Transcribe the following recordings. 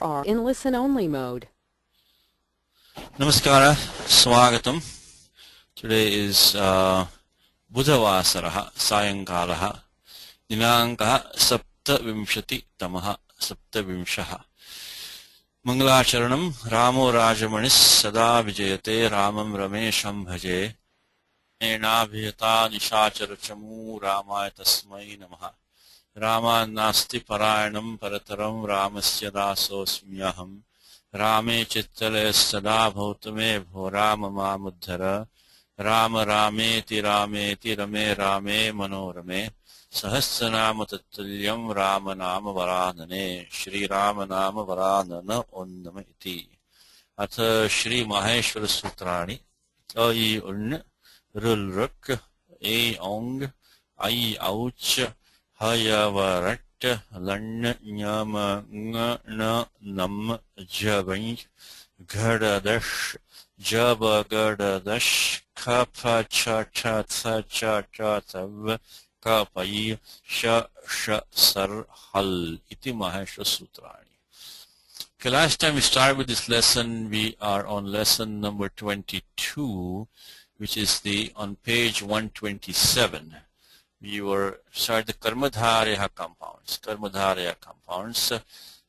are in listen-only mode. Namaskara, Swagatam. Today is Budhavasaraha, Sayankalaha, Dinankaha, Saptavimshati Tamaha, Saptavimshaha. Mangalacharanam, Ramo Rajamanis, Sada Vijayate, Ramam Ramesham Bhaje, Enabhyata Nishacharachamu, Ramaya Tasmai Namaha. Rama Nasti Parayanam Parataram Ramasya Dasosmyaham. Rame Chittale Sada Bhautame Bho Rama Mamuddhara Rama Rameti Rameti Rame Rame Manorame Sahasranama Tattalyam Rama Nama Varadhane Shri Rama Nama Varadhana Onnama Iti Atha Shri Maheshwara Sutrani Ai Un Rul Ruk E Ong Ai Auch Hayavarat Lan Nyama Ng Nam Javanj Gardadash Jaba Gardadash Kapa Cha Cha Tha Cha Cha Tav Kapai Sha Sha Sar Hal Iti Maheshwara Sutrani. Okay, last time we started with this lesson, we are on lesson number 22, which is on page 127. We were started the Karmadharya compounds,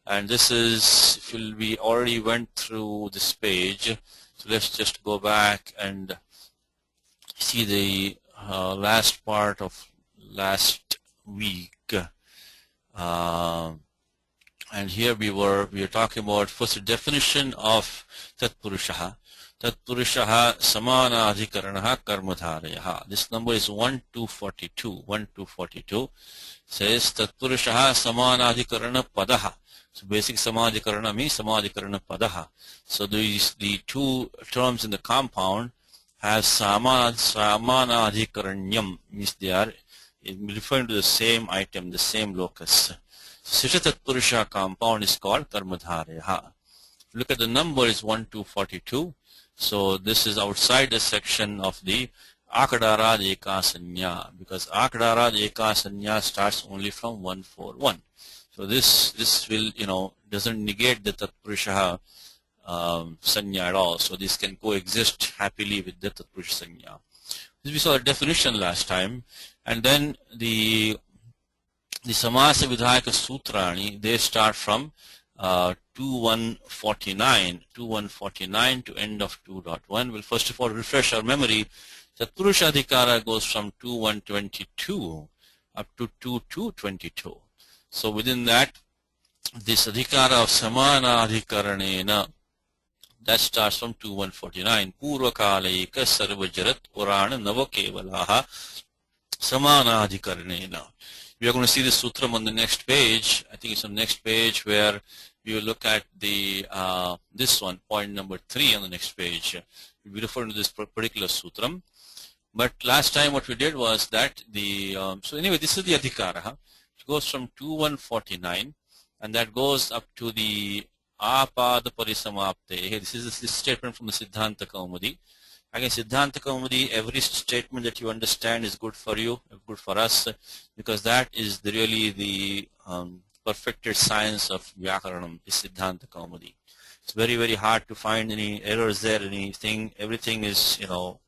and this is, we already went through this page, so let's just go back and see the last part of last week. And here we were talking about first the definition of Tatpurushaha. Tatpurushaha Samanadhikaranaha Karmadharayaha. This number is 1242. 1242 says Tatpurushaha Samanadhikarana Padaha. So basic Samadhikarana means Samadhikarana Padaha. So the two terms in the compound have Samanadhikaranyam, means they are referring to the same item, the same locus. So Sisha Tatpurusha compound is called Karmadharayaha. Look at the number is 1242. So this is outside the section of the Akadara Ekasanya, because Akadara Ekasanya starts only from 141. So this will, doesn't negate the Tatpurusha Sanya at all. So this can coexist happily with the Tatpurusha Sanya. We saw the definition last time, and then the Samasa Vidhayaka Sutrani, they start from 2149 to end of 2.1. We'll first of all refresh our memory. Tatpurusha Adhikara goes from 2122 up to 2222. So within that, this Adhikara of Samana Adhikaranena, that starts from 2149. Purvakalaika Sarvajarat Purana Navakevalaha Samana Adhikaranena. We are going to see the sutram on the next page. I think it's on the next page where we will look at the this one, point number 3 on the next page. We'll be referring to this particular sutram. But last time what we did was that so anyway, this is the adhikara. It goes from 2149 and that goes up to the apada parisamapte. This is this statement from the Siddhanta Kaumudi. Again, Siddhanta Kaumudi, every statement that you understand is good for you, good for us, because that is really the perfected science of Vyakaranam, is Siddhanta Kaumudi. It's very, very hard to find any errors there, anything, everything is,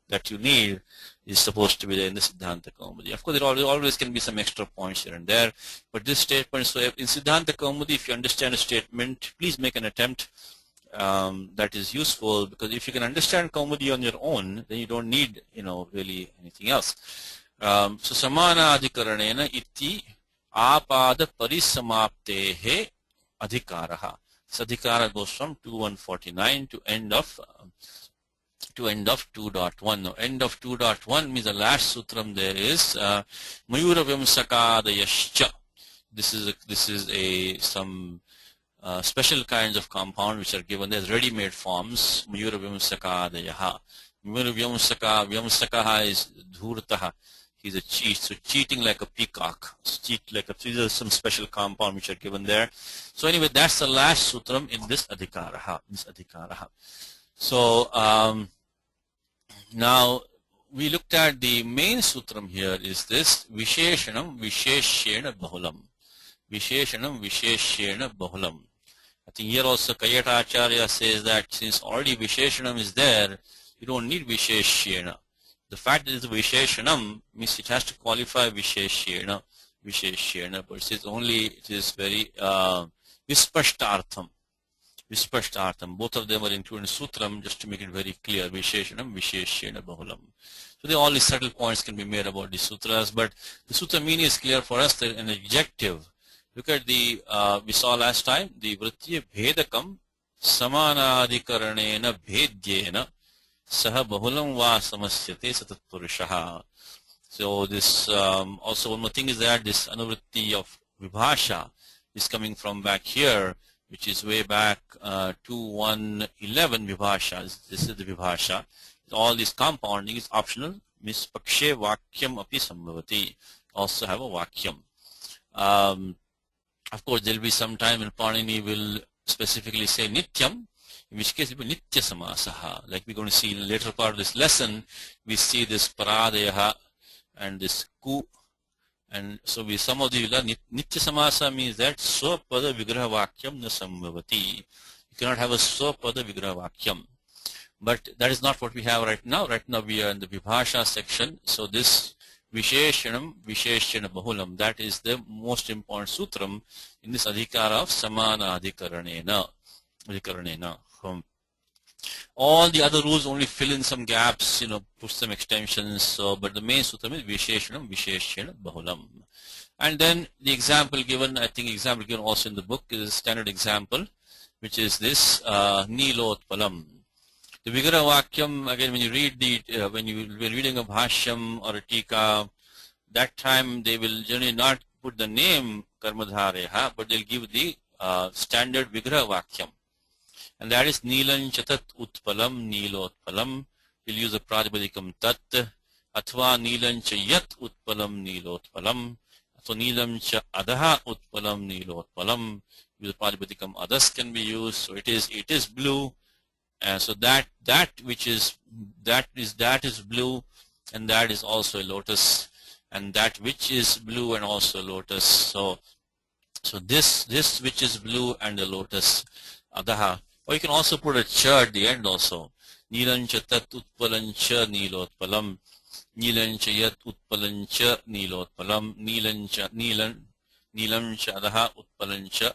that you need is supposed to be there in the Siddhanta Kaumudi. Of course, there always can be some extra points here and there, but this statement, so in Siddhanta Kaumudi, if you understand a statement, please make an attempt. That is useful, because if you can understand Kaumudi on your own, then you don't need, really anything else. So Samana Adhikaranena iti apada parisamaptehe adhikaraha. This adhikara goes from 2149 to end of 2.1. Now, end of 2.1 means the last sutram there is Mayura Vimsakadayascha. This is some special kinds of compound which are given as ready-made forms. Mayura Vimsakadayaha. Mayura Vimsakaha is Dhurtaha. He's a cheat, so cheating like a peacock. These are some special compound which are given there. So anyway, that's the last sutram in this adhikaraha. So now we looked at the main sutram here is this Visheshanam Visheshena Bahulam. Visheshanam Visheshena Bahulam. I think here also Kayata Acharya says that since already Visheshanam is there, you don't need Visheshena. The fact that it's Visheshanam means it has to qualify Visheshena, but it is only, it is very Vispashtartham. Both of them are included in Sutram just to make it very clear. Visheshanam, Visheshena, Bahulam. So all these subtle points can be made about the sutras, but the sutra meaning is clear for us. That an adjective. Look at the, we saw last time, the Vritya Bhedakam Samanadikaranena Bhedyena Saha Bahulam Va Samasyate Satatpurushaha. So this, also one more thing is that this Anuvritti of Vibhasha is coming from back here, which is way back to 111 Vibhasha. This is the Vibhasha. All this compounding is optional. Mispakshe Vakyam Api Sambhavati. Also have a Vakyam. Of course, there will be some time when Panini will specifically say Nityam, in which case it will be Nitya Samasaha. Like we're going to see in the later part of this lesson, we see this Paradeha and this Ku. And so we some of the Nitya Samasa means that Swapada Vigraha Vakyam na Sambhavati. You cannot have a Swapada Vigraha Vakyam. But that is not what we have right now. Right now we are in the Vibhasha section. So this Visheshanam, Visheshana Bahulam, that is the most important sutram in this adhikara of Samana Adhikaranena. All the other rules only fill in some gaps, put some extensions. So, but the main sutram is Visheshanam, Visheshana Bahulam. And then the example given, I think example given also in the book is a standard example, which is this Nilotpalam. The Vigraha Vakyam, again, when you read the, when you are reading a Bhashyam or a Tika, that time they will generally not put the name Karmadhareha, but they'll give the standard Vigraha Vakyam. And that is Nilan Chatat Utpalam, Nilotpalam. We'll use the Pratipadikam Tat, Athva Nilan Chayat Utpalam, Nilotpalam, Athva Nilam Cha Adaha Utpalam, Nilotpalam. Use the Pratipadikam Adas can be used. So it is blue. So that is blue, and that is also a lotus, and that which is blue and also lotus. So this which is blue and the lotus, adaha. Or you can also put a cha at the end also. Nilancha tat utpalancha nilotpalam, nilancha yat utpalancha nilotpalam, nilancha adaha utpalancha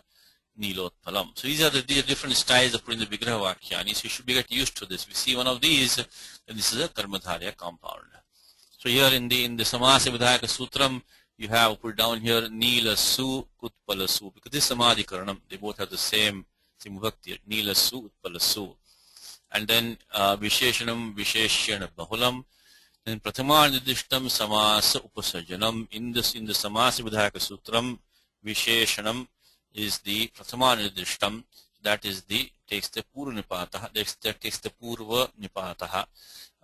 Nilotpalam. So these are the different styles of putting the Vigraha Vakyani. So you should get used to this. We see one of these, and this is a Karmadharya compound. So here in the Samasa Vidhayaka Sutram, you have put down here Nila Su Utpala Su, because this is Samadhi Karanam. They both have the same Bhakti, Nila Su Utpala Su. And then Visheshanam Visheshyana Bahulam. Then Prathama Nidishtam Samasa Upasajanam. In the Samasa Vidhayaka Sutram, Visheshanam is the Prathama Nidishtam, that is takes the Purva Nipataha, that takes the Purva Nipataha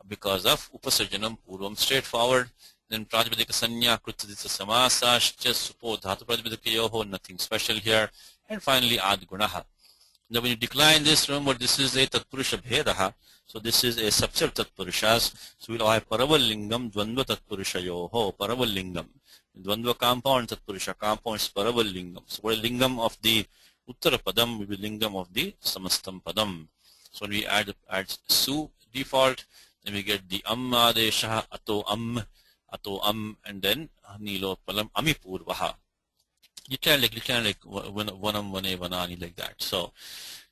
because of Upasajanam Purvam, straightforward. Then Pratipadika Sanya Krutaditsa Samasascha Supo Dhatu Pratipadikayoho, nothing special here. And finally Adgunaha. Now when you decline this, remember this is a Tatpurusha Bhedaha, so this is a subset of Tatpurushas. So we'll have Paraval Lingam, Dvandva Tatpurusha Yoho, Paraval Lingam. Dvandva compound, Tatpurusha compound is Paraval Lingam. So what is Lingam of the Uttara Padam will be Lingam of the Samastam Padam. So when we add Su default, then we get the Adeshaha, Ato Am, and then Nilotpalam, Amipurvaha. You can like Vanam, Vane, Vanani, like that. So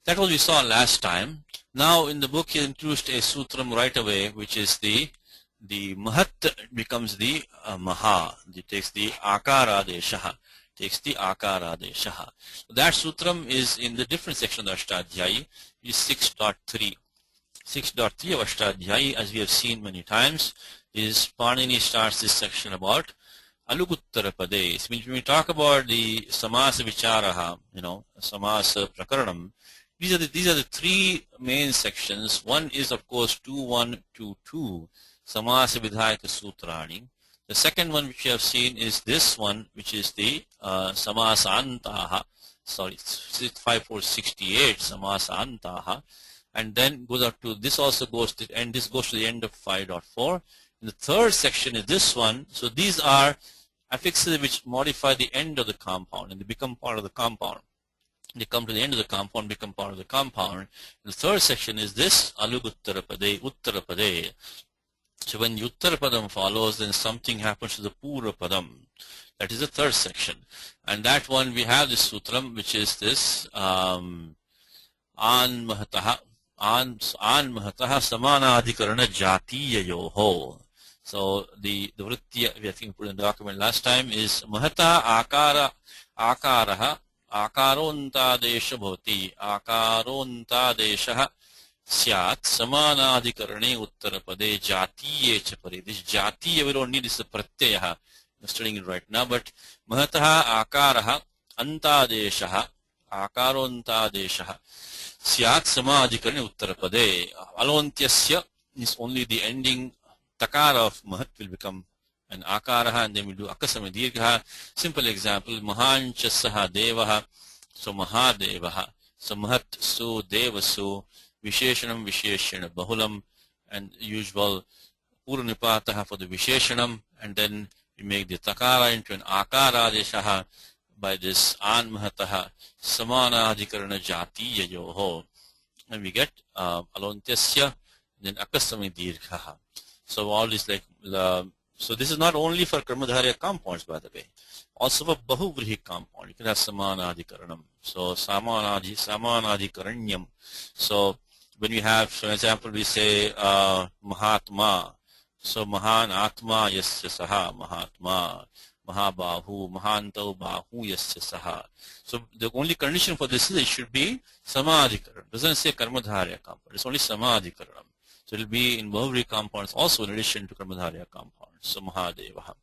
that was we saw last time. Now in the book he introduced a sutram right away, which is the Mahat becomes the Maha. It takes the Akara Deshaha. So that sutram is in the different section of Ashtadhyayi, is 6.3. 6.3 of Ashtadhyayi, as we have seen many times, is Panini starts this section about Aluguttara Pades. When we talk about the Samasa Vicharaha, Samasa Prakaranam, these are the three main sections. One is of course 2122, Samasa Vidhayaka Sutrani. The second one which you have seen is this one, which is the Samasa Antaha, 5468 Samasa Antaha, and then goes up to this also goes to and this goes to the end of 5.4. And the third section is this one. So these are affixes which modify the end of the compound and they become part of the compound. They come to the end of the compound, become part of the compound. The third section is this aluguttarapade, uttarapade. So when uttarapadam follows, then something happens to the purapadam. That is the third section. And that one we have this sutram, which is this an mahataha samana adhikarana jatiya yoho. So the vritti I think we put in the document last time is mahata akaraha akarontadesha bhavati akarontadesha syat samanadhikarane uttarapade jatiye cha pare. This jatiya we don't need, this is a pratyaya. I'm studying it right now, but mahataha akaraha antadesha akarontadesha syat samadhikarane uttarapade. Alontyasya is only the ending takara of mahat will become an akaraha, and then we do akasami dirgha. Simple example, mahancha saha devaha, so mahadevaha, so mahat su devasu, visheshanam visheshana bahulam, and usual purnipataha for the visheshanam, and then we make the takara into an akara deshaha by this an mahataha samana adhikarana jatiya yoho, and we get alontyasya, then akasami dirgha. So all this like so this is not only for karmadharya compounds, by the way, also for bahuvrihi compound. You can have samanadhikaranam. So samanadhikaranyam. So when we have, for example, we say mahatma. So mahan atma yasya saha mahatma. Mahabahu mahantau bahu yasya saha. So the only condition for this is it should be samadhikaran. It doesn't say karmadharya compound. It's only samadhikaranam. So it will be in bahuvrihi compounds also in addition to karmadharya compounds. So Mahadevaha.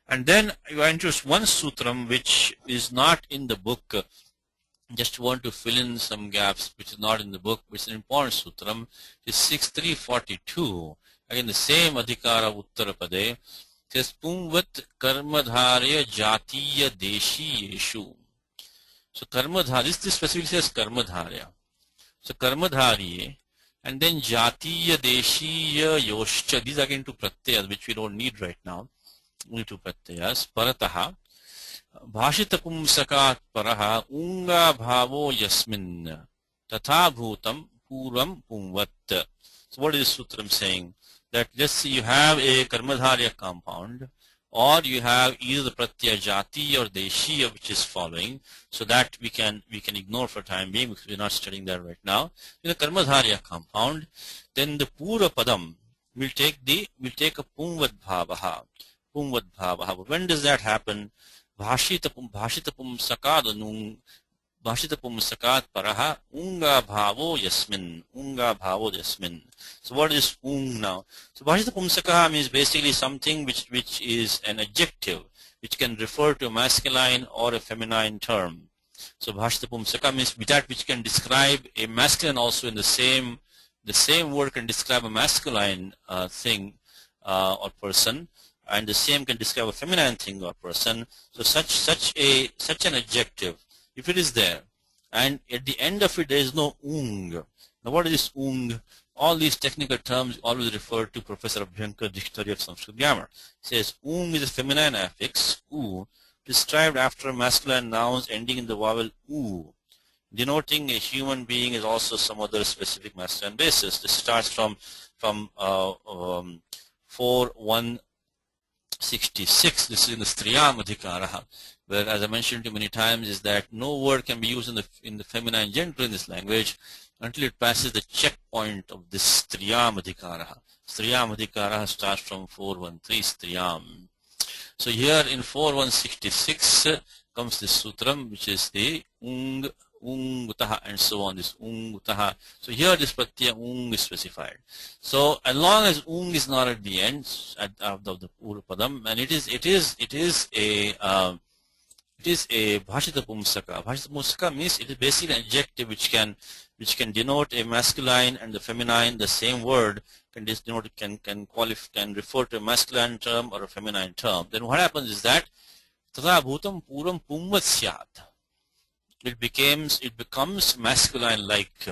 And then you introduce one sutram which is not in the book. Just want to fill in some gaps which is not in the book, which is an important sutram. It's 6342. Again the same adhikara uttarapade. It says Pumvat karmadharya jatiya deshi yeshu. So karmadharya, this specifically says karmadharya. So karmadharya. And then jatiya deshiya yoscha, these are again two pratyayas which we don't need right now, only two pratyayas. Parataha bhashita pumsakat paraha unga bhavo yasmin tatha bhutam puram pumvat. So what is this sutram saying? That let's say you have a karmadharya compound, or you have either the pratyaya jati or deshiya which is following, so that we can ignore for time being because we're not studying that right now. In the karmadharya compound, then the pura padam will take a pumvad bhavaha. But when does that happen? Bhashita pum sakat paraha unga bhavo yasmin. So what is ung now? So bhashita pumsaka means basically something which is an adjective which can refer to a masculine or a feminine term. So bhashita pumsaka means that which can describe a masculine also in the same word can describe a masculine thing or person, and the same can describe a feminine thing or person. So such an adjective, if it is there, and at the end of it there is no ung. Now what is this ung? All these technical terms always refer to Professor Abhyankar Dictionary of Sanskrit Grammar. It says ung is a feminine affix, u, described after masculine nouns ending in the vowel u. Denoting a human being is also some other specific masculine basis. This starts from 4166. This is in the Striyam Adhikara, where, as I mentioned to you many times, is that no word can be used in the feminine gender in this language until it passes the checkpoint of this Striyam Adhikara. Striyam Adhikara starts from 413 Striyam. So here in 4166 comes this sutram, which is the ung, utaha, and so on, this utaha. So here this pratyaya ung is specified. So as long as ung is not at the end of the Purapadam, and it is a bhashita pumsaka. Bhashita pumsaka means it is basically an adjective which can denote a masculine and the feminine. The same word can refer to a masculine term or a feminine term. Then what happens is that tata bhutam puram pumvat syat. It becomes masculine like,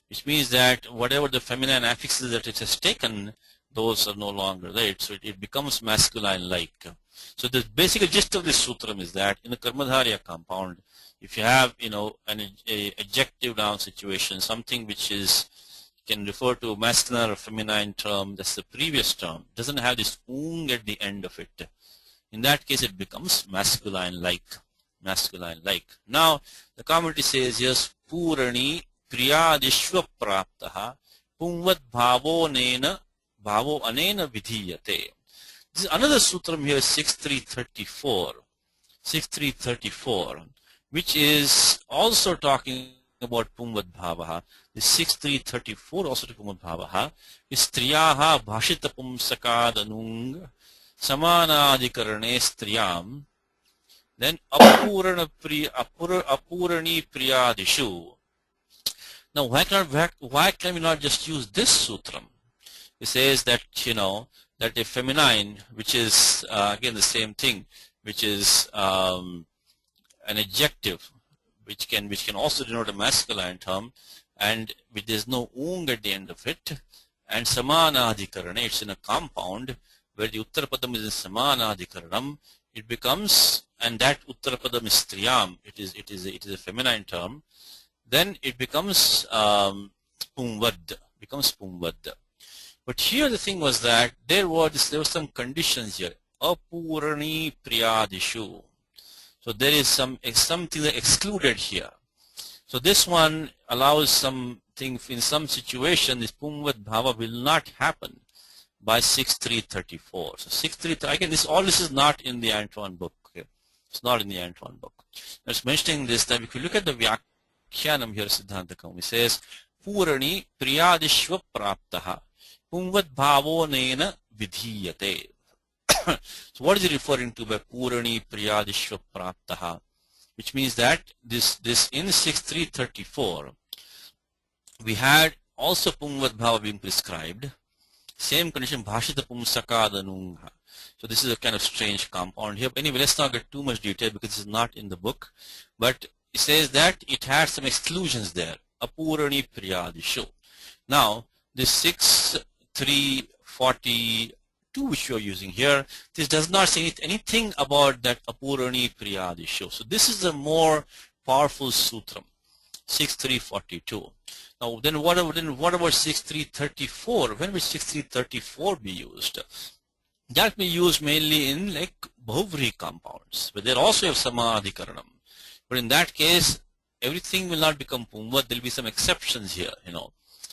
which means that whatever the feminine affixes that it has taken, those are no longer there. So it becomes masculine like. So the basic gist of this sutram is that in the karmadharya compound, If you have, an adjective noun situation, something which can refer to a masculine or feminine term, that's the previous term, doesn't have this ung at the end of it. In that case, it becomes masculine-like. Masculine-like. Now, the commentary says, yes, purani priyadishva praptaha pungvat bhavo anena vidhiyate. This is another sutram here, 6334. 6334, which is also talking about pungvat bhavaha. The 6334 also to pungvat bhavaha is striyaha bhashita pumsakadanung samanadikarane striyam. Then apurani priyadishu. Now why can we not just use this sutram? It says that that a feminine, which is again the same thing, which is an adjective, which can also denote a masculine term, and there's no ung at the end of it, and samanadikarana, it's in a compound where the uttarapadam is in samanadikaranam, it becomes, and that uttarapadam is striyam, it is a feminine term, then it becomes pungvad. But here the thing was that there were some conditions here. Apurani priyadishu. So there is something that excluded here. So this one allows something in some situation. This pungvad bhava will not happen by 6334. So 6334 again. All this is not in the Antoine book. Okay? It's not in the Antoine book. I was mentioning this that if you look at the Vyakhyanam here, Siddhantakam, it says Purani priyadishva praptaha pungvat bhavo nena vidhiyate. So what is he referring to by Purani priyadishva praptaha? Which means that this in 6334 we had also pungvat bhava being prescribed. Same condition, bhashita pumsakadanungha. So this is a kind of strange compound here. Anyway, let's not get too much detail because this is not in the book. But it says that it had some exclusions there. Apurani priyadishu. Now, this 6342 which you are using here, this does not say anything about that apurani priyadishu. So this is a more powerful sutram, 6342. Now, then what about 6334? When will 6334 be used? That will be used mainly in like bahuvri compounds, but they also have samadhikaranam. But in that case, everything will not become pungvat. There will be some exceptions here.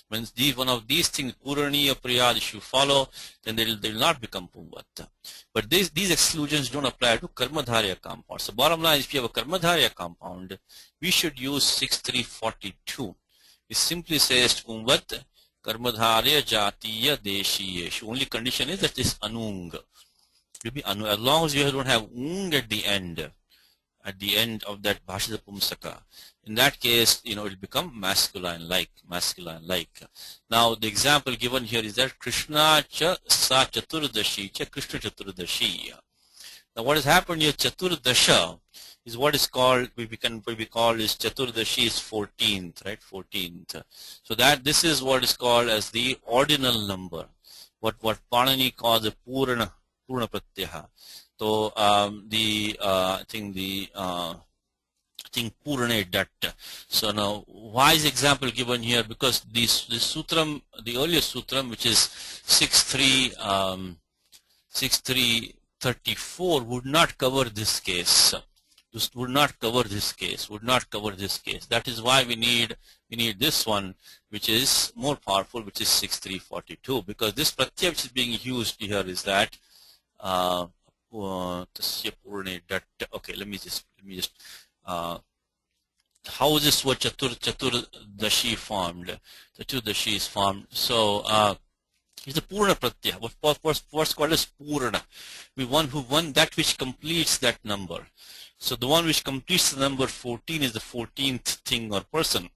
When one of these things, purani or priyadishu, follow, then they will not become pungvat. But these exclusions don't apply to karmadharya compounds. So bottom line is, if you have a karmadharya compound, we should use 6342. It simply says pungvat karmadharya jatiya deshiyeshu. Only condition is that this anung. It will be anu. As long as you don't have ung at the end of that bhashita pumsaka, in that case, it will become masculine-like. Now, the example given here is that Krishna cha sa chaturdashi cha Krishna chaturdashi. Now, what has happened here, chaturdasha, is what is called, we call is chaturdashi is 14th, right? 14th. So this is what is called as the ordinal number. What Panini calls the purna pratyaha. So I think purane dat. So now, why is example given here? Because this sutram, the earlier sutram, which is 6334, would not cover this case. Would not cover this case. That is why we need this one, which is more powerful, which is 6342, because this pratyaya which is being used here is that okay, let me just how is this word chaturdashi formed? Chaturdashi is formed. So it's a purna pratyaya. What's called as purna? We want that which completes that number. So the one which completes the number 14 is the 14th thing or person,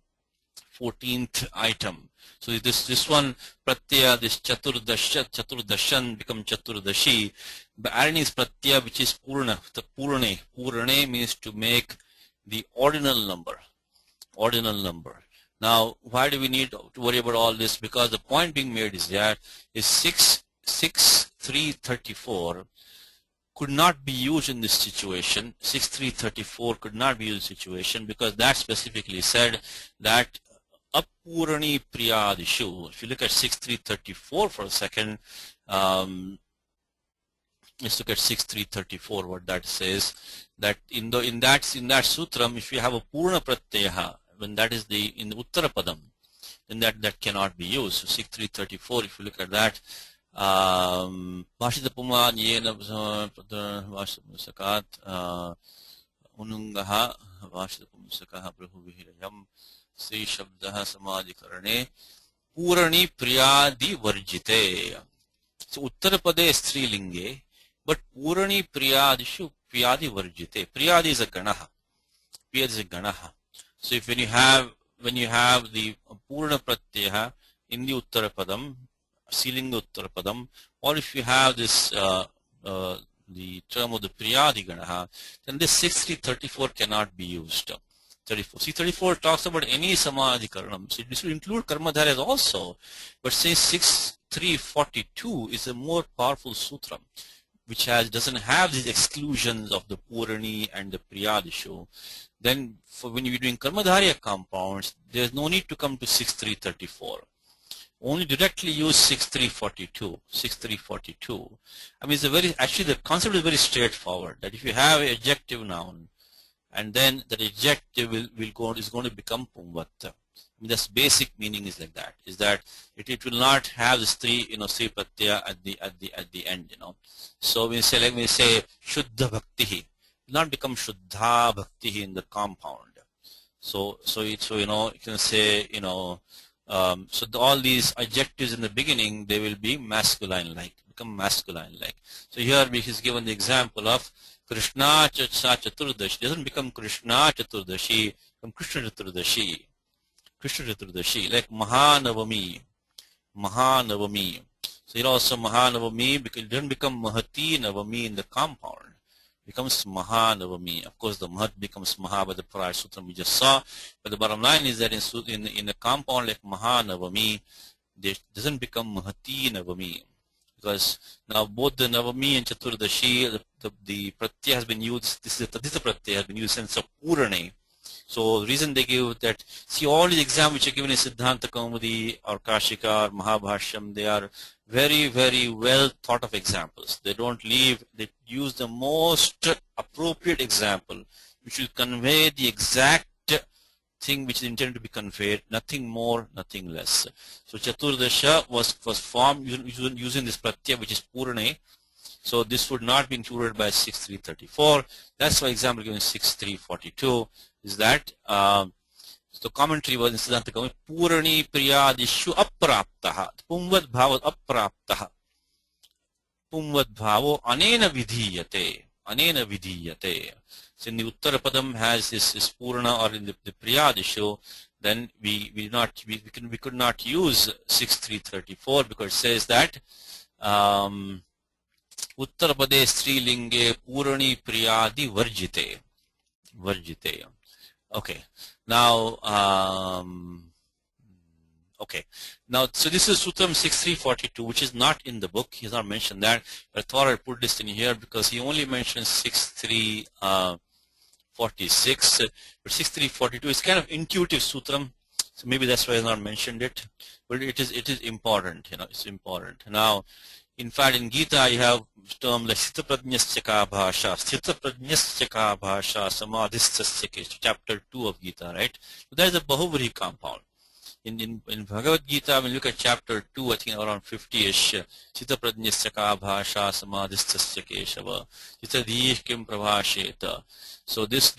14th item. So this one pratyaya, this chaturdashan become chaturdashi. The irony is pratyaya, which is purna. The purane means to make the ordinal number. Now, why do we need to worry about all this? Because the point being made is that is 6334 could not be used in this situation. 6334 could not be used in this situation because that specifically said that apurani priyadishu. If you look at 6334 for a second, let's look at 6334. What that says, that in that sutram, if you have a purna pratyaya, when that is in the uttara padam, then that cannot be used. So 6334, if you look at that, Bhashita Puma Yena Sakat Unungaha Bhashita Pumusakaha Prabhu Vihirayam Sri Shabdaha Samadhi Karane Purani Priyadi Varjite. So Uttarapade is Strilinge, but Purani Priyadishu Priyadi Varjite. Priyadi is a Ganaha. Priyadi is a Ganaha. So if when you have the Purna Pratyaya in the Uttarapadam, Silinga Uttarapadam, or if you have this the term of the Priyadi Ganaha, then this 6334 cannot be used. 34 talks about any Samadhikaranam. So this will include Karmadharas also. But since 6342 is a more powerful sutra, which doesn't have these exclusions of the Purani and the Priyadishu, then when you're doing Karmadharya compounds, there's no need to come to 6334. Only directly use 6342. 6342. I mean, actually the concept is very straightforward. That if you have an adjective noun, and then that adjective is going to become Pumvatta. I mean, that's basic meaning is like that. Is that it will not have this three pratyaya at the end. So when we say Shuddha Bhaktihi, it will not become Shuddha Bhaktihi in the compound. So you can say so all these adjectives in the beginning, they will be masculine-like, become masculine-like. So here he is given the example of Krishna Chaturdashi. It doesn't become Krishna Chaturdashi, become Krishna Chaturdashi. Krishna Chaturdashi, like Mahanavami. So here also Mahanavami, because it doesn't become Mahati Navami in the compound. It becomes Mahanavami. Of course, the Mahat becomes Maha by the prior sutra we just saw. But the bottom line is that in a compound like Mahanavami, it doesn't become Mahati Navami. Because now both the Navami and Chaturdashi, the pratyaya has been used, this pratyaya has been used in Purane. So the reason they give that, see all these examples which are given in Siddhanta Kaumudi or Kashika or Mahabhashyam, they are very, very well thought of examples. They don't leave, they use the most appropriate example which will convey the exact thing which is intended to be conveyed, nothing more, nothing less. So Chaturdasha was formed using this pratyaya which is Purane. So this would not be included by 6334. That's why example given 6342 is that the commentary was in Siddhanta Kaumudi, Purani Priyadishu Apraptaha. Pumvad Bhava Apraptaha. Pumvad Bhavo Anena Vidhiyate. Anena Vidhiyate. So in the Uttarapadam has this Purana or in the Priyadishu, then we could not use 6334 because it says that Uttarapade Strilinge Purani Priyadi Varjite. Varjite. Okay. Now, so this is Sutram 6342, which is not in the book. He has not mentioned that. But I thought I'd put this in here because he only mentions 6346. But 6342 is kind of intuitive Sutram. So maybe that's why I have not mentioned it. But it is important, it's important. Now, in fact, in Gita, you have term like Sthita Prajnasya Ka Bhasha, Sthita Prajnasya Ka Bhasha, Samadhistasya Kesha, chapter 2 of Gita, right? So that is a Bahuvri compound. In Bhagavad Gita, when you look at chapter 2, I think around 50-ish, Sthita Prajnasya Ka Bhasha, Samadhistasya Keshava, Sthita Dih Kim Prabhasheta. So these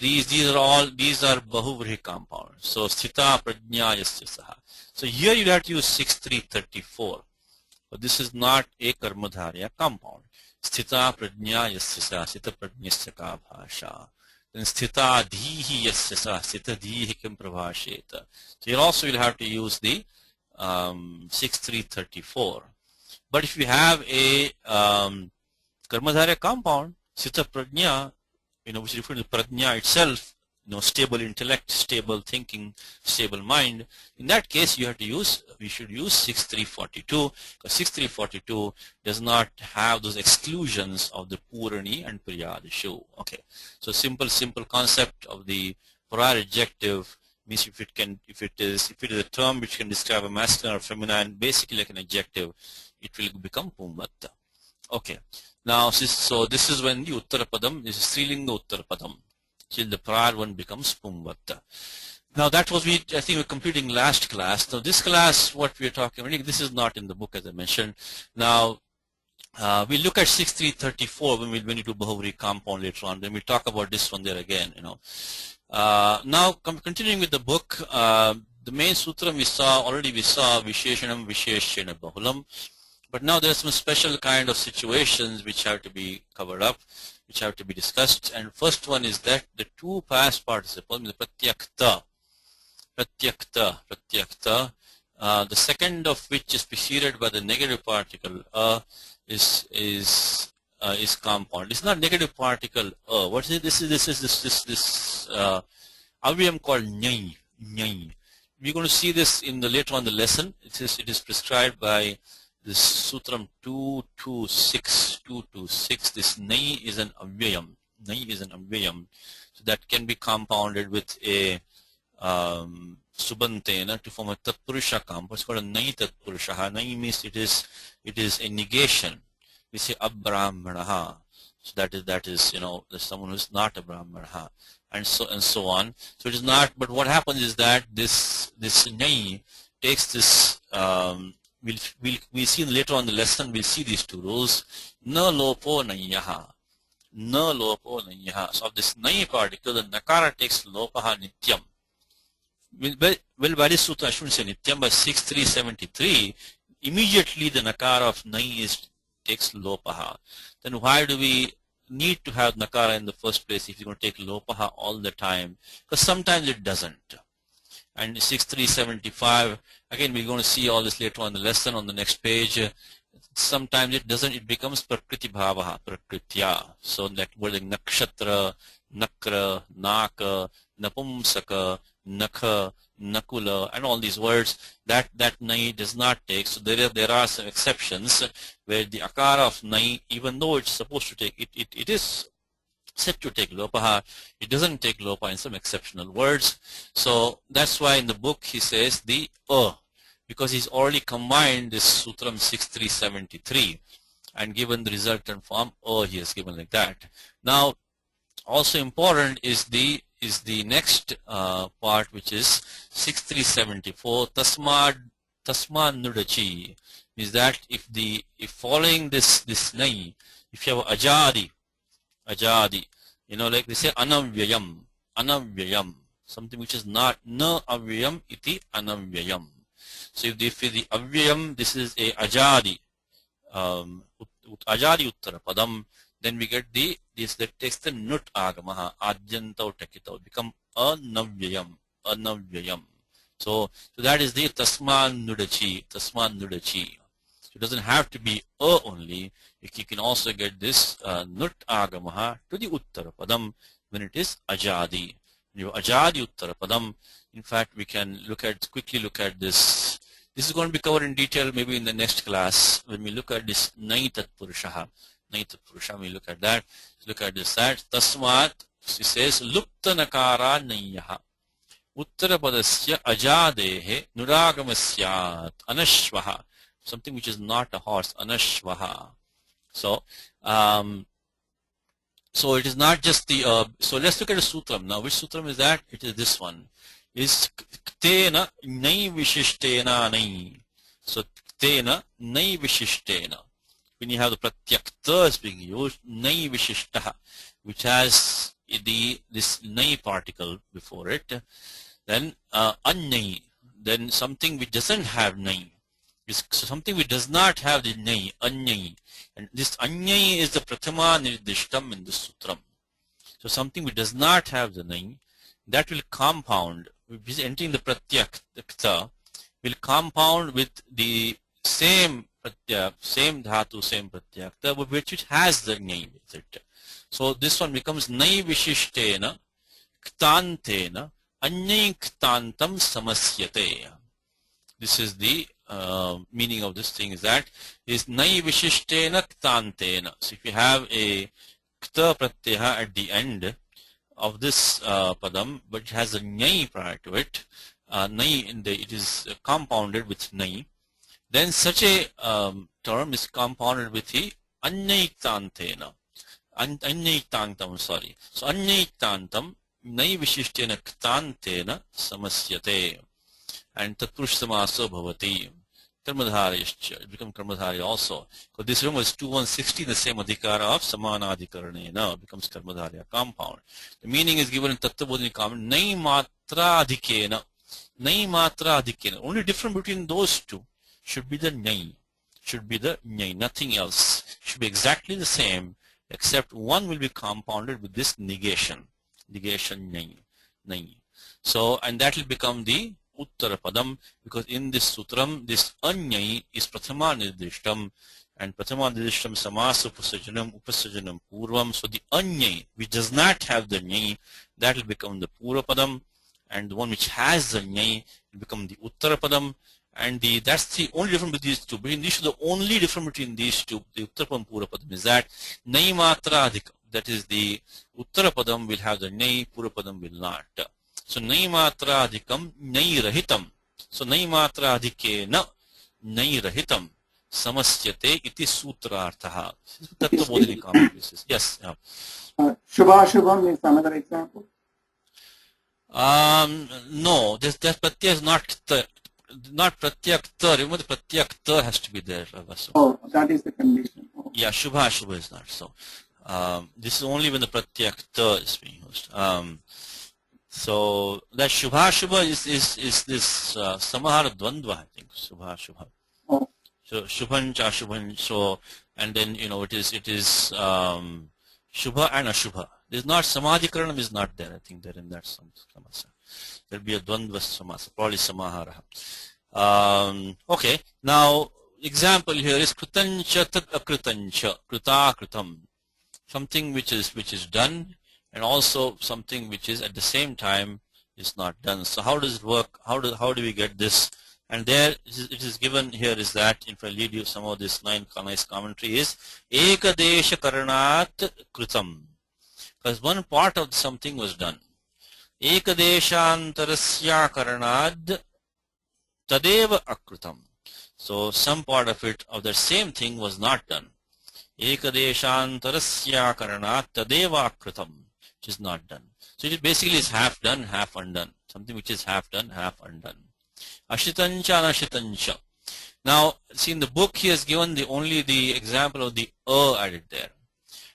are Bahuvri compounds. So Sthita Prajnayasya Saha. So here you have to use 6334. But this is not a Karmadharya compound. Sthita Prajna Yasya Sthita Prajnasya Ka Bhasha. Then Sthita Dhihi Yasya Sthita Dhihi Kim Prabhasheta. So here also you'll have to use the 6334. But if you have a Karmadharya compound, Sthita Prajna, which is referred to Prajna itself, stable intellect, stable thinking, stable mind. In that case, we should use 6342, because 6342 does not have those exclusions of the Purani and Priyadishu. Okay, so simple concept of the prior adjective means if it is a term which can describe a masculine or feminine, basically like an adjective, it will become Pumvatta. Okay, now so this is when the Uttarapadam, this is Strilinga Uttarapadam, till the prior one becomes Pumvatta. Now that was I think we're completing last class. Now this class, what we are talking about, this is not in the book as I mentioned. Now we look at 6334 when we do Bahuvari compound later on. Then we talk about this one there again. Now continuing with the book, the main sutra we saw Visheshanam Visheshena Bahulam. But now there are some special kind of situations which have to be covered up, which have to be discussed. And first one is that the two past participles, the pratyakta, the second of which is preceded by the negative particle is compound. It's not negative particle what is it? This avyam called nyai. We're going to see this in the later on the lesson. It is prescribed by this Sutram 226. This nai is an avyayam. So that can be compounded with a subantena to form a tatpurusha compound. It's called a nai tatpurusha. Nai means it is a negation. We say abrahmanaha. So that is there's someone who is not a brahmanaha, and so on. So it is not. But what happens is that this nai takes this. We'll see later on the lesson, we'll see these two rules. Na lopo nayaha. So of this nai particle, the nakara takes lopaha nityam. Well, by this sutra I shouldn't say nityam, but 6373, immediately the nakara of nai takes lopaha. Then why do we need to have nakara in the first place if you're going to take lopaha all the time? Because sometimes it doesn't. And 6375, again we're going to see all this later on in the lesson on the next page. Sometimes it doesn't, it becomes prakriti bhavaha, prakritya. So that word like nakshatra, nakra, naka, napumsaka, nakha, nakula, and all these words that nai does not take. So there are some exceptions where the akara of nai, even though it's supposed to take, it is said to take lopaha, it doesn't take lopa in some exceptional words. So that's why in the book he says the because he's already combined this Sutram 6373 and given the resultant form he has given like that. Now also important is the next part, which is 6374 tasma nudachi, means that if following this nai, if you have ajadi, like they say anavyayam, something which is not na avyayam iti anavyayam. So if the avyayam, this is a ajadi uttarapadam, then we get this that takes the nut agamaha adyantau takitau, become anavyayam. So that is the tasman nudachi. It doesn't have to be only. You can also get this nut agamaha to the uttarapadam when it is ajadi. Ajadi uttarapadam. In fact, we can quickly look at this. This is going to be covered in detail maybe in the next class when we look at this nai tatpurushaha. We look at that. Look at this. Tasmat, she says, lupta nakara nayaha. Uttarapadasya ajadehe nuragamasyat anashvaha. Something which is not a horse, anashvaha. So it is not just the, so let's look at the sutram now. Which sutram is that? It is this one. Is ktena nai vishishtena nai. So ktena nai vishishtena. When you have the pratyakta being used, nai vishishtaha, which has this nai particle before it, then annai, then something which doesn't have nai. So something which does not have the nai, annai. And this annai is the prathama nirdishtam in the sutram. So something which does not have the nai, that will compound, which is entering the pratyakta, will compound with the same dhatu, same pratyakta, which it has the nai with it. So this one becomes nai vishishtena ktantena anyai ktantam samasyate. This is the meaning of this thing, is that is nai vishishtena ktantena. So if you have a kta pratyaya at the end of this padam, but it has a nyai prior to it, nai it is compounded with nai, then such a term is compounded with the anyaitantena. Anyaitantam, sorry. So anyaitantam nai vishishtena ktantena samasyate. And tatpurush samaso bhavati. Karmadharayascha. It becomes karmadhari also. So this room was 2160, the same adhikara of samanadhikaranena. It becomes karmadharya compound. The meaning is given in Tattvabodhini comment. Nai matra adhikena. Nai matra adhikena. Only difference between those two should be the nai. Should be the nai. Nothing else. Should be exactly the same, except one will be compounded with this negation. Negation nai. Nai. So, and that will become the Uttara Padam, because in this sutram, this anyai is Prathama Nirdishtam, and Prathama Nirdishtam Samasa Upasajanam Purvam. So the anyai, which does not have the nyai, that will become the Pura Padam, and the one which has the nyai will become the Uttara Padam, and that's the only difference between these two. The only difference between these two, the Uttara Padam Pura Padam, is that Nai Matra Adhika, that is the Uttara Padam will have the nyai, Pura Padam will not. So nai matra adhikam nai rahitam. So nai matra adhikena nai rahitam samasyate iti sutrarthaha. Tattvabodhini comment basis. Yes. Yeah. Shubha Shubham is another example. No, that pratyaya is not pratyakta. Remember, the pratyakta has to be there. Oh, that is the condition. Oh. Yeah, Shubha Shubha is not. So this is only when the pratyakta is being used. So that Shubha Shubha is this Samahara Dvandva, I think. Shubha Shubha. Oh. So Shubhan cha Shubhan. So, and then it is Shubha and Ashubha. There's not Samadhikaranam is not there. I think there in that samasa. There'll be a Dvandva samasa, probably Samahara. Okay. Now example here is Kritancha tat akritancha, Krita kritam. Something which is done, and also something which is at the same time is not done. So how does it work? How do we get this? And there it is given here is that, if I lead you some of this nice commentary, is Ekadesha Karanat Kritam. Because one part of something was done. Ekadeshantarasya Karanad Tadeva Akritam. So some part of it, of the same thing, was not done. Ekadeshantarasya Karanat Tadeva Akritam, which is not done. So it basically is half done, half undone. Something which is half done, half undone. Ashitancha, anashitancha. Now, see, in the book he has given only the example of the added there.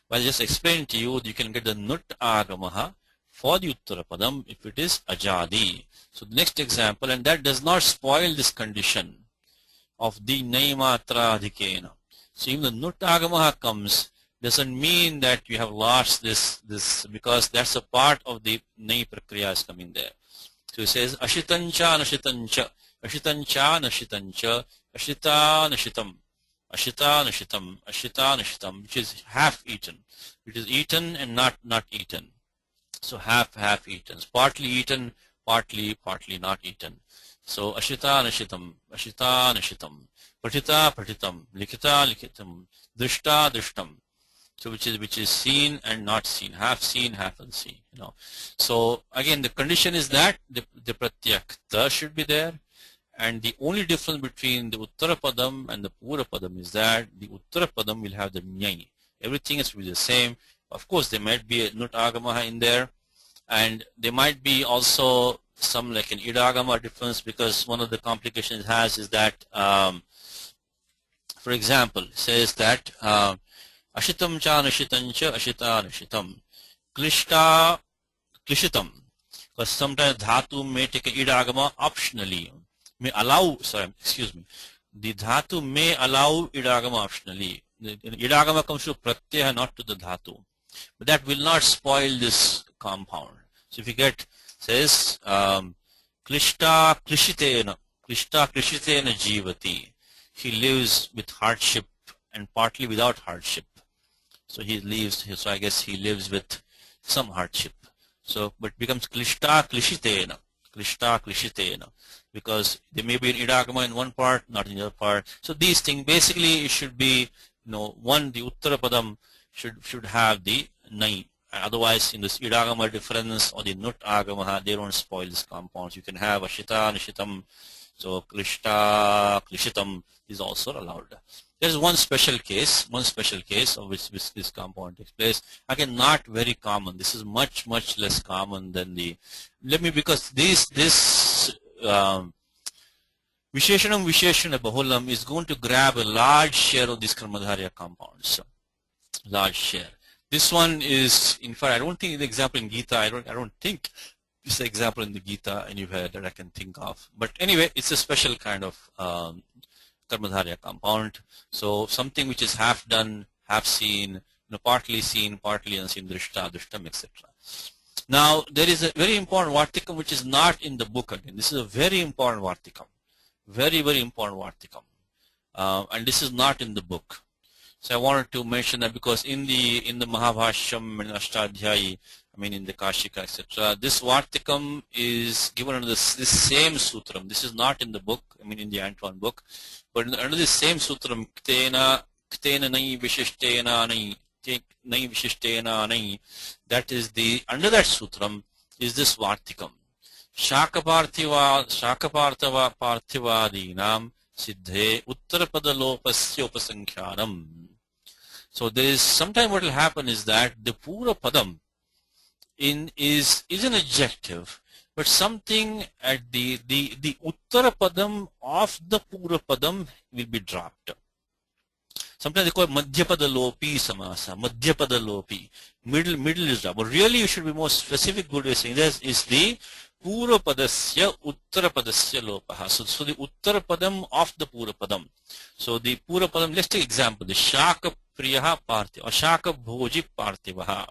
Well, just explain to you, you can get the nut agamaha for the uttara padam if it is ajadi. So the next example, and that does not spoil this condition of the naimatra adhikena. So even the nut agamaha comes, doesn't mean that you have lost this because that's a part of the nai prakriya is coming there. So it says ashitancha nashitancha, ashitancha nashitancha, ashita nashitam, ashita nashitam, ashita nashitam, which is half eaten. It is eaten and not eaten. So half eaten. It's partly eaten, partly not eaten. So ashita nashitam, ashita nashitam, patita patitam, likita likitam, drishta drishtam. So which is seen and not seen, half unseen, So again, the condition is that the pratyakta should be there, and the only difference between the uttara padam and the pura padam is that the uttara padam will have the nyai. Everything is will be the same. Of course, there might be a nut agamaha in there, and there might be also some like an idagama difference, because one of the complications it has is that, for example, it says that ashitam cha nashitancha ashita nashitam, klishta klishitam, because sometimes dhatu may take an idagama optionally, may allow, the dhatu may allow idagama optionally. The idagama comes to pratyaya, not to the dhatu, but that will not spoil this compound. So if you get, says klishta klishitena jivati, he lives with hardship and partly without hardship. So he lives, so I guess he lives with some hardship. So, but it becomes klishta klishitena, klishta klishitena, because there may be an idagama in one part, not in the other part. So these things, basically it should be, one, the uttara padam should have the nai. Otherwise, in this idagama difference or the nut agama, they don't spoil these compounds. You can have ashita, nishitam, so klishta, klishitam is also allowed. There is one special case of which this compound takes place. Again, not very common. This is much less common than the. Because this Visheshanam Visheshana Bahulam is going to grab a large share of these Karmadharya compounds. Large share. This one is, in fact, I don't think the example in Gita. I don't think it's the example in the Gita and you've heard that I can think of. But anyway, it's a special kind of Karmadharya compound. So something which is half done, half seen, partly unseen, drishta, drishtam, etc. Now there is a very important vartikam which is not in the book again. This is a very important vartikam, very important vartikam, and this is not in the book. So I wanted to mention that because in the Mahabhashyam and Ashtadhyayi, in the Kashika, etc., this vartikam is given under this same sutram. This is not in the book, in the Antoine book, but under this same sutram, ktena nai vishishtena nai vishishtena nai, that is under that sutram is this vartikam. Shakaparthava parthivadinam siddhe uttarapadalopasya upasankhanam. So there is sometime what will happen is that the pura padam is an adjective, but something at the uttara padam of the pura padam will be dropped. Sometimes they call it madhyapada lopi samasa, madhyapada lopi, middle is dropped. But really you should be more specific. Good way of saying this is the pura padasya uttara padasya lopaha. So the uttara padam of the pura padam. So the pura padam, let's take example, the shaka priyaha parthiva, or shaka bhoji parthivaha.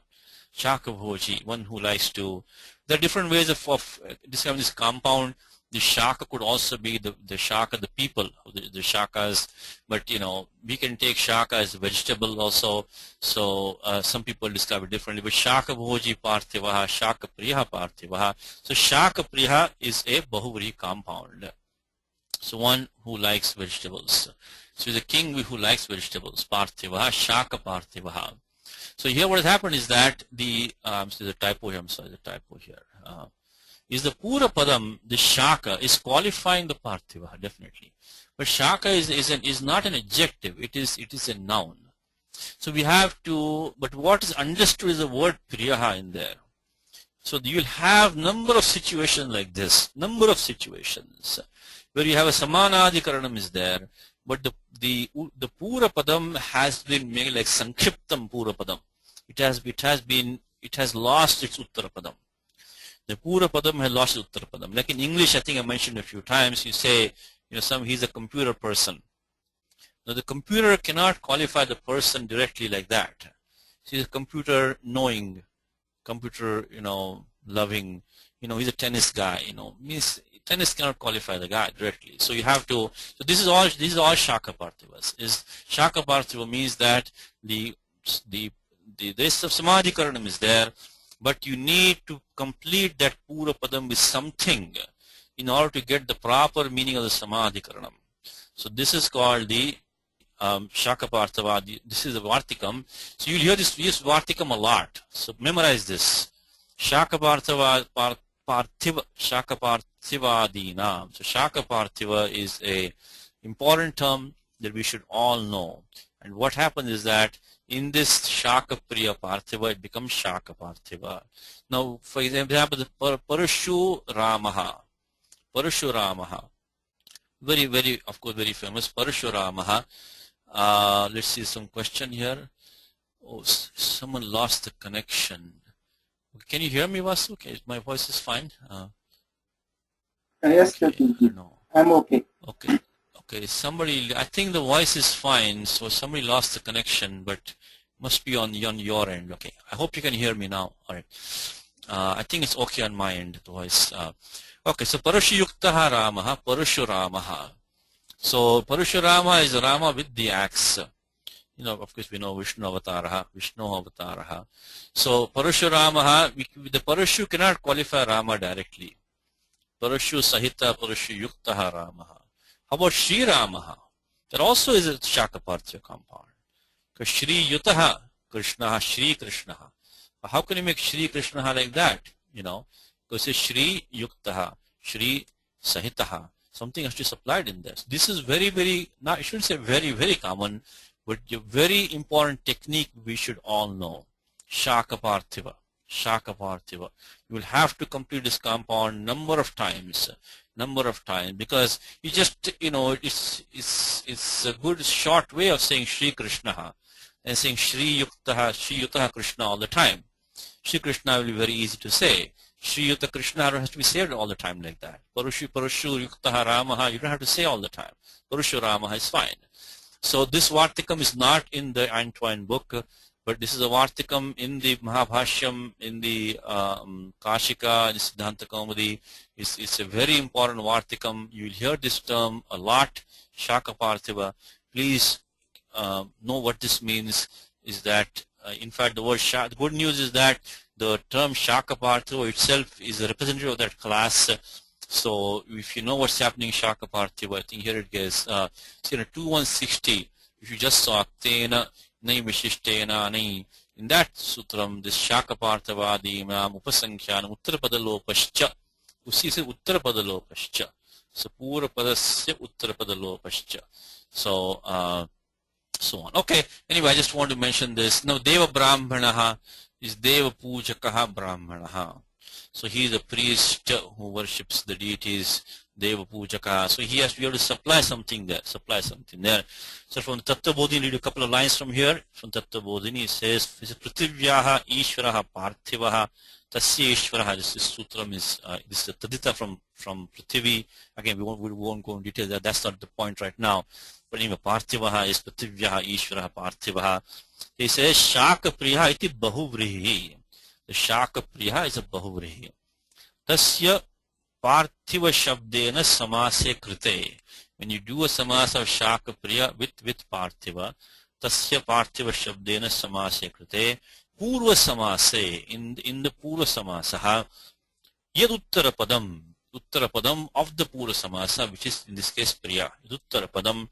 Shaka bhoji, one who likes to. There are different ways of describing this compound. The shaka could also be the shaka, the people, the shakas, but we can take shaka as a vegetable also. So some people describe it differently. But shaka bhoji parthivaha, shaka priyaha parthivaha. So shaka priyaha is a bahuvri compound. So one who likes vegetables. So the king who likes vegetables, parthivaha, shaka parthivaha. So here what has happened is that there's a typo here, is the pura padam, the shaka, is qualifying the parthiva, definitely. But shaka is not an adjective, it is a noun. So we have to, but what is understood is the word priyaha in there. So you'll have number of situations like this, number of situations, where you have a samanadhikaranam is there, but the pura padam has been made like sankhiptam pura padam. It has lost its uttara padam. The pura padam has lost its uttara padam. Like in English, I think I mentioned a few times, you say, he's a computer person. Now the computer cannot qualify the person directly like that. He's a computer knowing, computer, loving, he's a tennis guy, means tennis cannot qualify the guy directly. So you have to, so this is all shaka parthivas. Shaka parthiva means that the rest of samadhikaranam is there, but you need to complete that pura padam with something in order to get the proper meaning of the samadhikaranam. So this is called the shaka parthiva. This is a vartikam. So you'll hear this vartikam a lot. So memorize this. Shaka parthiva shaka parthivadinam. So shaka parthiva is a important term that we should all know. And what happens is that in this shaka priya parthiva, it becomes shaka parthiva. Now, for example, the Parashuramaha, very, of course, very famous Parashuramaha. Let's see some question here. Oh, someone lost the connection. Can you hear me, Vasu? Okay, my voice is fine. Yes, okay, no. I'm okay. Okay, somebody, I think the voice is fine, so somebody lost the connection, but must be on your end. Okay, I hope you can hear me now. All right. I think it's okay on my end, the voice. Okay, so Parashuyuktaha Ramaha, Parashuramaha. So Parashurama is Rama with the axe. of course we know Vishnu Avataraha. So Parashuramaha, the Parashu cannot qualify Rama directly. Parashu Sahita, Parashu Yuktaha Ramaha. How about Shri Ramaha? That also is a Shakaparthya compound. Because Shri Yutaha Krishnaha, Shri Krishnaha. How can you make Shri Krishnaha like that? Because it's Shri Yuktaha, Shri Sahitaha. Something has to be supplied in this. This is very, very, I shouldn't say very, very common, but a very important technique we should all know. Shakaparthiva. Shakaparthiva. You will have to complete this compound number of times, because you just, it's a good short way of saying Shri Krishna and saying Shri Yuktaha Krishna all the time. Shri Krishna will be very easy to say. Shri Yuta Krishna has to be said all the time like that. Parashu Yuktaha Ramaha, you don't have to say all the time. Parashu Ramaha is fine. So this Vartikam is not in the Antoine book, but this is a Vartikam in the Mahabhashyam, in the Kashika, in Siddhanta Kaumudi. It's a very important Vartikam. You will hear this term a lot, Shakaparthiva. Please know what this means. Is that, in fact, the good news is that the term Shakaparthiva itself is a representative of that class. So if you know what's happening in Shakaparthiva, I think here it goes. So in 2160, if you just saw Tena, Nai Vishishtena, Nai, in that sutram, this Shakaparthivadi Imam Upasankhyana Uttarapadalopascha, Usi says Uttarapadalopascha. So Purapadasya Uttarapadalopascha. So so on. Okay, anyway, I just want to mention this. Now Deva Brahmanaha is Deva Pujakaha Brahmanaha. So he is a priest who worships the deities, Deva Pujaka. So he has to be able to supply something there. So from the Tattva Bodhini, read a couple of lines from here. From Tattva Bodhini, it says, Prithivyaha Ishvaraha Parthivaha Tasya Ishvaraha. This sutram is this is a Tadita from Prithivi. Again, we won't go in detail. That's not the point right now. But anyway, Parthivaha is Prithivyaha Ishvaraha Parthivaha. He says, Shaka Priya iti Bahuvrihi. The Shaka Priya is a Bahuvrihi. Tasya Parthiva Shabdena Samase Krite. When you do a samasa of Shaka Priya with Parthiva, Tasya Parthiva Shabdena Samase Krite, Purva Samase, in the Purva Samasaha, Yad Uttarapadam of the Purva Samasa, which is in this case Priya. Uttarapadam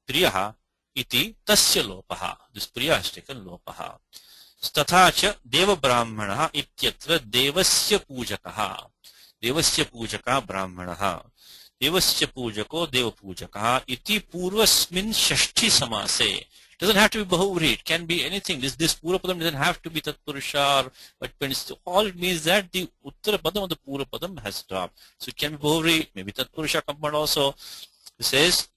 Priyaha iti Tasya Lopaha. This Priya has taken Lopaha. Stathacha Deva Brahmanaha ityatra Devasya Pujakaha. Devasya Pujaka Brahmanaha. Devasya Pujako Deva Pujakaha iti Purvasmin Shashti Samase. Doesn't have to be Bahuvri. It can be anything. This Purapadam doesn't have to be Tatpurusha, but all it means that the Uttarapadam of the Purapadam has dropped. So it can be Bahuvri, maybe Tatpurusha compound also. It says,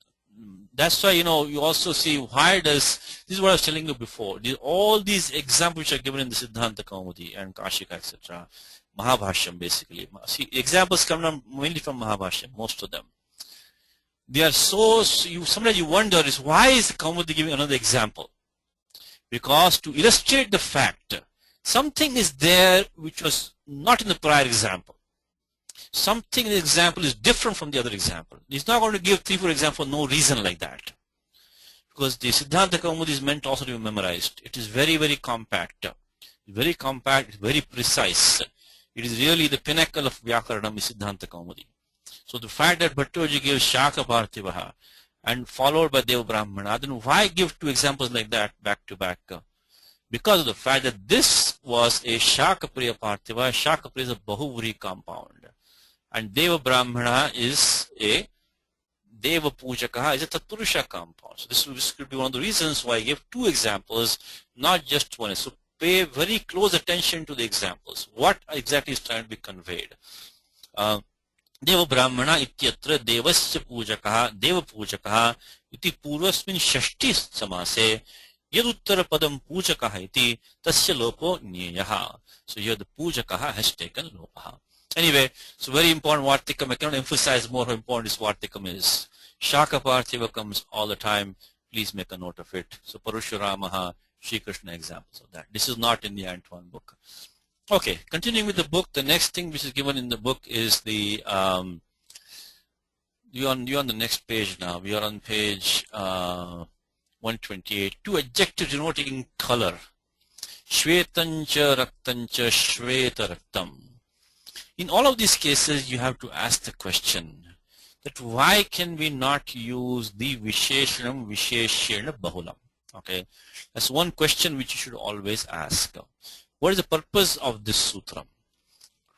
that's why, you also see this is what I was telling you before. All these examples which are given in the Siddhanta Kaumudi and Kashika, etc. Mahabhashyam, basically. See, examples come mainly from Mahabhashyam, most of them. They are sometimes you wonder is why is the Kaumudi giving another example? Because to illustrate the fact, something is there which was not in the prior example. Something in the example is different from the other example. He's not going to give 3-4 examples for no reason like that. Because the Siddhanta Kaumudi is meant also to be memorized. It is very, very compact. Very compact, very precise. It is really the pinnacle of Vyakaranam is Siddhanta Kaumudi. So the fact that Bhattoji gives Shaka Parthivaha and followed by Deva Brahmana, then why give 2 examples like that back to back? Because of the fact that this was a Shaka Priya Parthiva. Shaka Priya is a Bahuvri compound. And Deva Brahmana is a Deva Pujakaha is a Tatpurusha compound. So this could be one of the reasons why I gave 2 examples, not just one. So pay very close attention to the examples. What exactly is trying to be conveyed? Deva Brahmana ityatra Devasya Pujakaha Deva Pujakaha iti Purvasmin Shashti Samase Yaduttara Padam Pujakaha iti Tasya Lopo Nyeyaha. So here the Pujakaha has taken Lopaha. Anyway, so very important Vartikam. I cannot emphasize more how important this Vartikam is. Shaka Parthiva comes all the time. Please make a note of it. So Parashuramaha, Shri Krishna examples of that. This is not in the Antoine book. Okay, continuing with the book, the next thing which is given in the book is the you're on the next page now. We are on page 128. Two adjectives denoting color. Shvetancha raktancha shveta raktam. In all of these cases, you have to ask the question that why can we not use the Visheshanam Visheshena Bahulam? Okay, that's one question which you should always ask. What is the purpose of this sutra?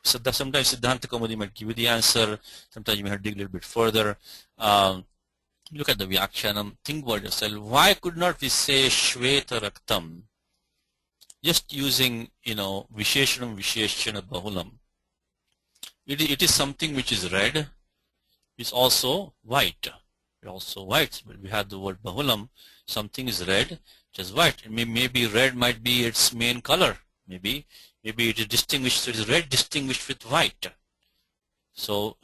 So that sometimes Siddhanta Kaumudi might give you the answer. Sometimes you may have to dig a little bit further. Look at the Vyakhyanam. Think about yourself. Why could not we say Shveta Raktam? Just using, Visheshanam Visheshana Bahulam. It is something which is red. It's also white. It's also white. But we have the word Bahulam. Something is red, it is white. Maybe red might be its main color. Maybe it is distinguished. So it is red distinguished with white. So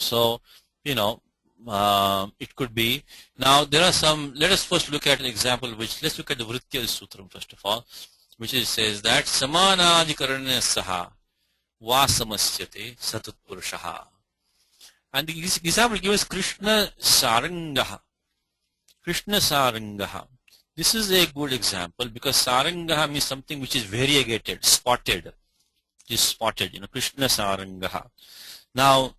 it could be. Now there are some. Let us first look at an example. Let's look at the Vritya Sutram first of all, which says that Samanadikaranya Saha Vasamasyate Satut Purushaha. And the example given is Krishna Sarangaha. Krishna Sarangaha. This is a good example because Sarangaha means something which is variegated, spotted. It is spotted, Krishna Sarangaha. Now,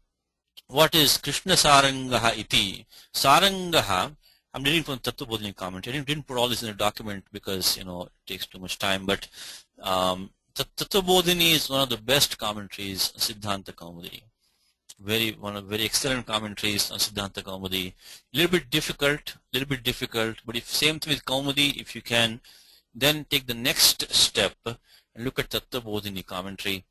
what is Krishna Sarangaha iti? Sarangaha, I'm reading from Tattvabodhini commentary. I didn't put all this in a document because, it takes too much time, but Tattvabodhini is one of the best commentaries on Siddhanta Kaumudi. One of very excellent commentaries on Siddhanta Kaumudi. A little bit difficult, but if same thing with Kaumudi, if you can then take the next step and look at Tattvabodhini commentary,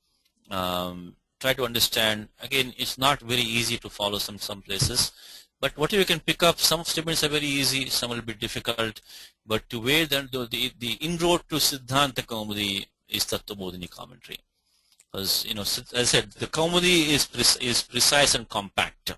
try to understand. Again, it's not very easy to follow some places, but whatever you can pick up, some statements are very easy, some a little bit difficult, but to where the inroad to Siddhanta Kaumudi is Tattvabodhini commentary. Because, as I said, the Kaumudi is precise and compact.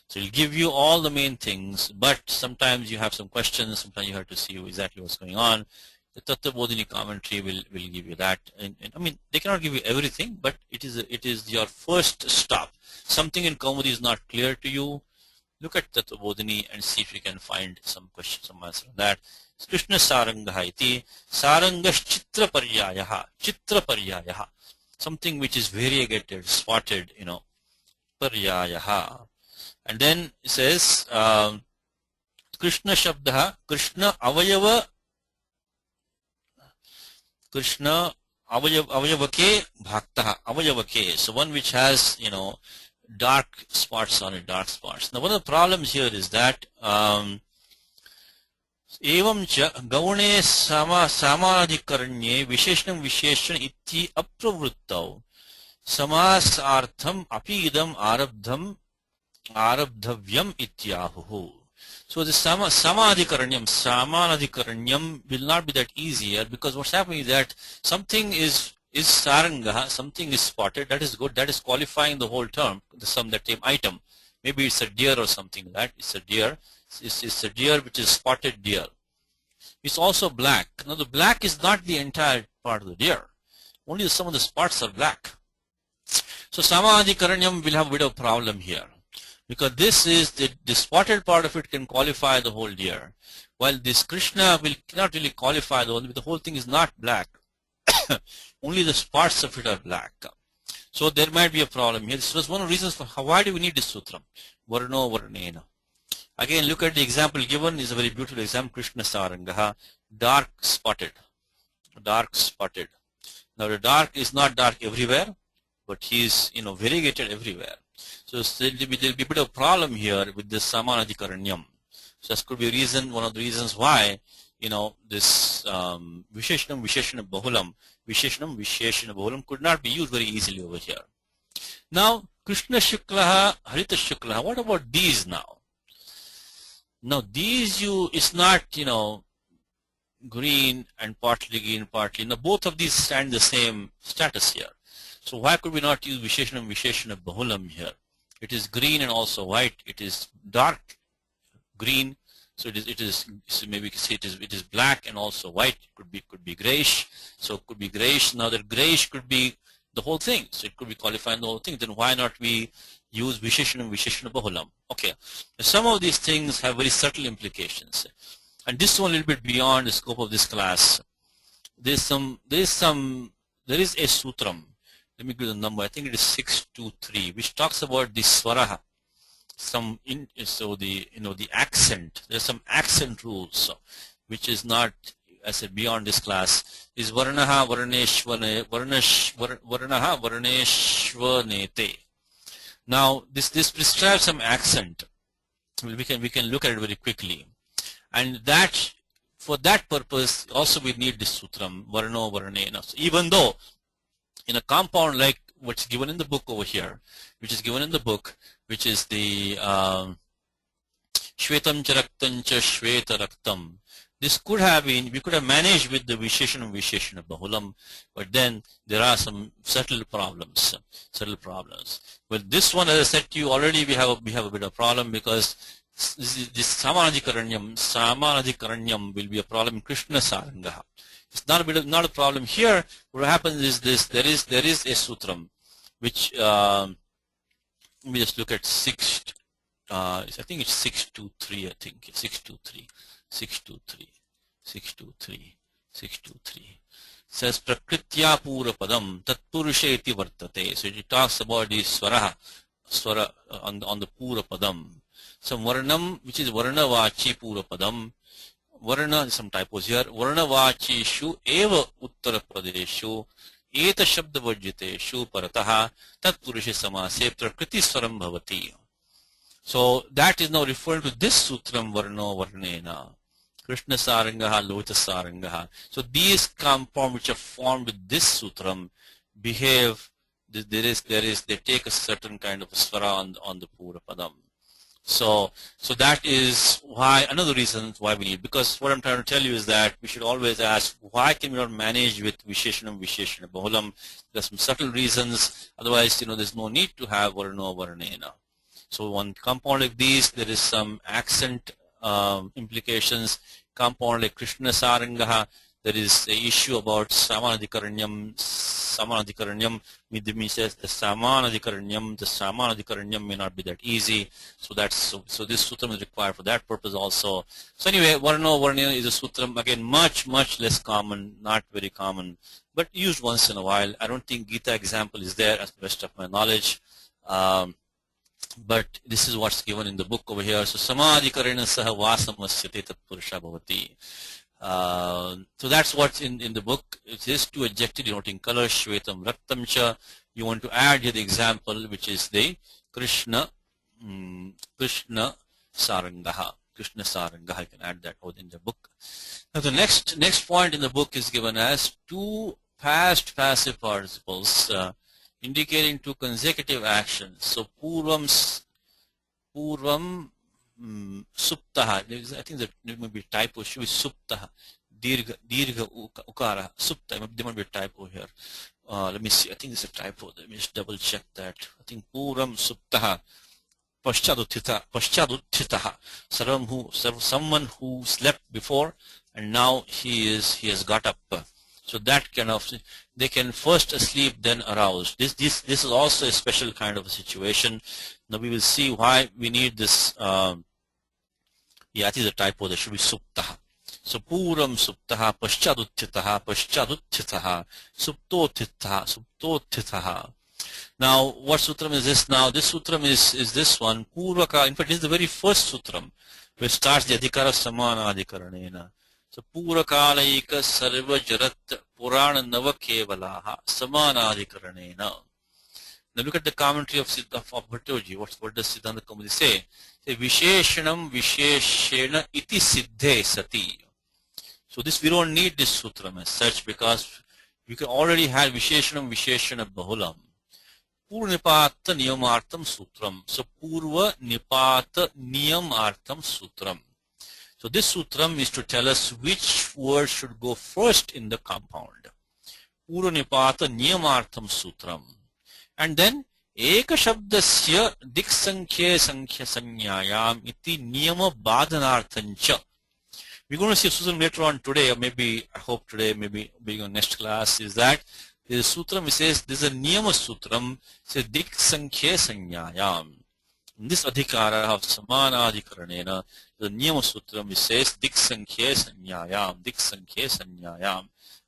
So it'll give you all the main things, but sometimes you have some questions, sometimes you have to see exactly what's going on. The Tattvabodhini commentary will give you that. And I mean, they cannot give you everything, but it is your first stop. Something in Kaumudi is not clear to you, look at Tattvabodhini and see if you can find some question, some answer on that. Krishna Sarangaha iti, Sarangash Chitra Paryayaha. Something which is variegated, spotted, Paryayaha. And then it says, Krishna Shabdaha, Krishna Avayavake Bhaktaha, Avayavake. So one which has, dark spots on it, dark spots. Now one of the problems here is that, Evam cha gaune samadhikaranye visheshanam visheshan iti apravruttau samasartham api idam arabdhavyam ityahuhu. So the samadhikaranyam will not be that easier because what's happening is that something is sarangaha, something is spotted. That is good. That is qualifying the whole term, that same item. Maybe it's a deer or something like that. It's a deer. It's a deer which is spotted deer. It's also black. Now the black is not the entire part of the deer. Only some of the spots are black. So Samadhikaranyam will have a bit of problem here. Because this is the spotted part of it can qualify the whole deer. While this Krishna cannot really qualify the whole thing is not black. Only the spots of it are black. So there might be a problem here. This was one of the reasons for why do we need this sutra? Varno Varnena. Again, look at the example given is a very beautiful example. Krishna Sarangaha, dark spotted. Dark spotted. Now the dark is not dark everywhere, but he is variegated everywhere. So there'll be a bit of problem here with this Samanadikaranyam. So that could be a reason, one of the reasons why this Visheshanam Visheshana Bahulam could not be used very easily over here. Now Krishna Shuklaha, Harita Shuklaha. What about these now? Now these it's not green and partly green, partly. Now both of these stand the same status here. So why could we not use Visheshana Bahulam here? It is green and also white. It is dark green. So it is so maybe we can say it is black and also white. It could be grayish. So it could be grayish. Now that grayish could be the whole thing. So it could be qualifying the whole thing. Then why not we use Visheshana Bahulam? Okay. Some of these things have very subtle implications. And this one a little bit beyond the scope of this class. There is a sutram. Let me give the number. I think it is 623, which talks about the swaraha. The accent. There's some accent rules, which is not, I said, beyond this class. Is varnaha varneshvanete. Now this prescribes some accent. We can look at it very quickly, and that for that purpose also we need this sutram varno varnena. So even though in a compound like what's given in the book over here, which is given in the book, which is the shvetam charaktam cha shveta raktam, this could have been, we could have managed with the visheshana bahulam, but then there are some subtle problems. Well, this one, as I said to you already, we have a bit of a problem, because this samanadhikaranyam will be a problem in Krishna Sarangaha. It's not a problem here. What happens is this: there is a sutram, which let me just look at I think it's 623. I think it's 623. Says prakritya pura padam tatpurusha iti vartate. So it talks about the swara on the pura padam. Some varnam, which is varnavachi pura padam. Varna, some typos here. Varnavachishu eva uttara pradeshu eta shabda vajyateshu parataha tatpurusha samase prakriti swaram bhavati. So that is now referring to this sutram varno varnena. Krishna Sarangaha, Lota Sarangaha. So these compounds which are formed with this sutram behave, they take a certain kind of a swara on the Pura Padam. So that is why, another reason why we need, because what I'm trying to tell you is that we should always ask, why can we not manage with Visheshanam, Bahulam? There's some subtle reasons, otherwise, there's no need to have Varno, Varnena. So one compound like these, there is some accent implications. Compound like Krishna Sarangaha, there is the issue about Samanadhikaranyam means the Samanadhikaranyam may not be that easy. So this sutram is required for that purpose also. So anyway, Varno Varnena is a sutram, again much less common, not very common, but used once in a while. I don't think Gita example is there as the best of my knowledge. But this is what's given in the book over here. So samadhikarena saha vasamasyate tatpurusha bhavati. So that's what's in the book. It is two adjectives denoting color, shvetam raktam cha. You want to add here the example, which is the Krishna Sarangaha. Krishna Sarangaha. You can add that out in the book. Now the next point in the book is given as two past passive participles indicating two consecutive actions. So purvam suptaha. I think that there might be a typo. Should be suptaha. Dirgha ukara. Supta. There might be a typo here. Let me see. I think there's a typo. Let me just double check that. I think purvam suptaha. Paschadutthitaha. Someone who slept before and now he has got up. So that kind of, they can first asleep, then aroused. This is also a special kind of a situation. Now we will see why we need this. I think the typo, there should be suptaha. So puram suptaha, paschadutthitaha, suptothitaha. Now what sutram is this now? This sutram is this one, purvaka. In fact, this is the very first sutram, which starts the adhikara samana adhikaranena. So Purakalaika Sarva Jarat Purana Nava Kevalaha Samanadhikaranena. Now look at the commentary of Bhattoji. What does Siddhanta Kaumudi say? Visheshanam Visheshena Iti Siddhe Sati. So this, we don't need this sutram as such, because we can already have Visheshanam Visheshana Bahulam. Purva Nipata Niyamartham Sutram. So Purva Nipata Niyamartham Sutram. So this sutram is to tell us which word should go first in the compound. Purva nipata niyamartham sutram. And then eka shabdasya diksankhya sankhya sanyayam iti niyama badhanarthancha. We're going to see a sutram later on today, or maybe, I hope today, maybe being on next class, is that the sutram, it says, this is a niyama sutram, says diksankhya sanyayam. In this adhikara of samanadhikaranena, the niyama sutram which says dik sankhye sanyayam.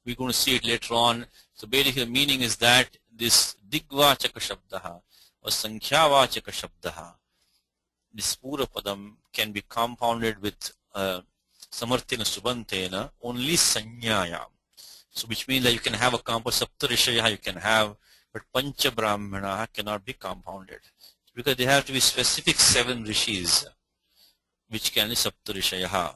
We're going to see it later on. So basically the meaning is that this digvachaka shabdaha or sankhyavachaka shabdaha, this pura padam can be compounded with samarthena subantena only sanyayam. So which means that you can have a compound saptarishaya you can have, but pancha brahmana cannot be compounded because there have to be specific 7 rishis which can be saptarishaya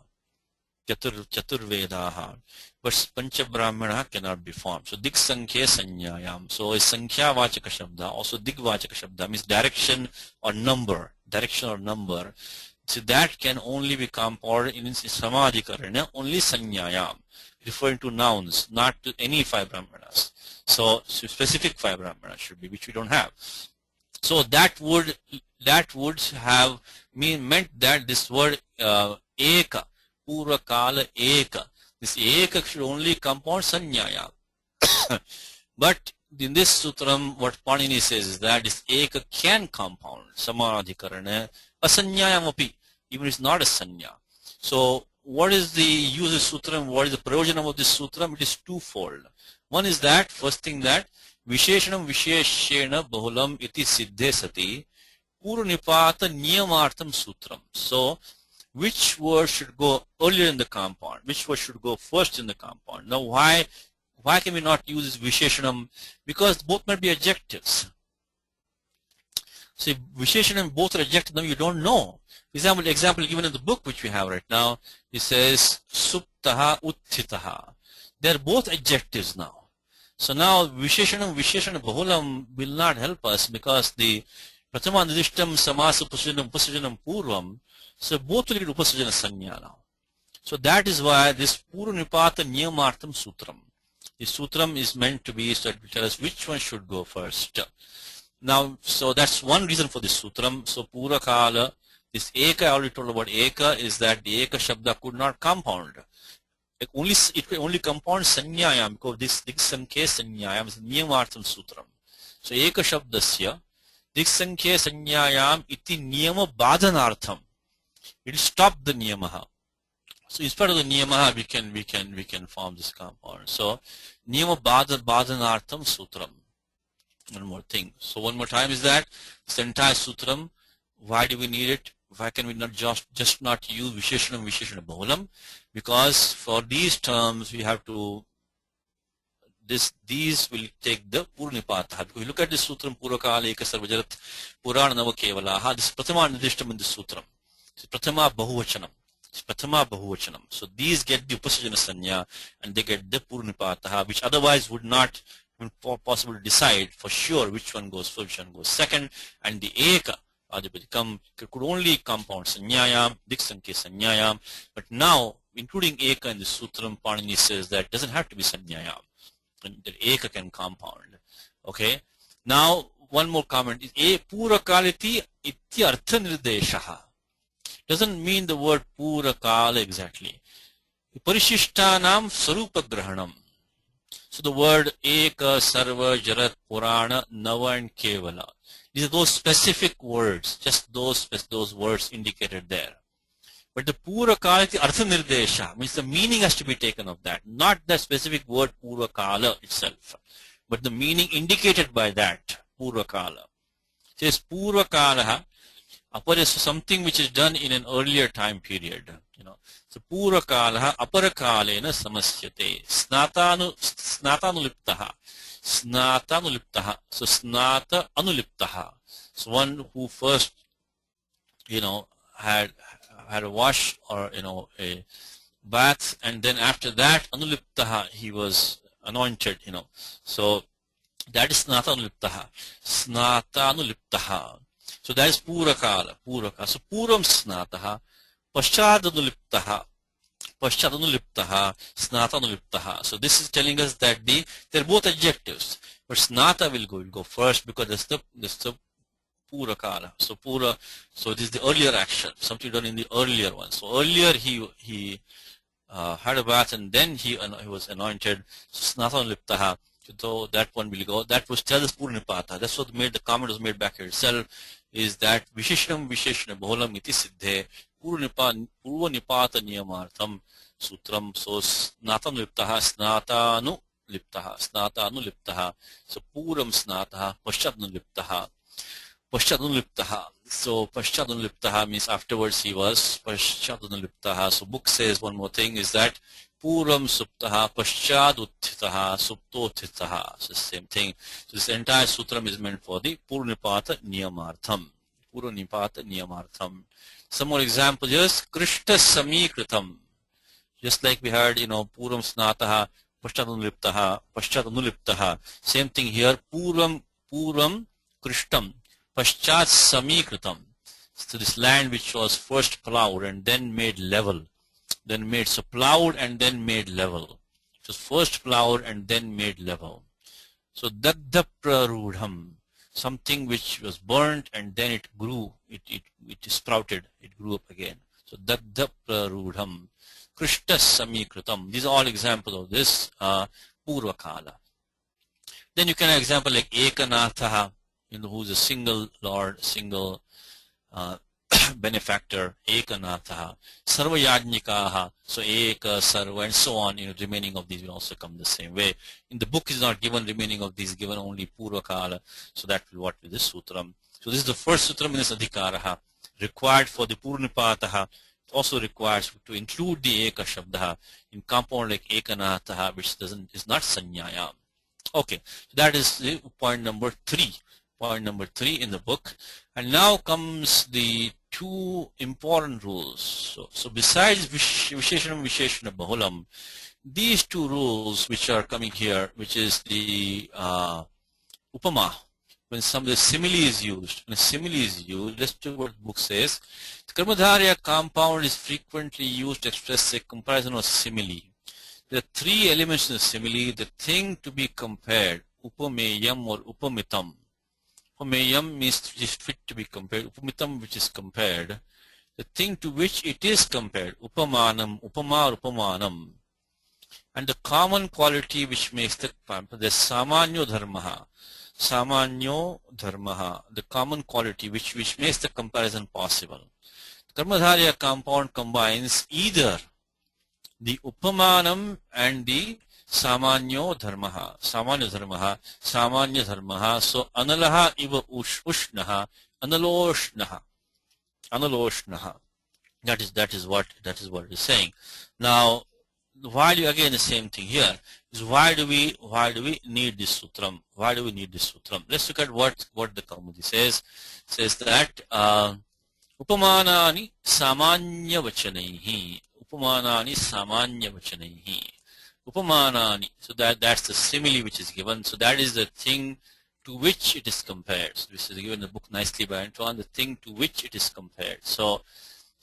chaturvedaha, but pancha brahmana cannot be formed. So dik sankhya sanyayam. So a sankhya vachaka shabda, also dik vachaka shabda means direction or number. So that can only be compounded in samadhikarana only sanyayam, referring to nouns, not to any 5 brahmanas. So specific 5 brahmanas should be, which we don't have. So that would have meant that this word eka, pura kala eka, this eka should only compound sanyayam. But in this sutram, what Panini says is that this eka can compound samadhikarana asanyayam api, even if it's not a sanya. So what is the use of sutram? What is the prayojanam of this sutram? It is twofold. One is that, first thing that visheshanam visheshena bahulam iti siddhe sati purnipata niyamartham sutram. So which word should go earlier in the compound? Which word should go first in the compound? Now why can we not use this visheshanam? Because both might be adjectives. So if visheshanam both are adjectives, now you don't know. For example given in the book which we have right now, it says suptaha uttitaha. They are both adjectives now. So now visheshanam bahulam will not help us because the prathama nidishtam samasa upasajanam purvam, so both will get upasajana sanya now. So that is why this purnipata niyamartham sutram. This sutram is meant to be so it will tell us which one should go first. Now, so that's one reason for this sutram. So pura kala, this eka, I already told about eka, is that the eka shabda could not compound. It could only compound sanyayam because this diksankhe sanyayam is niyamartham sutram. So eka shabdasya diksankhe sanyayam iti niyama badhanartham. It will stop the niyamaha. So instead of the niyamaha we can form this compound. So niyama badhanartham sutram. One more thing. So one more time is that this entire sutram, why do we need it? Why can we not just not use visheshanam bahulam? Because for these terms we have to these will take the purnipata. Because you look at this sutram purakala eka sarvajarat purana nava kevalaha, this prathama nidishtam in this sutram. This prathama bahuvachanam. So these get the upasajana sanya and they get the purnipata, which otherwise would not be possible to decide for sure which one goes first, which one goes second, and the eka could only compound sanyayam, diksankhe sanyayam, but now including eka in the sutram, Panini says that it doesn't have to be sanyayam, and that eka can compound. Okay. Now one more comment is pura kaliti iti artha nirdeshaha. Doesn't mean the word pura kala exactly. Parishishtanam sarupa grahanam. So the word eka, sarva, jarat, purana, nava and kevala. These are those specific words, just those words indicated there. But the pura kala iti artha nirdesha means the meaning has to be taken of that, not the specific word pura kala itself, but the meaning indicated by that pura kala. It says pura kala apara is something which is done in an earlier time period. So pura kala apara kalena samasyate snatanuliptaha. So snata anuliptaha. So one who first had a wash or a bath, and then after that anuliptaha he was anointed. So that is snata anuliptaha. So that is pura kala. So puram snataha paschaduliptaha, snata. So this is telling us that they're both adjectives, but snata will go first because that's the pura kala. So pura, so this is the earlier action, something done in the earlier one. So earlier he had a bath and then he was anointed. So snata. So that one will go. That was tell us purnipata. That's what the comment was made back here itself. is that Visheshanam Visheshana Bahulam iti siddhe Purva Nipata Niyamartham Sutram. So Snatam Liptaha Snatanu Liptaha Snatanu Liptaha. So Puram Snataha Paschatnu Liptaha. Paschatnuliptaha. So Paschatnuliptaha means afterwards he was Paschatnuliptaha. So book says one more thing is that Puram Suptaha Paschadutthitaha Suptothitaha. So same thing. So this entire sutram is meant for the Purnipata Niyamartham. Purnipata Niyamartham. Some more examples. Just Krishta Samikritam. Just like we heard, Puram Snataha Paschatnuliptaha. Same thing here. Puram Krishtam. Paschat Samikritam. So this land which was first plowed and then made level. So plowed and then made level. It was first plowed and then made level. So Daddha Prarudham. Something which was burnt and then it grew. It sprouted. It grew up again. So Daddha Prarudham. Krishta Samikritam. These are all examples of this Purvakala. Then you can have example like Ekanathaha. Who's a single lord, single benefactor, Ekanathaha, Sarvayajnikaha, so Eka, Sarva, and so on, remaining of these will also come the same way. In the book is not given remaining of these, given only Purvakala, so that will what with this sutram. So this is the first sutram in this Adhikaraha, required for the Purnipataha. It also requires to include the Eka Shabdaha in compound like Ekanathaha, which is not Sanyaya. Okay, so that is point number 3. Point number 3 in the book. And now comes the two important rules. So besides Visheshanam Visheshana Bahulam, these two rules which are coming here, which is the Upama, when the simile is used. When a simile is used, let's do what the book says. The Karmadharya compound is frequently used to express a comparison of simile. There are 3 elements in the simile. The thing to be compared, Upameyam or Upamitam. Upameyam means it is fit to be compared. Upamitam, which is compared. The thing to which it is compared. Upamanam, Upama or Upamanam. And the common quality which makes the Samanyo Dharmaha. Samanyo Dharmaha. The common quality which makes the comparison possible. The Karmadharya compound combines either the Upamanam and the Samanyo Dharmaha. Samanya Dharmaha. So Analaha iva Ushnaha. Analoshnaha. That is what it is saying. Now, why do again the same thing here is why do we need this sutram? Why do we need this sutram? Let's look at what the Kaumudi says. It says that Upamanani Samanya Vachanaihi. Upamanani Samanya Vachanaihi. Upamanani. So that's the simile which is given. So that is the thing to which it is compared. So this is given in the book nicely by Antoine. The thing to which it is compared. So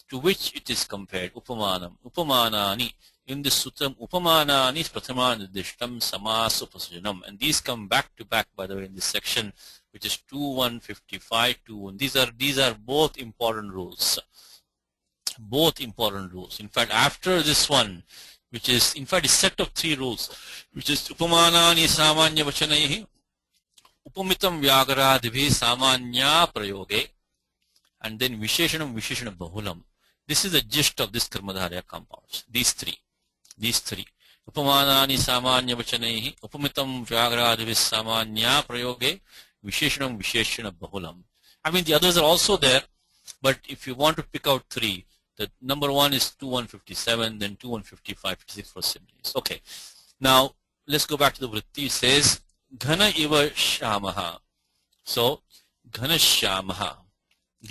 to which it is compared. Upamanam. Upamanani. In this sutram, Upamanani Prathamanidishtam Samasupasajanam. And these come back to back, by the way, in this section, which is 2.155, 2.1. These are both important rules. Both important rules. In fact, after this one, which is in fact a set of 3 rules, which is Upamanani Samanya Vachanaihi, Upamitam Vyagaradibhi Samanya Prayoge, and then Visheshanam Visheshana Bahulam. This is the gist of this Karmadharya compounds. These three. Upamanani Samanya Vachanaihi, Upamitam Vyagaradibhi Samanya Prayoge, Visheshanam Visheshana Bahulam. I mean the others are also there, but if you want to pick out 3, the number 1 is 2.157, then 2.155, 56 for similes. Okay. Now, let's go back to the vritti. It says, Ghana iva shamaha. So, Ghana shamaha. It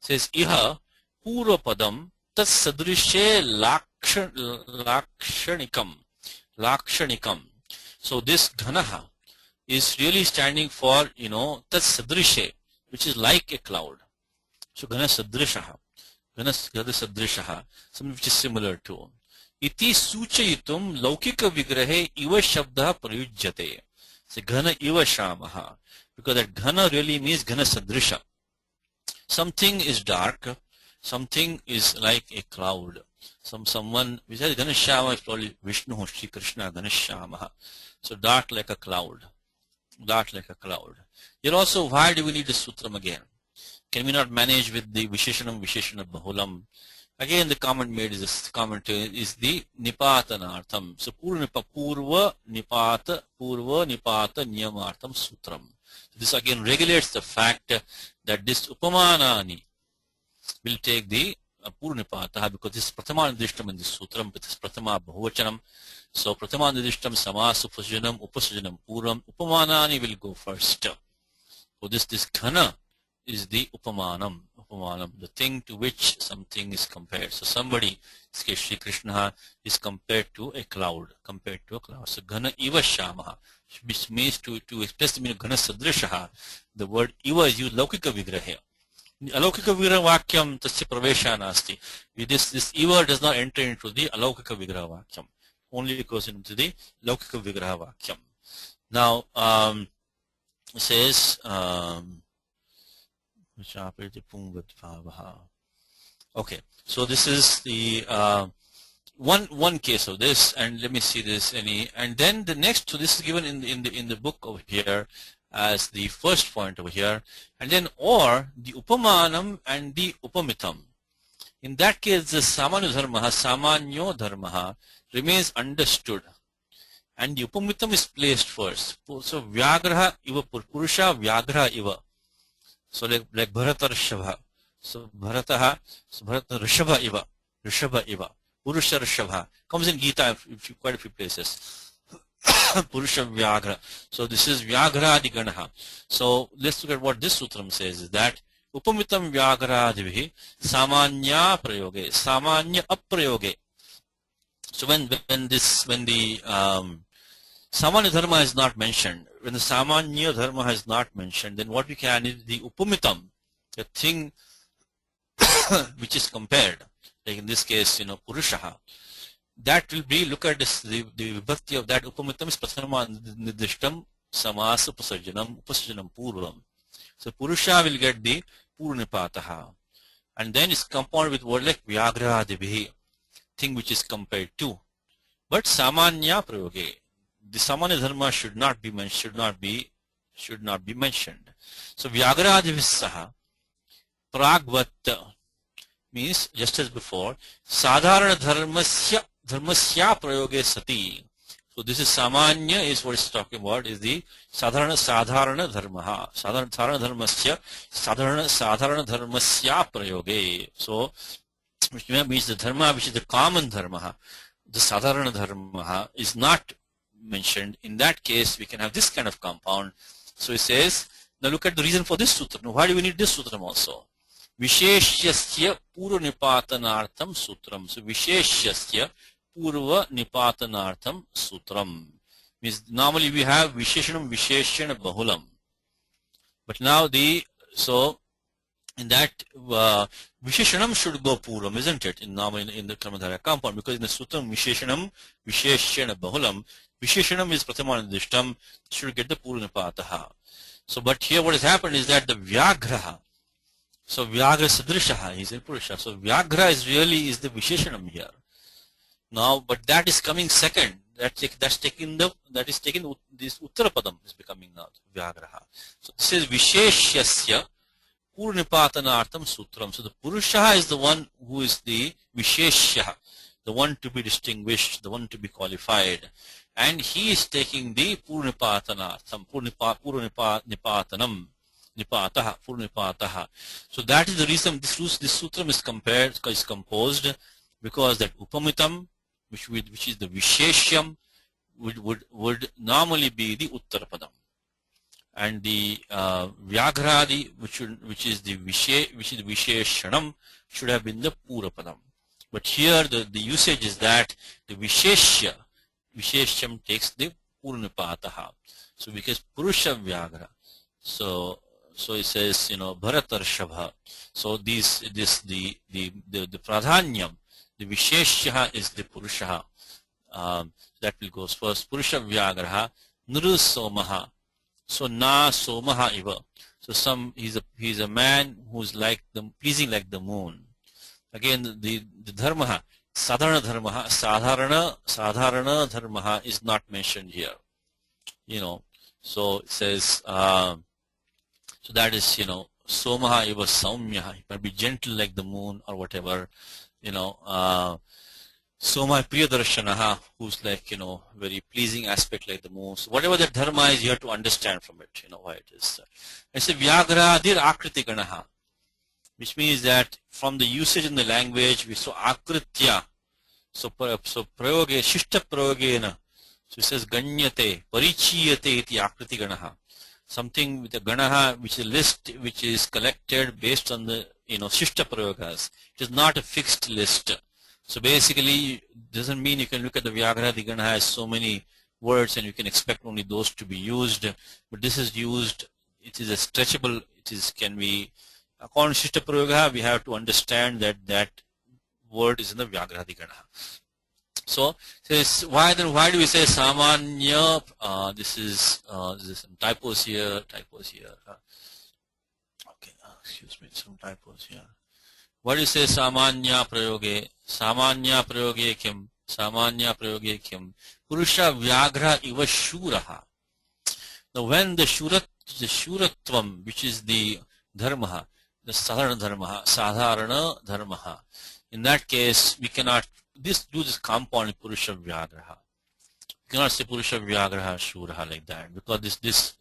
says, Iha purva padam tat sadrishe lakshanikam. So, this Ghanaha is really standing for, tat sadrishe, which is like a cloud. So, Ghana sadrishaha. Something which is similar to. Iti suchayitum laukika vigrahe iva shabda prayujyate. So ghana iva shamaha. Because that ghana really means ghana sadrisha. Something is dark, something is like a cloud. Someone, we said ghana shama is probably Vishnu, Shri Krishna, ghana shamaha. So dark like a cloud. Dark like a cloud. Here also, why do we need the sutram again? Can we not manage with the Visheshanam Bahulam? Again, the comment made is this comment is the Nipatanartham. So Purva Nipata Niyamartham Sutram. This again regulates the fact that this Upamanani will take the Purnipataha, because this is Pratama Nidishtam in this Sutram, with this Pratama Bahuvachanam. So Pratama Nidishtam Samas Upasajanam Puram. Upamanani will go first. So this Ghana is the Upamanam, the thing to which something is compared. So somebody, Sri Krishna, is compared to a cloud, So Ghana Iva Shamaha, which means to express the meaning of Ghana Sadrishaha, the word Iva is used Laukika Vigraha. Alaukika Vigraha Vakyam Tasya Pravesha Nasti. This Iva does not enter into the Alaukika Vigraha Vakyam. Only goes into the Laukika Vigraha Vakyam. Now, it says, okay, so this is the one case of this, and let me see this and then the next. So this is given in the book over here as the first point over here, and then or the upamanam and the upamitam. In that case, the samanyo dharma remains understood, and the upamitam is placed first. So vyagraha iva purusha vyagraha iva. So like Bharata Rishabha. So Bharata Rishabha Iva. Purusha Rishabha. Comes in Gita quite a few places. Purusha Vyagra. So this is Vyagra Diganaha. So let's look at what this sutram says, is that Upamitam Vyagra Divihi Samanya Prayoge. Samanya Aprayoge. So when the Samanya Dharma is not mentioned, when the Samanya Dharma is not mentioned, then what we can is the Upamitam, the thing which is compared, like in this case, Purushaha. That will be, look at this, the vibhakti of that Upamitam is Pratama Nidishtam Samasa Upasajanam Purvam. So Purusha will get the Purnipataha. And then it's compounded with word like Vyagra Divihi, thing which is compared to. But Samanya Prayoge, the Samanya Dharma should not be mentioned. So Vyagradivisaha Pragvat means, just as before, Sadharana Dharmasya Prayoge Sati. So this is Samanya is what it's talking about, is the Sadharana Dharma. Sadharana Dharmasya Prayoge. So which means the Dharma which is the common Dharma, the Sadharana Dharma is not mentioned. In that case, we can have this kind of compound. So it says, now look at the reason for this sutra. Now why do we need this sutram also? Visheshyasya Purva Nipatanartham Sutram. So Visheshyasya Purva Nipatanartham Sutram means normally we have Visheshanam Visheshana Bahulam. But now in that Visheshanam should go Puram, isn't it? In the Kramadhara compound, because in the Sutram Visheshanam Visheshana Bahulam, Visheshanam is Prathamanadishtam, should get the Purnipataha. So but here what has happened is that the Vyagraha, so Vyagra Sadrishaha is in Purusha. So Vyagra is the Visheshanam here. Now, but that is coming second. This Uttarapadam is becoming now Vyagraha. So this is Visheshyasya Purnipatanartham Sutram. So the Purusha is the one who is the Visheshya, the one to be distinguished, the one to be qualified. And he is taking the Purnipatanartham, Purnipatanam, Nipataha, Purnipataha. So that is the reason this sutram is composed, because that Upamitam, which is the Visheshyam, would normally be the Uttarapadam. And the Vyagradi, which is the Visheshanam, should have been the Purapadam. But here the usage is that the Visheshyam takes the Purnipataha. So because Purusha Vyagra. So it says, Bharata Rishabha. So the Pradhanyam, the Visheshya is the Purusha. That will go first. Purusha Vyagraha, Nru Somaha. So Na Somaha Iva. So he's a man who's pleasing like the moon. Again, the Dharma, Sadharana Dharma is not mentioned here. So it says, so that is, Somaha iva saumya. It might be gentle like the moon or whatever, Soma Priyadarshanaha, who's like, very pleasing aspect like the moon. So whatever that dharma is, you have to understand from it, why it is. It's a Vyagradir Akriti Ganaha, which means that from the usage in the language, we saw Akritya. So prayoge, Shishta prayogena. So it says Ganyate, Parichiyate iti Akriti Ganaha. Something with a Ganaha, which is a list which is collected based on the, Shishta prayogas. It is not a fixed list. So basically, doesn't mean you can look at the Vyagra, the Gana has so many words and you can expect only those to be used. But this is used, it is a stretchable, can be, according to Shishta Prayoga, we have to understand that that word is in the Vyagra, the Gana. So, why do we say Samanya? This is some typos here. Okay, excuse me, some typos here. What do you say samanya prayoge? Samanya prayoge kim? Samanya prayoge kim? Purusha vyagra iva shuraha. Now when the shuratvam, which is the dharma, the sadharana dharma, in that case we cannot do this compound purusha vyagraha. You cannot say Purusha Vyagraha Shuraha like that, because this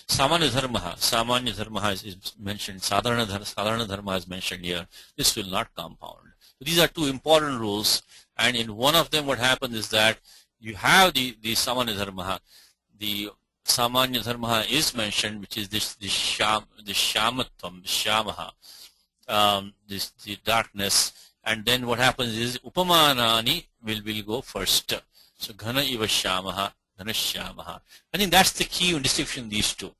Samanya Dharma is mentioned, Sadharana Dharma is mentioned here. This will not compound. So these are two important rules, and in one of them what happens is that you have the Samanya Dharma. The Samanya Dharma is mentioned, which is the Shamatvam, Shamaha, the darkness, and then what happens is Upamanani will go first. So Ghana iva Shamaha, Ghana Shamaha. I think that's the key in distinction these two.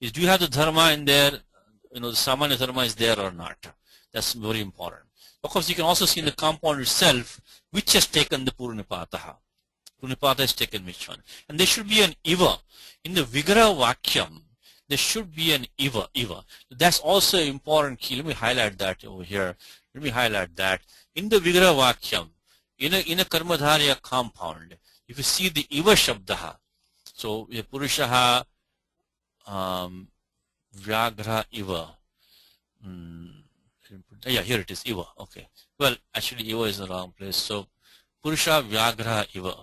Is do you have the dharma in there, the Samanya dharma is there or not? That's very important. Of course, you can also see in the compound itself which has taken the Purnipataha. Purnipata has taken which one. And there should be an iva. In the Vigraha Vakyam, there should be an iva. That's also an important key. Let me highlight that over here. Let me highlight that. In the Vigraha Vakyam, in a karmadharya compound, if you see the iva shabdaha, so purushaha vyagra iva. Yeah, here it is, iva. Okay. Well, actually, iva is the wrong place. So purusha vyagra iva.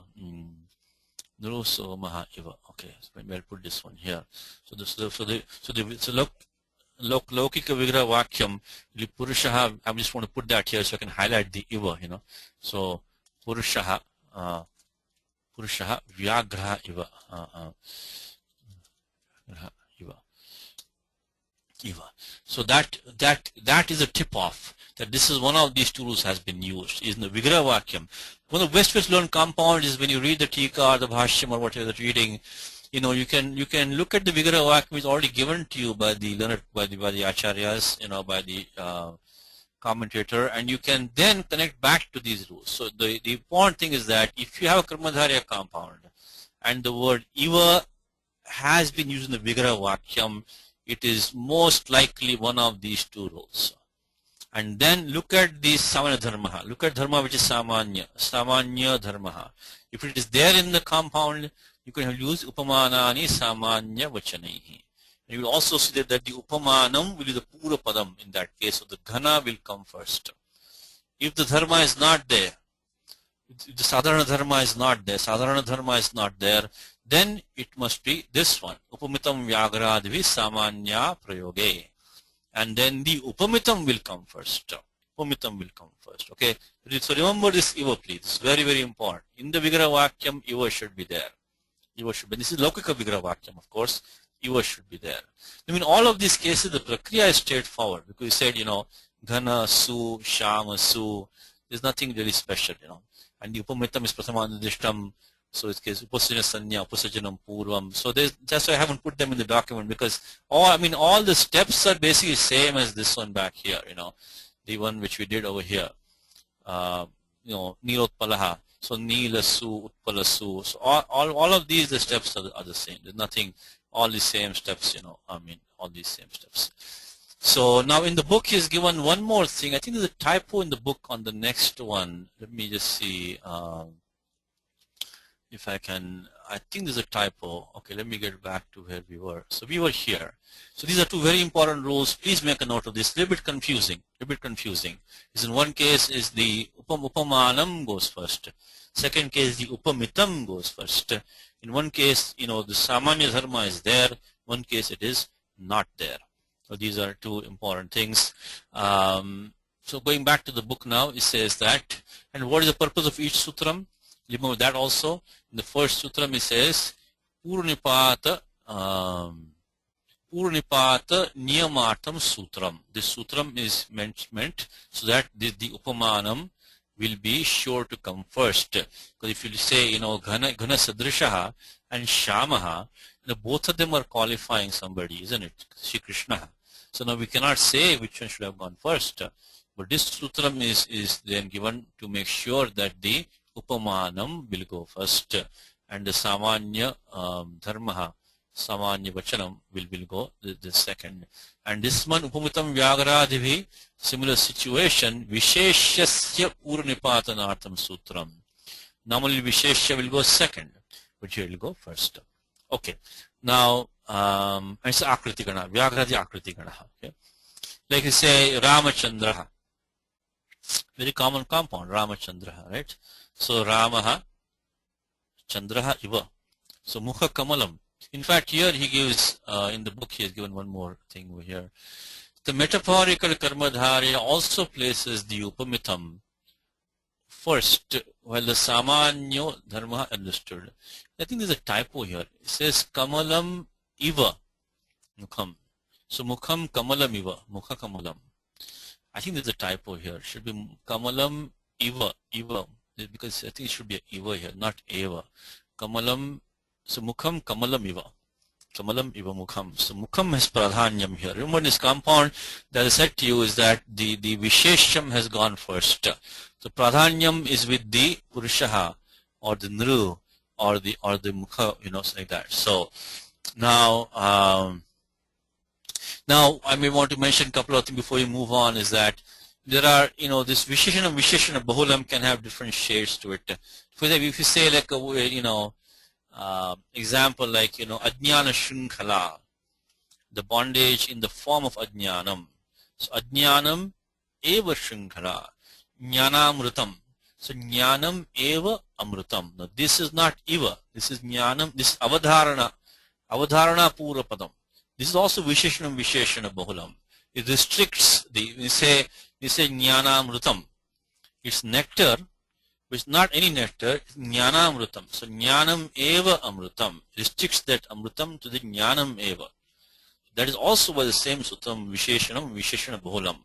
Nuruso maha iva. Okay. So maybe I'll put this one here. So Lokika Vigraha Vakyam, Purushaha, I just want to put that here so I can highlight the iva, So Purushaha Vyagraha iva. So that is a tip off that this is one of these two rules has been used, is in the Vigraha Vakyam. One of the best learned compound is when you read the Tika or the Bhashyam or whatever you're reading, you can look at the Vigraha Vakyam is already given to you by the learned, by the acharyas, by the commentator, and you can then connect back to these rules. So the important thing is that if you have a Karmadharya compound and the word iva has been used in the Vigraha Vakyam, it is most likely one of these two rules. And then look at the Samanya Dharma. Look at Dharma which is Samanya Dharma. If it is there in the compound, you can use Upamanani Samanya Vachanaihi. You will also see that the Upamanam will be the Pura Padam in that case, so the Ghana will come first. If the Dharma is not there, if the Sadharana Dharma is not there, then it must be this one, Upamitam Vyagradvi Samanya Prayoge. And then the Upamitam will come first. Okay. So remember this Iva, please. It's very, very important. In the Vigraha Vakyam, Iva should be there. This is Laukika Vigraha Vakyam, of course. Iva should be there. I mean, all of these cases, the prakriya is straightforward because you said, Ghana, Su, Shama, Su. There's nothing really special, And the Upamitam is Prasamanadishtam. So it's case Upasajana Sanya, Upasajanam Purvam. So that's why I haven't put them in the document because all the steps are basically same as this one back here, the one which we did over here. Nilotpalaha. So Nilasu, Utpalasu. So all of these, the steps are the same. There's nothing, all the same steps, all these same steps. So now in the book he's given one more thing. I think there's a typo in the book on the next one. Let me just see. if I can, I think there's a typo. Okay, let me get back to where we were. So we were here. So these are two very important rules. Please make a note of this. A little bit confusing. A little bit confusing. Is in one case is the upamanam goes first. Second case the upamitam goes first. In one case, the samanya dharma is there. One case it is not there. So these are two important things. So going back to the book now, it says that, and what is the purpose of each sutram? Remember that also. In the first sutram it says Purnipata Niyamatam Sutram. This sutram is meant so that the upamanam will be sure to come first. Because if you say, Ghana Sadrishaha and Shamaha, both of them are qualifying somebody, isn't it? Shri Krishna. So now we cannot say which one should have gone first. But this sutram is then given to make sure that the upamanam will go first and the samanya dharma, samanya vachanam will go the second. And this one upamitam vyagaradivi, similar situation, visheshasya purnipatanaartam sutram. Normally vishesha will go second, but here it will go first. Okay. Now it's akriti gana, vyagaradi akriti gana. Okay. Like you say Ramachandra, very common compound, Ramachandra, right? So Ramaha, Chandraha Iva. So Mukha Kamalam. In fact, here he gives, in the book he has given one more thing over here. The metaphorical Karmadharya also places the Upamitam first, while the Samanyo Dharma understood. I think there's a typo here. It says Kamalam Iva Mukham. So Mukham Kamalam Iva, Mukha Kamalam. I think there's a typo here. It should be Kamalam Iva, because I think it should be Iva here, not Eva. Kamalam, so Mukham Kamalam Iva. Kamalam Iva Mukham. So Mukham has Pradhanyam here. Remember this compound that I said to you is that the Vishesham has gone first. So Pradhanyam is with the Purushaha or the Nru or the Mukha, like that. So now, I may want to mention a couple of things before we move on is that there are, this Visheshana Bahulam can have different shades to it. For example, if you say like example like, Ajnana Shrinkhala, the bondage in the form of Ajnanam. So Ajnanam Eva Shrinkhala, Jnanamrutam. So Jnanam Eva Amrutam. Now this is not Eva, this is Jnanam, this is Avadharana Purapadam. This is also Visheshanam Bahulam. It restricts we say Jnanamrutam. It's nectar, which is not any nectar, it's Jnanamrutam. So Jnanam Eva Amrutam restricts that Amrutam to the Jnanam Eva. That is also by the same sutram Visheshanam Bahulam.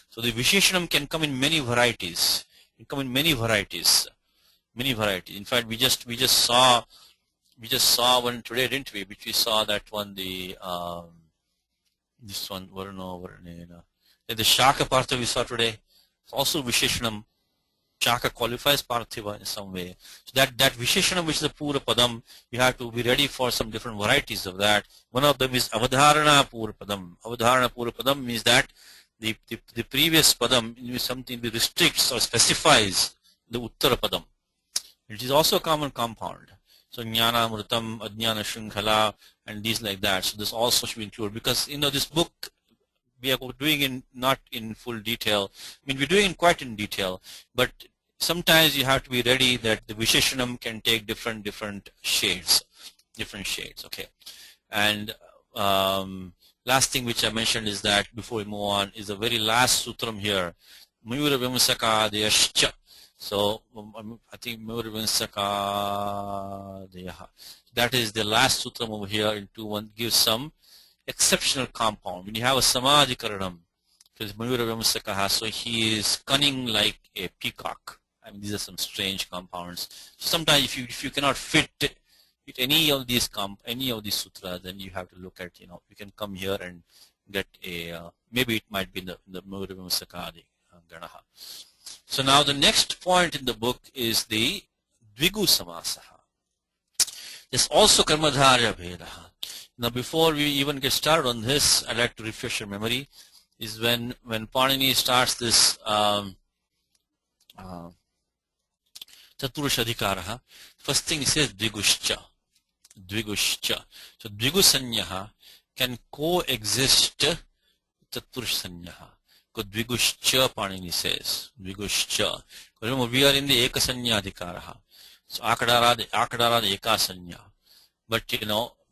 So the Visheshanam can come in many varieties. It can come in many varieties. In fact, we just saw one today, didn't we? Which we saw that one, this one, the Shaka Partha we saw today. It's also Visheshanam. Shaka qualifies Parthiva in some way. So that Visheshanam, which is the Pura Padam, you have to be ready for some different varieties of that. One of them is Avadharana Pura Padam. Avadharana Pura Padam means that the previous Padam is something that restricts or specifies the Uttara Padam. It is also a common compound. So Jnana Amrutam, Ajnana Shrinkhala, and these like that. So this also should be included because this book we are doing not in full detail. I mean, we're doing it quite in detail, but sometimes you have to be ready that the Visheshanam can take different shades. Okay. And last thing which I mentioned is that before we move on is the very last sutram here, Mayura Vimsaka Deyascha. So I think Mayura Vimsaka Deyaha. That is the last sutram over here in 2.1 gives some exceptional compound. When you have a Samadhikaranam, so he is cunning like a peacock. I mean, these are some strange compounds. So sometimes if you cannot fit any of these sutras, then you have to look at, you can come here and get a, maybe it might be in the Murivamsakadi Ganaha. So now the next point in the book is the Dvigu Samasaha. There's also Karmadharya Vedaha. Now before we even get started on this, I'd like to refresh your memory, is when Panini starts this Chaturashadhikaraha. First thing it says Dviguscha. Dviguscha. So Dvigusanyaha can coexist Chatursanyaha. Because Dviguscha Panini says. Dviguscha. Remember, we are in the Ekasanyadhikaraha. So Akadarad Ekasanya. But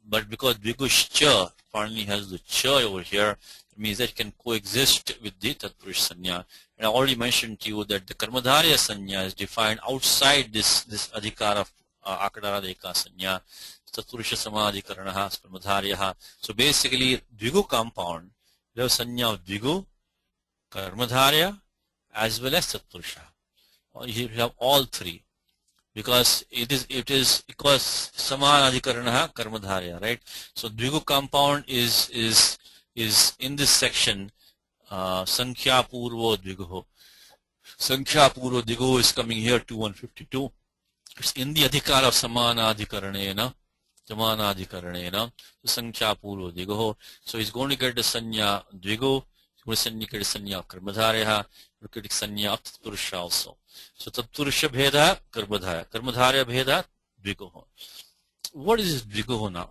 but because Dviguscha Panini has the cha over here, it means that it can coexist with the Tatpurush Sanya. And I already mentioned to you that the Karmadharya Sanya is defined outside this adhikara of Akadara Eka Sanya, Tatpurusha Samadhikaranaha, Karmadharyaha. So basically, Dvigu compound, you have Sanya of Dvigu, Karmadharya, as well as Tatpurusha. You have all three. Because it is because Samadhikaranaha, Karmadharya, right? So Dvigu compound is in this section, Sankhya Purvo Dviguho. Sankhya Purvo Dviguho is coming here to 152. It's in the adhikara of Samanadhikaranena. So Sankhya Purvo Dviguho. So he's going to get the Sanya Dvigu. He's going to get the Sanya of Karmadharya. He's going to get the Sanya of Tatpurusha also. So Tatpurusha Bheda, Karmadharya. Karmadharya Bheda, Dviguho. What is Dviguho now?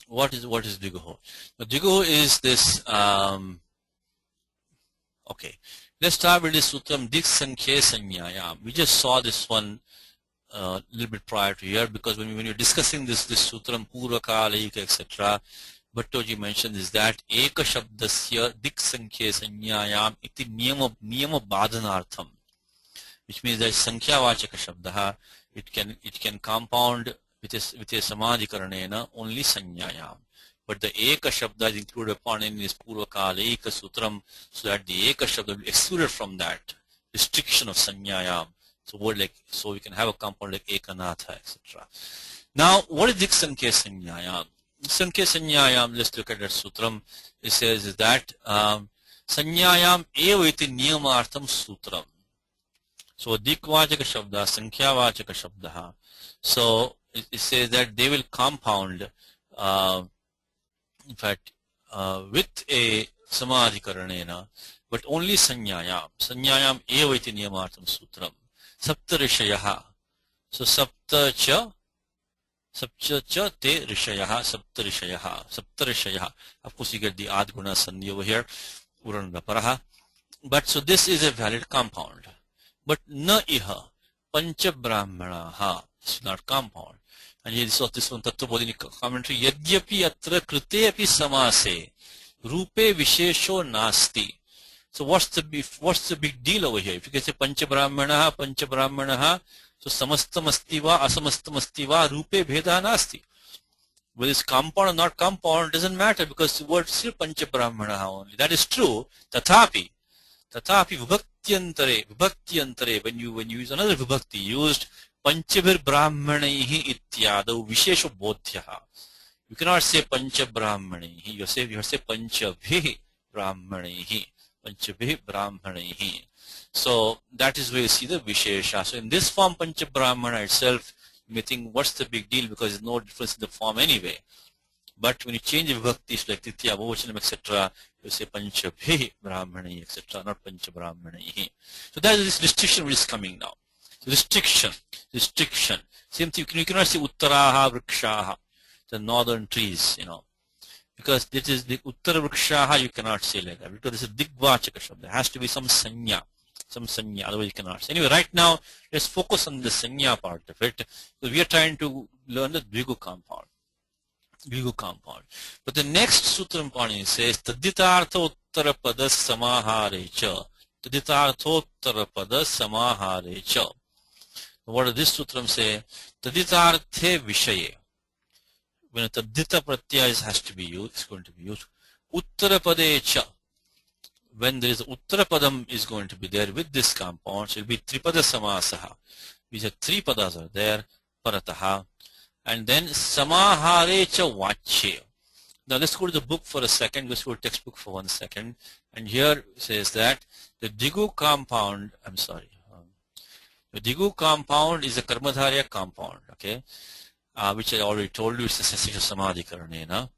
What is Dviguho? Now, Dviguho is this. Okay, let's start with this sutram Dik Sankhya Sanyayam. We just saw this one a little bit prior to here, because when you're discussing this sutram Purvakalaika etc. Bhattoji mentioned is that Eka Shabdasya Dik Sankhya Sanyayam iti niyama badhanartham, which means that Sankhya Vachaka Shabdaha, it can compound with a Samadhikaranena only Sanyayam. But the Eka Shabda is included upon in this Purvakala Eka Sutram, so that the Eka Shabda will be excluded from that restriction of Sanyayam. So we can have a compound like Ekanatha, etc. Now, what is Dik Sankhya Sanyayam? Sankhya Sanyayam, let's look at that Sutram. It says is that Sanyayam eva iti niyamartham Sutram. So Dikvachaka Shabda, Sankhya Vachaka Shabdaha. So it says that they will compound, in fact, with a Samadhikaranena, but only Sanyayam. Sanyayam eva iti niyamartham Sutram. Sapta Rishayaha. So Sapta cha te Rishayaha, Sapta Rishayaha. Of course, you get the Adguna Sandhi over here, Uranda Paraha. But so this is a valid compound. But na iha pancha brahmanaha. It's not compound. And here saw this one Tattvabodhini commentary. Yadyapi atra krite api samase rupe vishesho nasti. So what's the big deal over here? If you can say pancha brahmanaha, so samastam astiva, asamastam astiva, rupe bheda nasti. Whether it's compound or not compound doesn't matter, because the word is still pancha brahmanaha only. That is true. Tathapi vibhaktiyantare, when you use another vibhakti, used panchabhir brahmanaihi ityadau vishesho bodhyaha. You cannot say pancha brahmanaihi. You say panchabhi brahmanaihi. So that is where you see the vishesha. So in this form, pancha brahmana itself, you may think what's the big deal, because there's no difference in the form anyway. But when you change the vibhaktis like titya, bhavachanam, etc., you say panchabhi brahmani, etc., not pancha brahmani. So that is this restriction which is coming now. Restriction. Same thing, you cannot say uttaraha vrikshaha, the northern trees, because this is the uttara vrikshaha, you cannot say like that, because this is digvachaka shabda. There has to be some sanya, otherwise you cannot say. Anyway, right now, let's focus on the sanya part of it, because we are trying to learn the Dvigu compound. But the next sutram pani says taditartha uttara pada samaharecha. What does this sutram say? Taditarthe vishaye. When a tadita pratyaya has to be used, it's going to be used. Uttarapadecha. When there is uttarapadam is going to be there with this compound, so it will be tripada samasaha. These are three padas are there, parataha. And then samaharecha vache. Now let's go to the book for a second. Let's go to textbook for 1 second. And here it says that the Digu compound, the Digu compound is a Karmadharya compound, okay, which I already told you is the cessation of Samadhikaranena.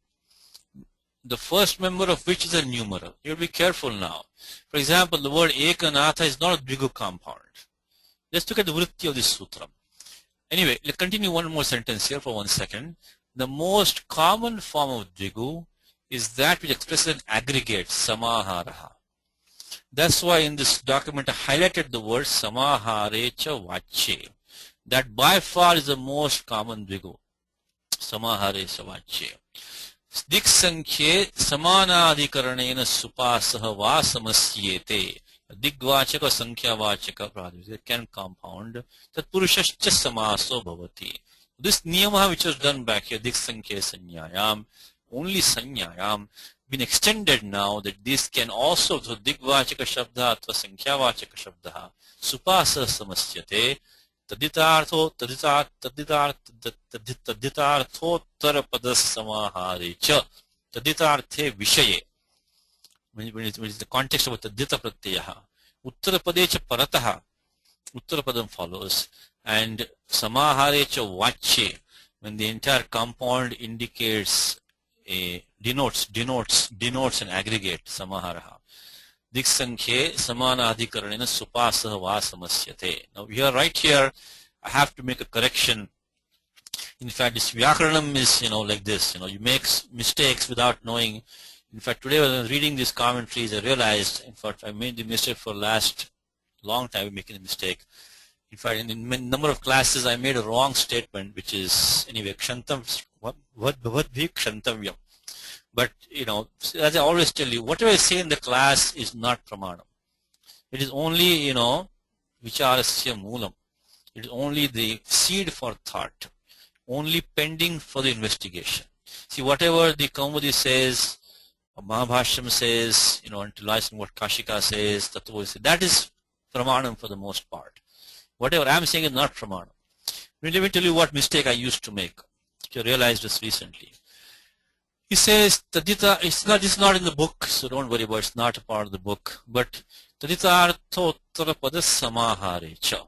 The first member of which is a numeral. You'll be careful now. For example, the word Ekanatha is not a Digu compound. Let's look at the vritti of this sutra. Anyway, let's continue one more sentence here for 1 second. The most common form of dvigu is that which expresses an aggregate, samaharaha. That's why in this document I highlighted the word samahare cha vache. That by far is the most common dvigu. Samahare cha vache. Dik sankhye samanadhikaranena supasaha va samasyete. Digvachaka sankhya-vachaka pradipika can compound. Tat purushascha samaso bhavati. This niyama which was done back here, dik sankhya sanyayam, only sanyayam, been extended now that this can also, so digvachaka shabda atva sankhya-vachaka shabda, supasa samasyate, taditartho taditartho samahare cha, taditarthe vishaye. When is the context of tadita pratyaha. Uttarapade cha parataha. Uttarapadam follows. And samahare cha vache. When the entire compound indicates denotes an aggregate, samaharaha. Diksankhye samanadhikaranena supasaha va samasyate. Now here, right here, I have to make a correction. In fact, this vyakaranam is, like this. You make mistakes without knowing. In fact, today when I was reading these commentaries, I realized, in fact, I made the mistake for last long time, making a mistake. In fact, in a number of classes, I made a wrong statement, which is, anyway, kshantam, kshantavyam. But, as I always tell you, whatever I say in the class is not pramanam. It is only, vicharasya moolam. It is only the seed for thought, only pending for the investigation. See, whatever the Kaumudi says, Mahabhashyam says, until listening what Kashika says, Tattva says, that is pramanam for the most part. Whatever I'm saying is not pramanam. Let me tell you what mistake I used to make, which I realized this recently. He says, Tadita, it's not in the book, so don't worry about it, it's not a part of the book, but Tadita arthottarapada samahare cha.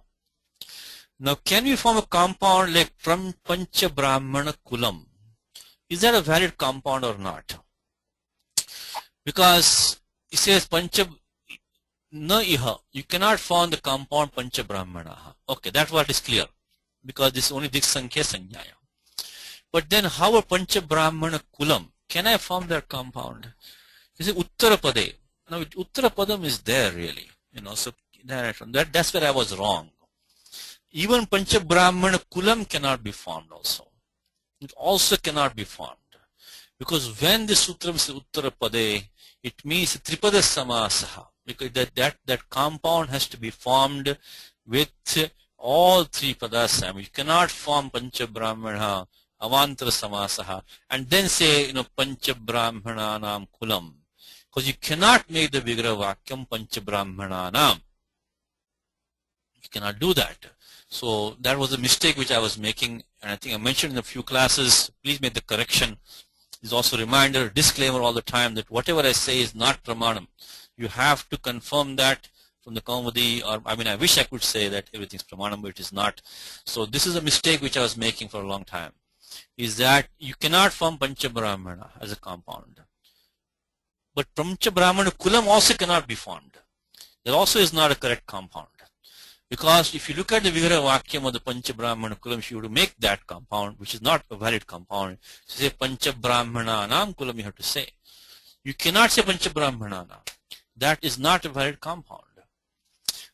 Now, can we form a compound like Pancha Brahmana Kulam? Is that a valid compound or not? Because it says Pancha na iha, you cannot form the compound Pancha Brahmanaha. Okay, that's what is clear. Because this is only Dik Sankhya Sanyaya. But then how a Pancha Brahmana Kulam? Can I form that compound? You say Uttarapade. Now Uttarapadam is there really. So that's where I was wrong. Even Pancha Brahmana Kulam cannot be formed also. It also cannot be formed. Because when the sutra says Uttarapade, it means Tripada Samasaha. Because that compound has to be formed with all three padas. You cannot form Pancha Brahmana, Avantara Samasaha, and then say, Pancha Brahmana Nam Kulam. Because you cannot make the Vigraha Vakyam Pancha Brahmana Nam. You cannot do that. So that was a mistake which I was making, and I think I mentioned in a few classes. Please make the correction. Is also a reminder, disclaimer all the time that whatever I say is not pramanam. You have to confirm that from the Kaumudi, or I wish I could say that everything is pramanam, but it is not. So this is a mistake which I was making for a long time, is that you cannot form Pancha Brahmana as a compound. But Pancha Brahmana Kulam also cannot be formed. That also is not a correct compound. Because if you look at the Vigraha Vakyam of the Pancha Brahmana Kulam, if you were to make that compound, which is not a valid compound, to say Pancha Brahmana Nam Kulam, you have to say. You cannot say Pancha Brahmana Nam. That is not a valid compound.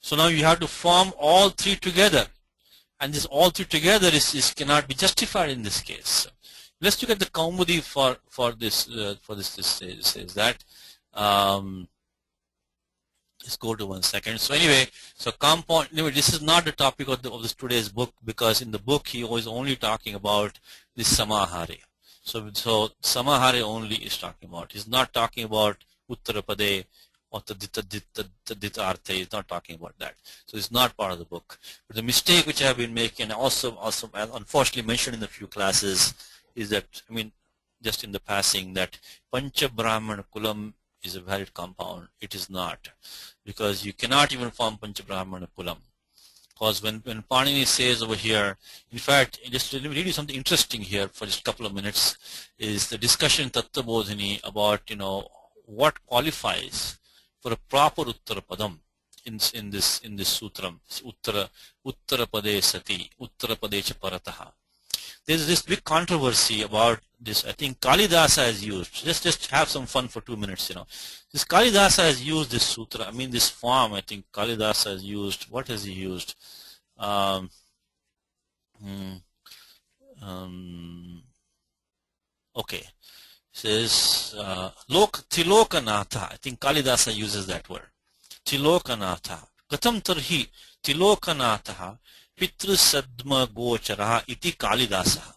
So now you have to form all three together. And this all three together cannot be justified in this case. Let's look at the Kaumudi for this. This says that. Let's go to 1 second. So anyway, so compound. Anyway, this is not the topic of this today's book, because in the book he was only talking about this samahare. So samahare only is talking about. He's not talking about Uttarapade or Tadita Artha. He's not talking about that. So it's not part of the book. But the mistake which I have been making, also unfortunately mentioned in a few classes, is that just in the passing, that Pancha Brahmana Kulam is a valid compound. It is not, because you cannot even form Pancha Brahmana Kulam. Because when Panini says over here, in fact, just let me read you something interesting here for just a couple of minutes, is the discussion in Tattva Bodhini about what qualifies for a proper Uttarapadam this sutram, Uttarapade Sati, Uttarapade cha Parataha. There's this big controversy about this. I think Kalidasa has used, just have some fun for 2 minutes, This Kalidasa has used this sutra, this form. I think Kalidasa has used, what has he used? Okay. Says Tilokanatha. I think Kalidasa uses that word. Tilokanatha. Katham tarhi Tilokanatha Pitru Sadma Gocharaha iti Kalidasa.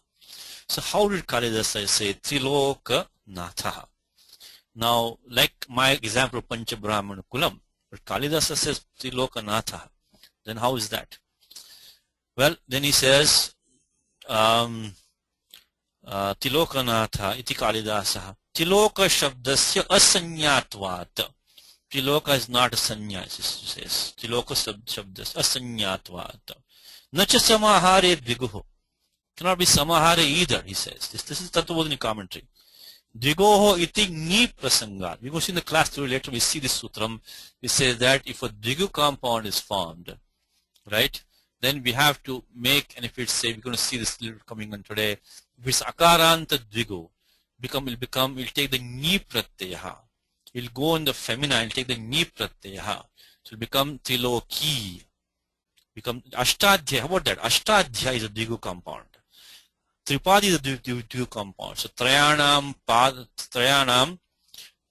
So how did Kalidasa say Tilokanatha? Now, like my example Panchabrahmana Kulam, but Kalidasa says Tilokanatha. Then how is that? Well, then he says Tilokanatha iti Kalidasa. Tiloka shabdasya asanyatvat. Tiloka is not a sanya, it says. Tiloka shabdasya asanyatvat. Nacha samahare dviguho. Cannot be samahare either, he says. This is Tattvabodhini commentary. Dvigoho iti ni prasangat. We go see in the class through later, we see this sutram. It says that if a dvigu compound is formed, right, then we have to make, and if it's say, we're going to see this little coming on today, if it's akaranta dvigu, it'll take the ni pratyaha. It'll go in the feminine, it'll take the ni pratyaha. So it'll become tiloki. Become ashtadhya. How about that? Ashtadhya is a dvigu compound. Tripadi is a dvigu compound. So trayanam padanam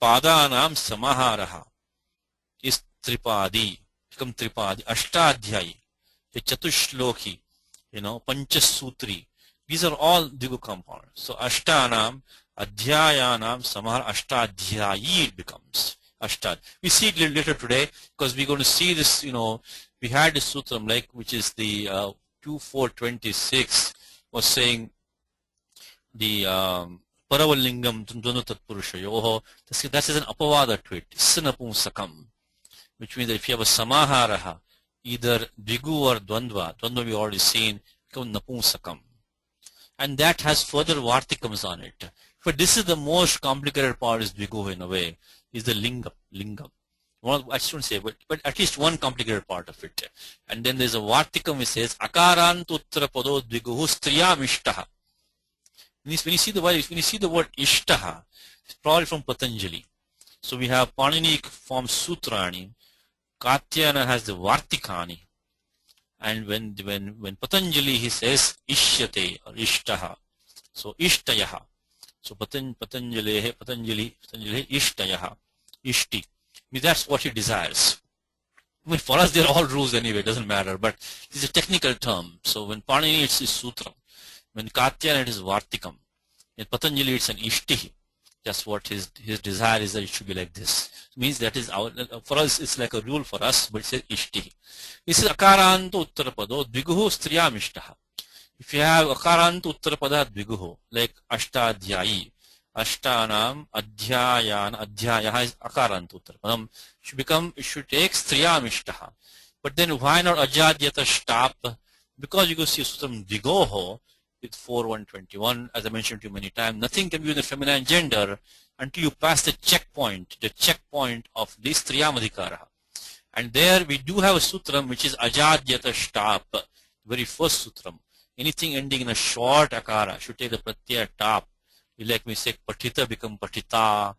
samaharaha is tripadi. Become tripadi. Ashtadhyayi. Chatushloki, Panchasutri. These are all dvigu compounds. So ashtanam, adhyayanam, samahar ashtadhyayi it becomes. Ashtad. We see it later today because we're going to see this, we had this sutram which is the 2426 was saying the Paravalingam Tundunu Tatpurusha Yoho. That is an apavada to it. Sinapumsakam. Which means that if you have a samaharaha, either dvigu or dvandva we already seen, become napumsakam. And that has further vartikams on it. But this is the most complicated part is dvigu in a way, is the lingam. Well, I shouldn't say, but at least one complicated part of it. And then there's a vartikam which says, akarantuttara pado dviguhu striyam ishtaha. When you see the word ishtaha, it's probably from Patanjali. So we have Panini forms sutrani, Katyayana has the Vartikani, and when Patanjali he says Ishyate or Ishtaha, so Ishtayaha, so Patanjali Ishtayaha, Ishti, that's what he desires. For us they're all rules anyway, it doesn't matter, but it's a technical term. So when Panini it's Sutram, when Katyayana it is Vartikam, in Patanjali it's an Ishti. That's what his desire is, that it should be like this. It means that is for us it's like a rule for us, but it says ishti. This is akaranto uttarapado dviguhu striyam ishtaha. If you have akaranto uttarapada dviguhu, like ashtadhyayi, ashtanam adhyaya is akaranto uttarapadam, it should take striyam ishtaha. But then why not ajadyata shtap? Because you go see sutram dvigoho with 4121, as I mentioned to you many times, nothing can be in the feminine gender until you pass the checkpoint of this Triyamadhikara. And there we do have a sutram which is ajadyata shtap, very first sutram. Anything ending in a short akara should take the pratyaya tap. Like we say patita become patita,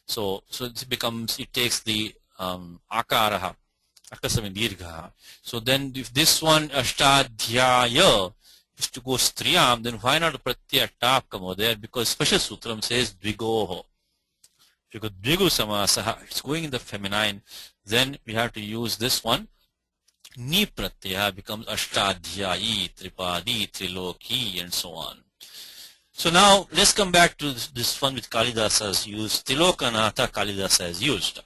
so it takes the akaraha, akasami dirgha. So then if this one ashtadhyaya is to go striyam, then why not pratyaya tap come over there? Because special sutram says dvigoho. Because dvigu samasaha, it's going in the feminine, then we have to use this one. Ni pratyaya becomes ashtadhyayi, tripadi, triloki, and so on. So now let's come back to this one with Kalidasa has used. Tilokanatha Kalidasa has used.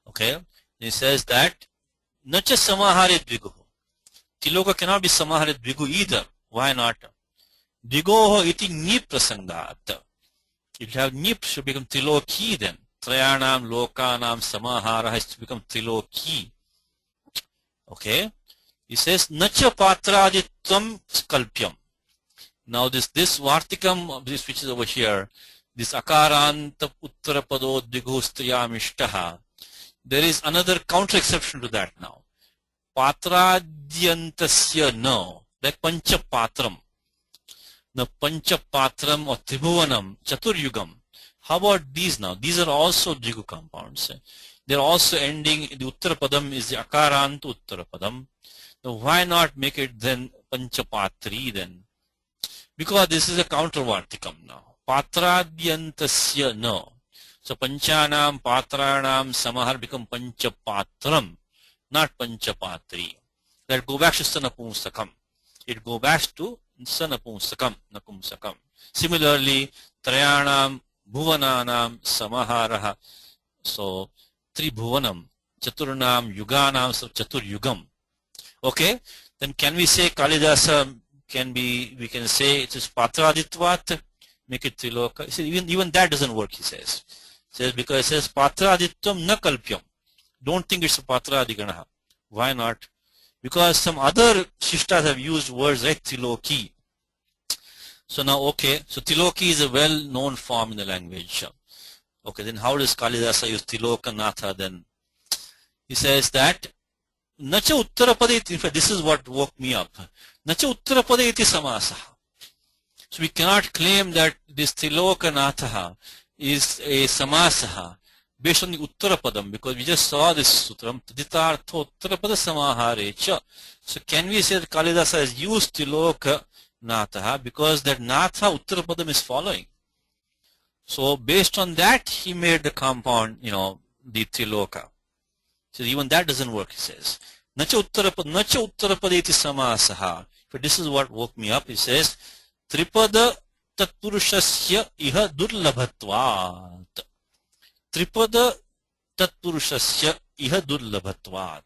Okay, he says that nacha samahare dviguhu. Tiloka cannot be samahare dvigu either. Why not? Dvigoho iti nip prasangat. If you have nip, should become triloki then. Trayanam, lokanam, samahara has to become triloki. Okay. He says nacha patraditvam skalpyam. Now this vartikam, this which is over here, this akaranta uttarapado dviguhu striyam ishtaha, there is another counter exception to that now. Patradyantasya no, like Panchapatram. The Panchapatram or Tribhuvanam, Chaturyugam. How about these now? These are also Jigu compounds. They're also ending, the Uttarapadam is the Akarantu Uttarapadam. So why not make it then Panchapatri then? Because this is a countervartikam now. Patradyantasya no. So Panchanam, Patranam, Samahar become Panchapatram, not Panchapatri. That go back to Sanapumsakam. It go back to Sanapumsakam, Napumsakam. Similarly, Trayanam, Bhuvananam, Samaharaha. So Tribhuvanam, Chaturnam, Yuganam, so Chaturyugam. Okay, then can we say Kalidasa we can say it is Patraditvat, make it Triloka. See, even that doesn't work, he says. Says because it says Patraditvam na kalpyam. Don't think it's a Patradiganaha. Why not? Because some other Shishtas have used words like Triloki. So now, okay, so Triloki is a well-known form in the language. Okay, then how does Kalidasa use Trilokanatha then? He says that Nacha Uttarapade, in fact, this is what woke me up. Nacha Uttarapade iti samasaha. So we cannot claim that this Trilokanatha is a samasaha based on the Uttarapadam, because we just saw this sutram, Taditartho Uttarapada samahare cha. So can we say that Kalidasa has used Trilokanatha because that Natha Uttarapadam is following? So based on that, he made the compound, the Triloka. So even that doesn't work, he says. Nacha Uttarapadeti samasaha. But this is what woke me up. He says, Tripada tatpurushasya iha durlabhatvat. Tripada tatpurushasya iha durlabhatvat.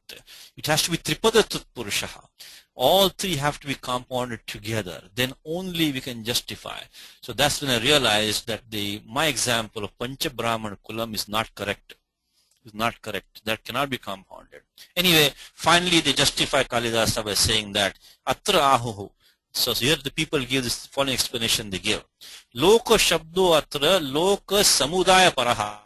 It has to be Tripada tatpurushaha. All three have to be compounded together. Then only we can justify. So that's when I realized that my example of Pancha Brahman Kulam is not correct. Is not correct. That cannot be compounded. Anyway, finally they justify Kalidasa by saying that Atra Ahuhu. So here the people give this following explanation they give. Loka Shabdo Atra Loka Samudaya Paraha.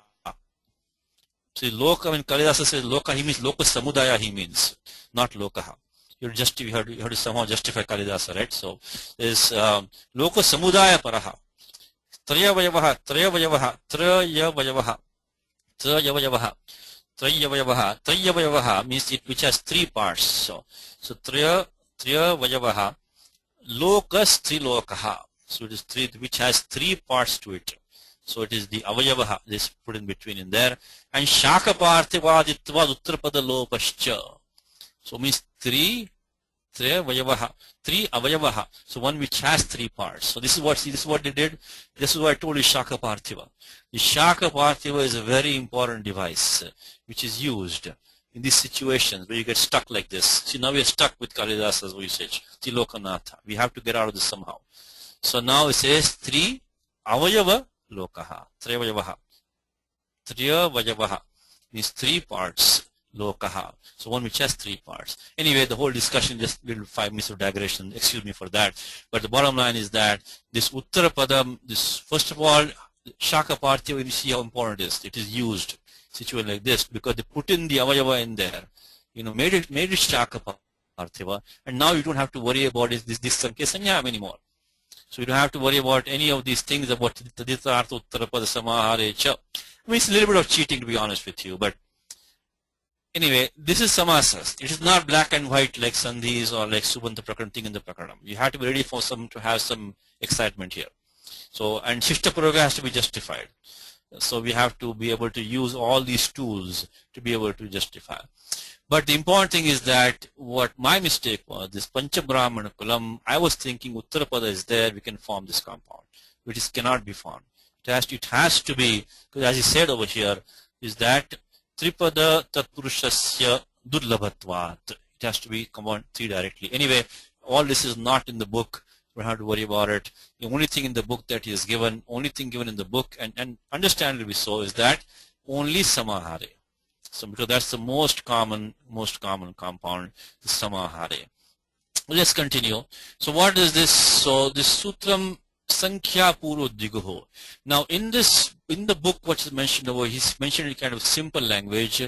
See, Loka, when Kalidasa says Loka, he means Loka Samudaya, he means, not Lokaha. You have to somehow justify Kalidasa, right? So there's Loka Samudaya Paraha. Trayavayavaha, Trayavayavaha, Trayavayavaha. Trayavayavaha means it which has three parts. So Trayavayavaha, Lokas Trilokaha. So it is three, which has three parts to it. So it is the Avayavaha, this put in between in there. And Shaka Parthivaditva Uttarpada Lopascha. So means three Vayavaha, three Avayavaha. So one which has three parts. So this is what they did. This is what I told you, Shaka Parthiva. The Shaka Parthiva is a very important device which is used in these situations where you get stuck like this. See, now we are stuck with Kalidasa's usage, Tilokanatha. We have to get out of this somehow. So now it says three Avayava Lokaha, Trayavayavaha. Trayavayavaha means three parts. Lokaha. So one which has three parts. Anyway, the whole discussion just little 5 minutes of digression. Excuse me for that. But the bottom line is that this Uttarapadam, this first of all, Shaka Parthiva, you see how important it is. It is used situated like this because they put in the Avayava in there. Made it Shaka Parthiva, and now you don't have to worry about this Sankesanyam anymore. So you don't have to worry about any of these things about Taditartha Uttarapada Samahare Cha. I mean, it's a little bit of cheating, to be honest with you, but anyway, this is samasas. It is not black and white like sandhis or like subanta prakaranam thing in the prakaranam. You have to be ready for to have some excitement here. So, and shishta prayoga has to be justified. So we have to be able to use all these tools to be able to justify. But the important thing is that what my mistake was, this Pancha Brahmana Kulam, I was thinking Uttarapada is there, we can form this compound, which cannot be formed. It has to be, because as he said over here, is that Tripada Tatpurushasya Durlabhatvat. It has to be combined three directly. Anyway, all this is not in the book. We don't have to worry about it. The only thing in the book that is given, only thing given in the book, and understandably so, is that only Samahare. So because that's the most common compound, the Samahare. Let's continue. So what is this? So this Sutram Sankhya Puro Diguho. Now in the book what is mentioned over, he's mentioned in kind of simple language,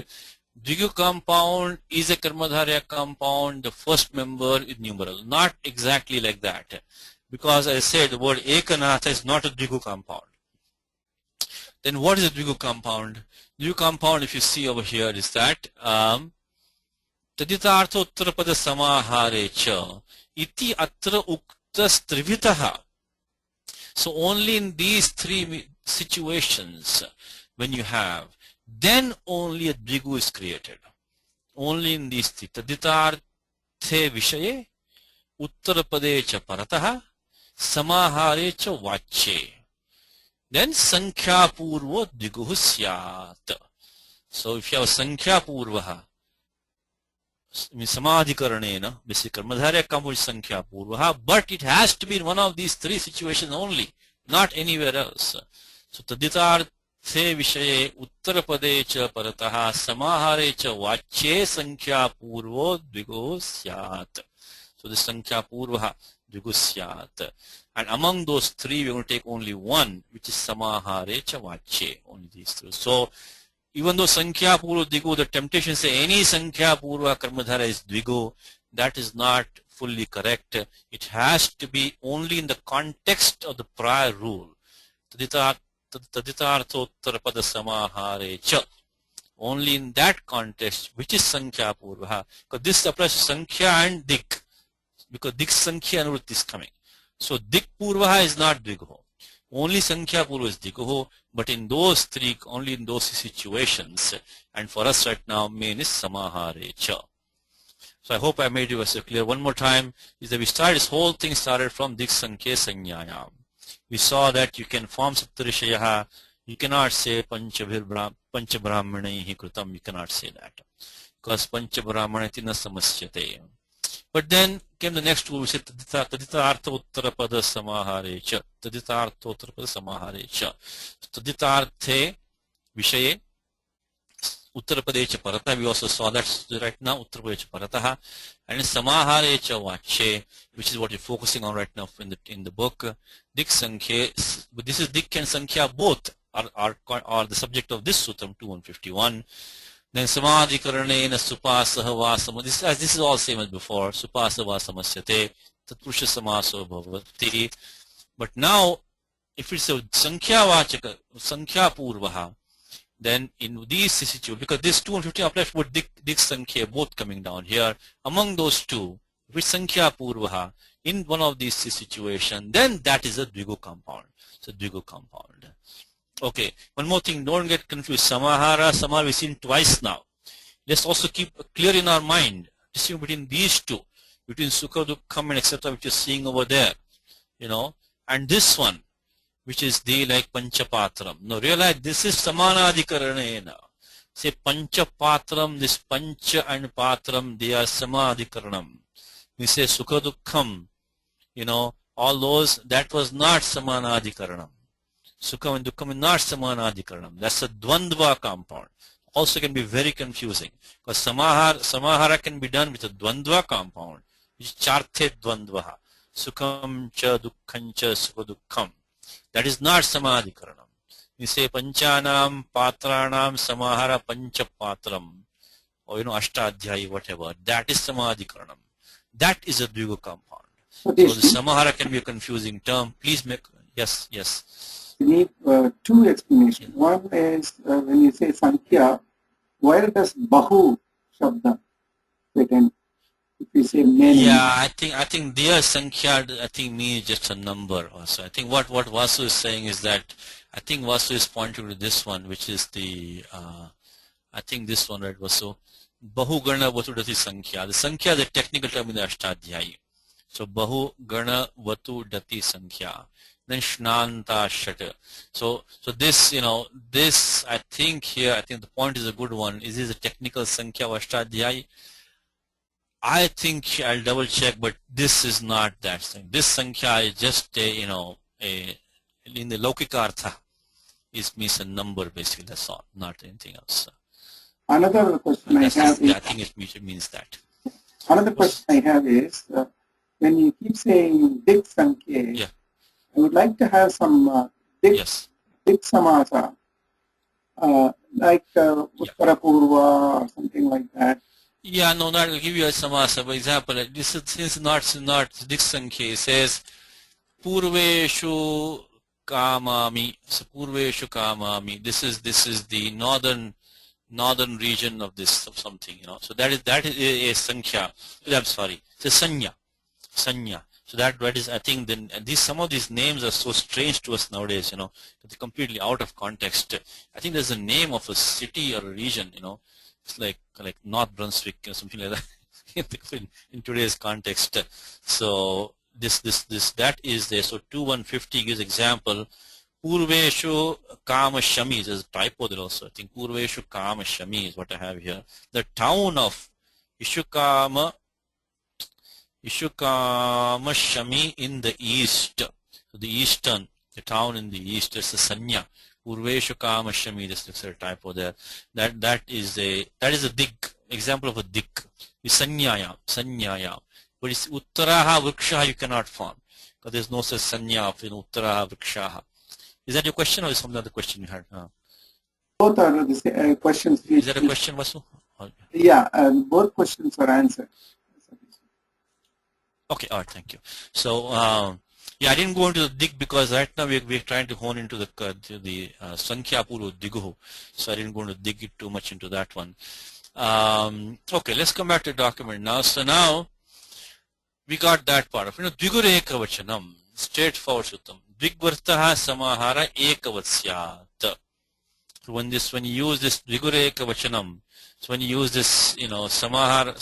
Dvigu compound is a Karmadharya compound. The first member is numeral. Not exactly like that. Because as I said, the word Ekanatha is not a Dvigu compound. Then what is a Dvigu compound? Dvigu compound, if you see over here, is that Taditartha Uttarapada Samahare Cha Iti Atra Uktas Trivitaha. So only in these three situations, when you have, then only a Dvigu is created. Only in these three. Taditarthe Vishaye, Uttarapade cha Parataha, Samahare cha Vache. Then Sankhya Purva Dviguhu Syat. So if you have Sankhya Purvaha, Samadhikaranena, basically Karmadharya compound Sankhya Purvaha, but it has to be in one of these three situations only, not anywhere else. So Taditarthe Vishaye Uttarapade cha Parataha Samahare cha Vache Sankhya Purvo Dviguhu Syat. So the Sankhya Purvaha Dviguhu Syat. And among those three, we're going to take only one, which is Samahare cha Vache, only these three. So even though Sankhya Purva Dvigu, the temptation say any Sankhya Purva Karmadhara is Dvigu, that is not fully correct. It has to be only in the context of the prior rule. Taditartha Uttarapada Samahare cha. Only in that context, which is Sankhya Purva. Because this applies to Sankhya and Dik. Because Dik Sankhya Anurut is coming. So Dik Purvaha is not Dviguhu. Only Sankhya Purva is Dviguhu, but in those three, only in those situations. And for us right now, main is Samahare cha. So I hope I made you clear. One more time, is that we started, this whole thing started from Dik Sankhya Sanyaya. We saw that you can form Saptarishayaha. You cannot say Panchabrahmanaihi Kritam. You cannot say that. Because Panchabrahmanati na samasyate. But then came the next rule, we said Taditartha Uttarapada Samahare cha. Taditartha Uttarapada Samahare cha. Taditarthe Vishaye Uttarapade cha Parataha. We also saw that right now, Uttarapade cha Parataha. And Samahare cha Vache, which is what you're focusing on right now in the book. Dik Sankhya, but this is Dik and Sankhya both are the subject of this Sutram 2151. Then Samadhikaranena Supasaha Vasama. This is all same as before. Supasa Vasamasyate, Tatpurusha Samaso Bhavati. But now, if it's a Sankhya Vachaka, Sankhya Purvaha, then in these situations, because this 250 applies with Dik Sankhya both coming down here, among those two, if it's Sankhya Purvaha, in one of these situations, then that is a Dvigu compound. It's a Dvigu compound. Okay, one more thing, don't get confused. Samahara we've seen twice now. Let's also keep clear in our mind, distinction between these two, between Sukha, Dukkham and etc., which you're seeing over there, and this one, which is the like Panchapatram. Now realize this is Samanadhikaranena. Say Panchapatram, this Pancha and Patram, they are Samadhikaranam. We say Sukha, Dukkham, all those, that was not Samanadhikaranam. Sukham and Dukkham is not Samanadhikaranam. That's a Dvandva compound. Also can be very confusing. Because Samahara can be done with a Dvandva compound, which is Charthe Dvandvaha. Sukham cha Dukkham cha Sukha Dukkham. That is not Samadhikaranam. We say Panchanam Patranam Samahara Panchapatram. Or Ashtadhyayi, whatever. That is Samadhikaranam. That is a Dvigu compound. So the Samahara can be a confusing term. Please make, yes. We need two explanations. One is when you say Sankhya, where does Bahu Shabda fit in? If we say many. Yeah, I think their Sankhya, means just a number also. I think what Vasu is saying is that, I think Vasu is pointing to this one, which is the, I think this one, right, Vasu. Bahu Gana Vatu Dati Sankhya. The Sankhya is a technical term in the Ashtadhyayi. So Bahu Gana Vatu Dati Sankhya. Then Shnanta Shata. So this, this, I think the point is a good one. Is this a technical Sankhya of Ashtadhyayi? I think I'll double check, but this is not that thing. This Sankhya is just in the Laukikartha, it means a number basically, that's all, not anything else. Another question I have is, I think it means that. Another question I have is, when you keep saying Dik Sankhya, yeah. I would like to have some Dik Samasa Like Uttara Purva or something like that. Yeah, no, that will give you a samasa. For example, this is since not Diksankhya, it says Purveshu Kamami. So Purveshu Kamami. This is the northern region of this of something, you know. So that is a sankhya. I'm sorry, it's a sanya. So that is, I think, then some of these names are so strange to us nowadays, you know, they're completely out of context. I think there's a name of a city or a region, you know, it's like North Brunswick or something like that in today's context. So that is there. So 2150 gives example. Purveshu Kama Shami. There's a typo there also. I think Purveshu Kama Shami is what I have here. The town of Ishukama Shami in the east. So the eastern, the town in the east, is a sanya. Purveshu Kama Shami. This looks like a typo there. That is a dik. Example of a dik. It's sanyaya. But it's uttaraha vriksha you cannot form, because there's no such sanya of uttaraha vrikshaha. Is that your question, or is some other question you had? Both are the questions. Is that a question, Vasu? Yeah, both questions are answered. Okay, all right, thank you. So, yeah, I didn't go into the dig because right now we're trying to hone into the Sankhya Purva Diguhu. So I didn't go into dig it too much into that one. Okay, let's come back to the document now. So now we got that part of, Dvigure Ekavachanam, straightforward Suttam. Dvigvartaha samahara ekavasyat. When you use this Dvigure Ekavachanam, so when you use this, samahare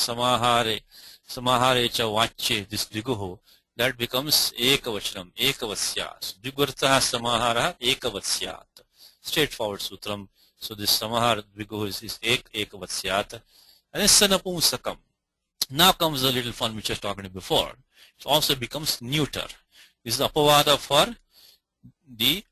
cha vache, this Dviguhu, that becomes ekavachanam, ekavasyat. Dvigvartaha samahara ekavasyat. Straightforward sutram. So this samahara Dviguhu is ekavasyat. And then sanapumsakam. Now comes the little fun which I was talking about before. It also becomes neuter. This is apavada for the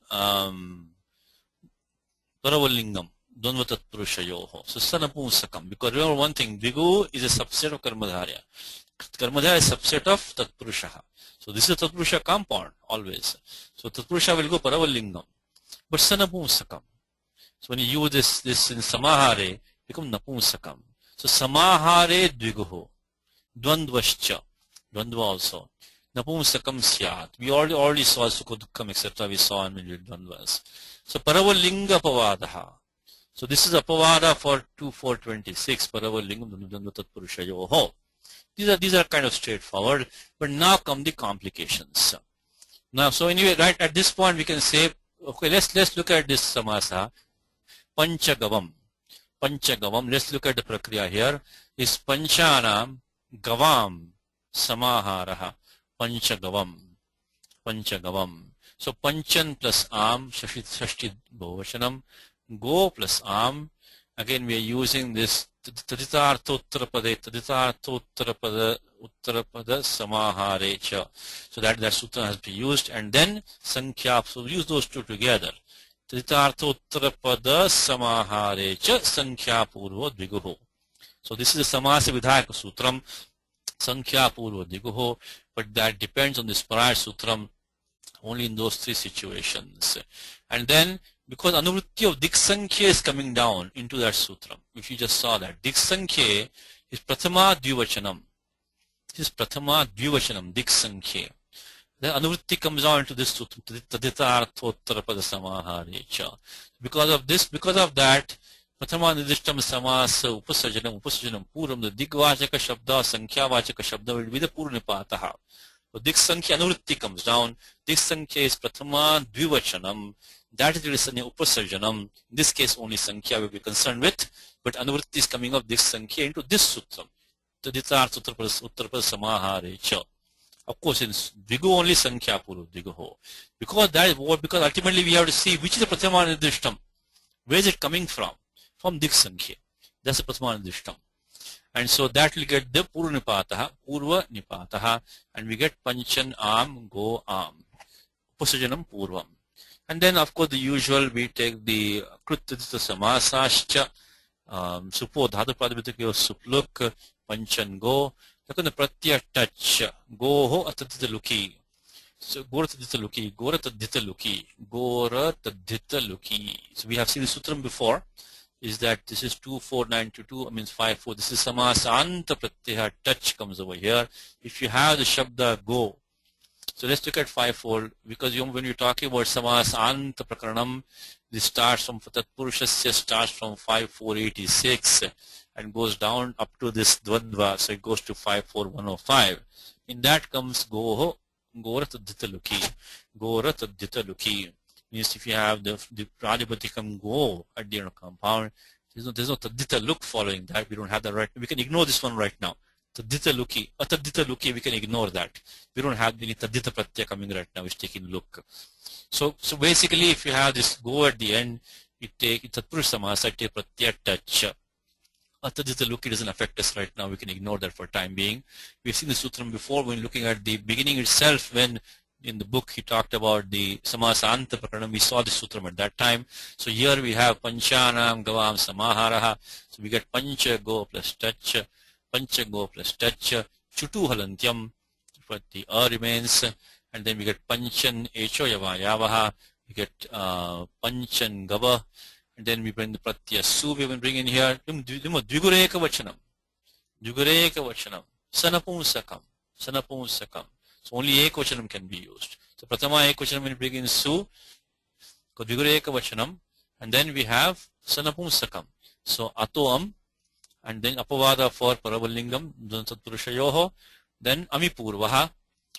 paravalingam, dvanva tatpurushayoho. So sanapumsakam. Because remember one thing, Dvigu is a subset of karmadharya. Karmadharya is a subset of tatpurushaha. So this is a tatpurusha compound always. So tatpurusha will go paravalingam. But sanapumsakam. So when you use this in samahare, become napumsakam. So samahare dviguhu. Dvandvascha. Dvandva also. Napumsakam syat. We already saw sukha dukkham, etc. We saw in many dvandvas. So paravalinga apavadaha. So this is apavada for 2426. Paravalingam dvandva tatpurushayoho. These are kind of straightforward, but now come the complications. Now, so anyway, right at this point we can say, okay, let's look at this samasa. Panchagavam. Let's look at the prakriya here. Is panchanam gavam samaharaha. Panchagavam. So panchan plus am, shashti bhavachanam. Go plus am. Again we are using this taditartha uttarapada samahare cha. So that sutra has been used, and then sankhya. So use those two together. Taditartha uttarapada samahare cha sankhya purva dviguhu. So this is a samasa vidhayaka sutram, sankhya purva dviguhu, but that depends on this prior sutram only in those three situations. And then because anuvritti of diksankhya is coming down into that sutram, if you just saw that, diksankhya is prathama dvivachanam. This is prathama dvivachanam, diksankhya. Then anuvritti comes down into this sutram, taditarthottarapada samahare cha. Because of that, prathama nidishtam samasa upasajanam puram, the digvachaka shabda, sankhyavachaka shabda will be the purnipataha. So diksankhya anuvritti comes down. Diksankhya is prathama dvivachanam. That is the upasajanam. In this case, only sankhya will be concerned with, but anuvritti is coming of this sankhya into this sutram. Taditartha uttarapada samahare cha. Of course, in Dvigu only sankhya purva dviguho. Because ultimately we have to see which is the prathama nidishtam. Where is it coming from? From diksankhya. That's the prathama nidishtam. And so that will get the purva nipataha, and we get panchan am, go am. Upasajanam purvam. And then, of course, the usual, we take the krutadita samasascha, supo dhatu pradipitake supluk, panchan go, the pratyah touch, go ho atatita luki. So Gorataditaluki, Gorataditaluki, Gorataditaluki. So we have seen the sutram before. Is that this is 24922, means 54. This is samasanta pratyaya, touch comes over here. If you have the shabda go, so let's look at 54, because when you're talking about samasanta prakaranam, this starts from tatpurushasya, starts from 5486 and goes down up to this dvandva, so it goes to 54105. In that comes goho, gorataditaluki, gorataditaluki. Means if you have the pradipatikam go at the end of compound, there's no tadita look following that. We don't have that right. We can ignore this one right now. Tadita luki, atadita luki, we can ignore that. We don't have any tadita pratyaya coming right now. It's taking look. So basically, if you have this go at the end, you take tatpurush samasa, take pratyaya touch. Atadita luki doesn't affect us right now. We can ignore that for time being. We've seen the sutram before when looking at the beginning itself, when in the book he talked about the samasanta prakaranam. We saw the sutram at that time. So here we have panchanam gavam samaharaha. So we get pancha go plus touch, pancha go plus touch, chutu halantyam, but the remains, and then we get panchan echo yavayavaha. We get panchan gava, and then we bring the pratyaya su. We will bring in here dvigureka vachanam, sanapumsakam. So only ekvachanam can be used. So pratama ekvachanam when it begins su, dvigura ekvachanam, and then we have sanapumsakam. So atoam, and then apavada for parabalingam, tatpurushayoho, then amipurvaha,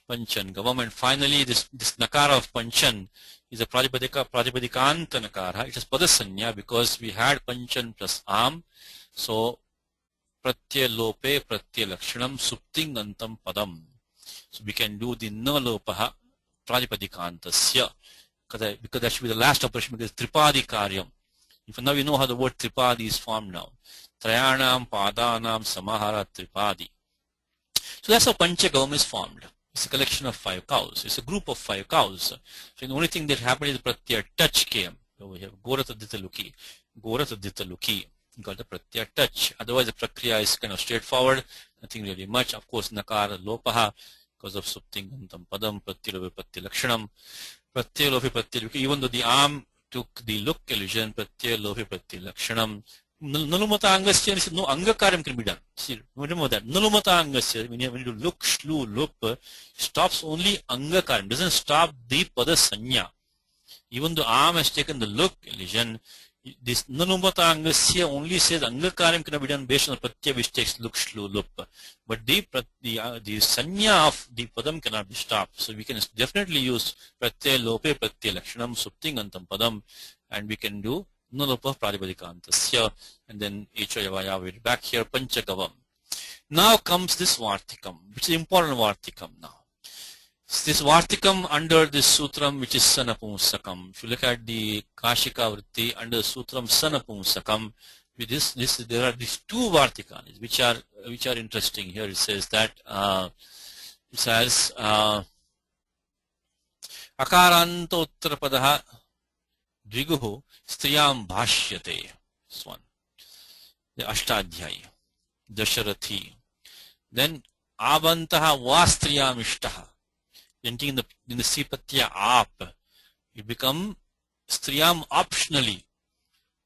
panchan gavam, and finally this nakara of panchan is a pradipadikanta nakara. It is padasanya because we had panchan plus am. So pratyaya lope pratyaya lakshanam supting antam padam. So we can do the na lopaha pradipadikantasya, because that should be the last operation, because tripadi karyam. If now you know how the word tripadi is formed now. Trayanam padanam samahara tripadi. So that's how panchagam is formed. It's a collection of 5 cows. It's a group of 5 cows. So the only thing that happened is pratyaya touch came. So we have gorataditaluki, gorataditaluki. You got the pratyaya touch. Otherwise the prakriya is kind of straightforward. Nothing really much. Of course nakara lopaha, because of suptingantam padam, pratyalopi pratyalakshanam, pratyalopi pratyalopi. Even though the arm took the look illusion, pratyalopi pratyalakshanam, nalumata angasya, no angakaryam can be done. See, remember that. Nalumata angasya, when you do look, shlu, loop, stops only angakaryam, doesn't stop the pada sanya. Even though arm has taken the look illusion, this nalumata angasya only says angakaryam cannot be done based on the pratyaya which takes look, shlu, loop. But the sanya of the padam cannot be stopped. So we can definitely use pratyaya lope pratyaya lakshanam suptingantam padam, and we can do nalopa pradipadikantasya, and then echo yavaya will back here panchagavam. Now comes this vartikam, which is important vartikam now. This vartikam under this sutram, which is sanapumsakam. If you look at the kashika vritti under the sutram sanapumsakam, with this there are these 2 vartikanis which are interesting. Here it says that it says akaranta uttarapadaha dviguhu striyam bhashyate. This one, the ashtadhyayi, dasharathi. Then abantaha vastriyam ishtaha. Ending in the sipatya ap, it become striyam optionally.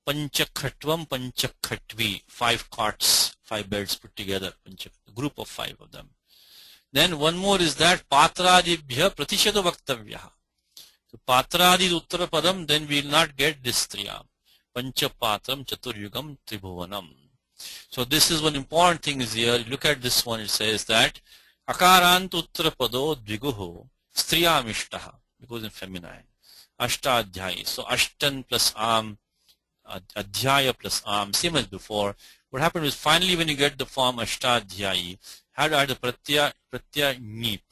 Panchakhatvam, panchakhatvi, 5 cots, 5 beds put together, a group of 5 of them. Then one more is that patradibhya pratishado vaktavyaha. So patradi uttara padam, then we will not get this striyam. Panchapatram chaturyugam tribhuvanam. So this is one important thing is here. Look at this one, it says that akarant uttarapado dviguhu striyamishtaha, because in feminine. Ashtadhyayi. So ashtan plus am, adhyaya plus am, same as before. What happened is finally when you get the form ashtadhyayi, had to add the pratyaya nip.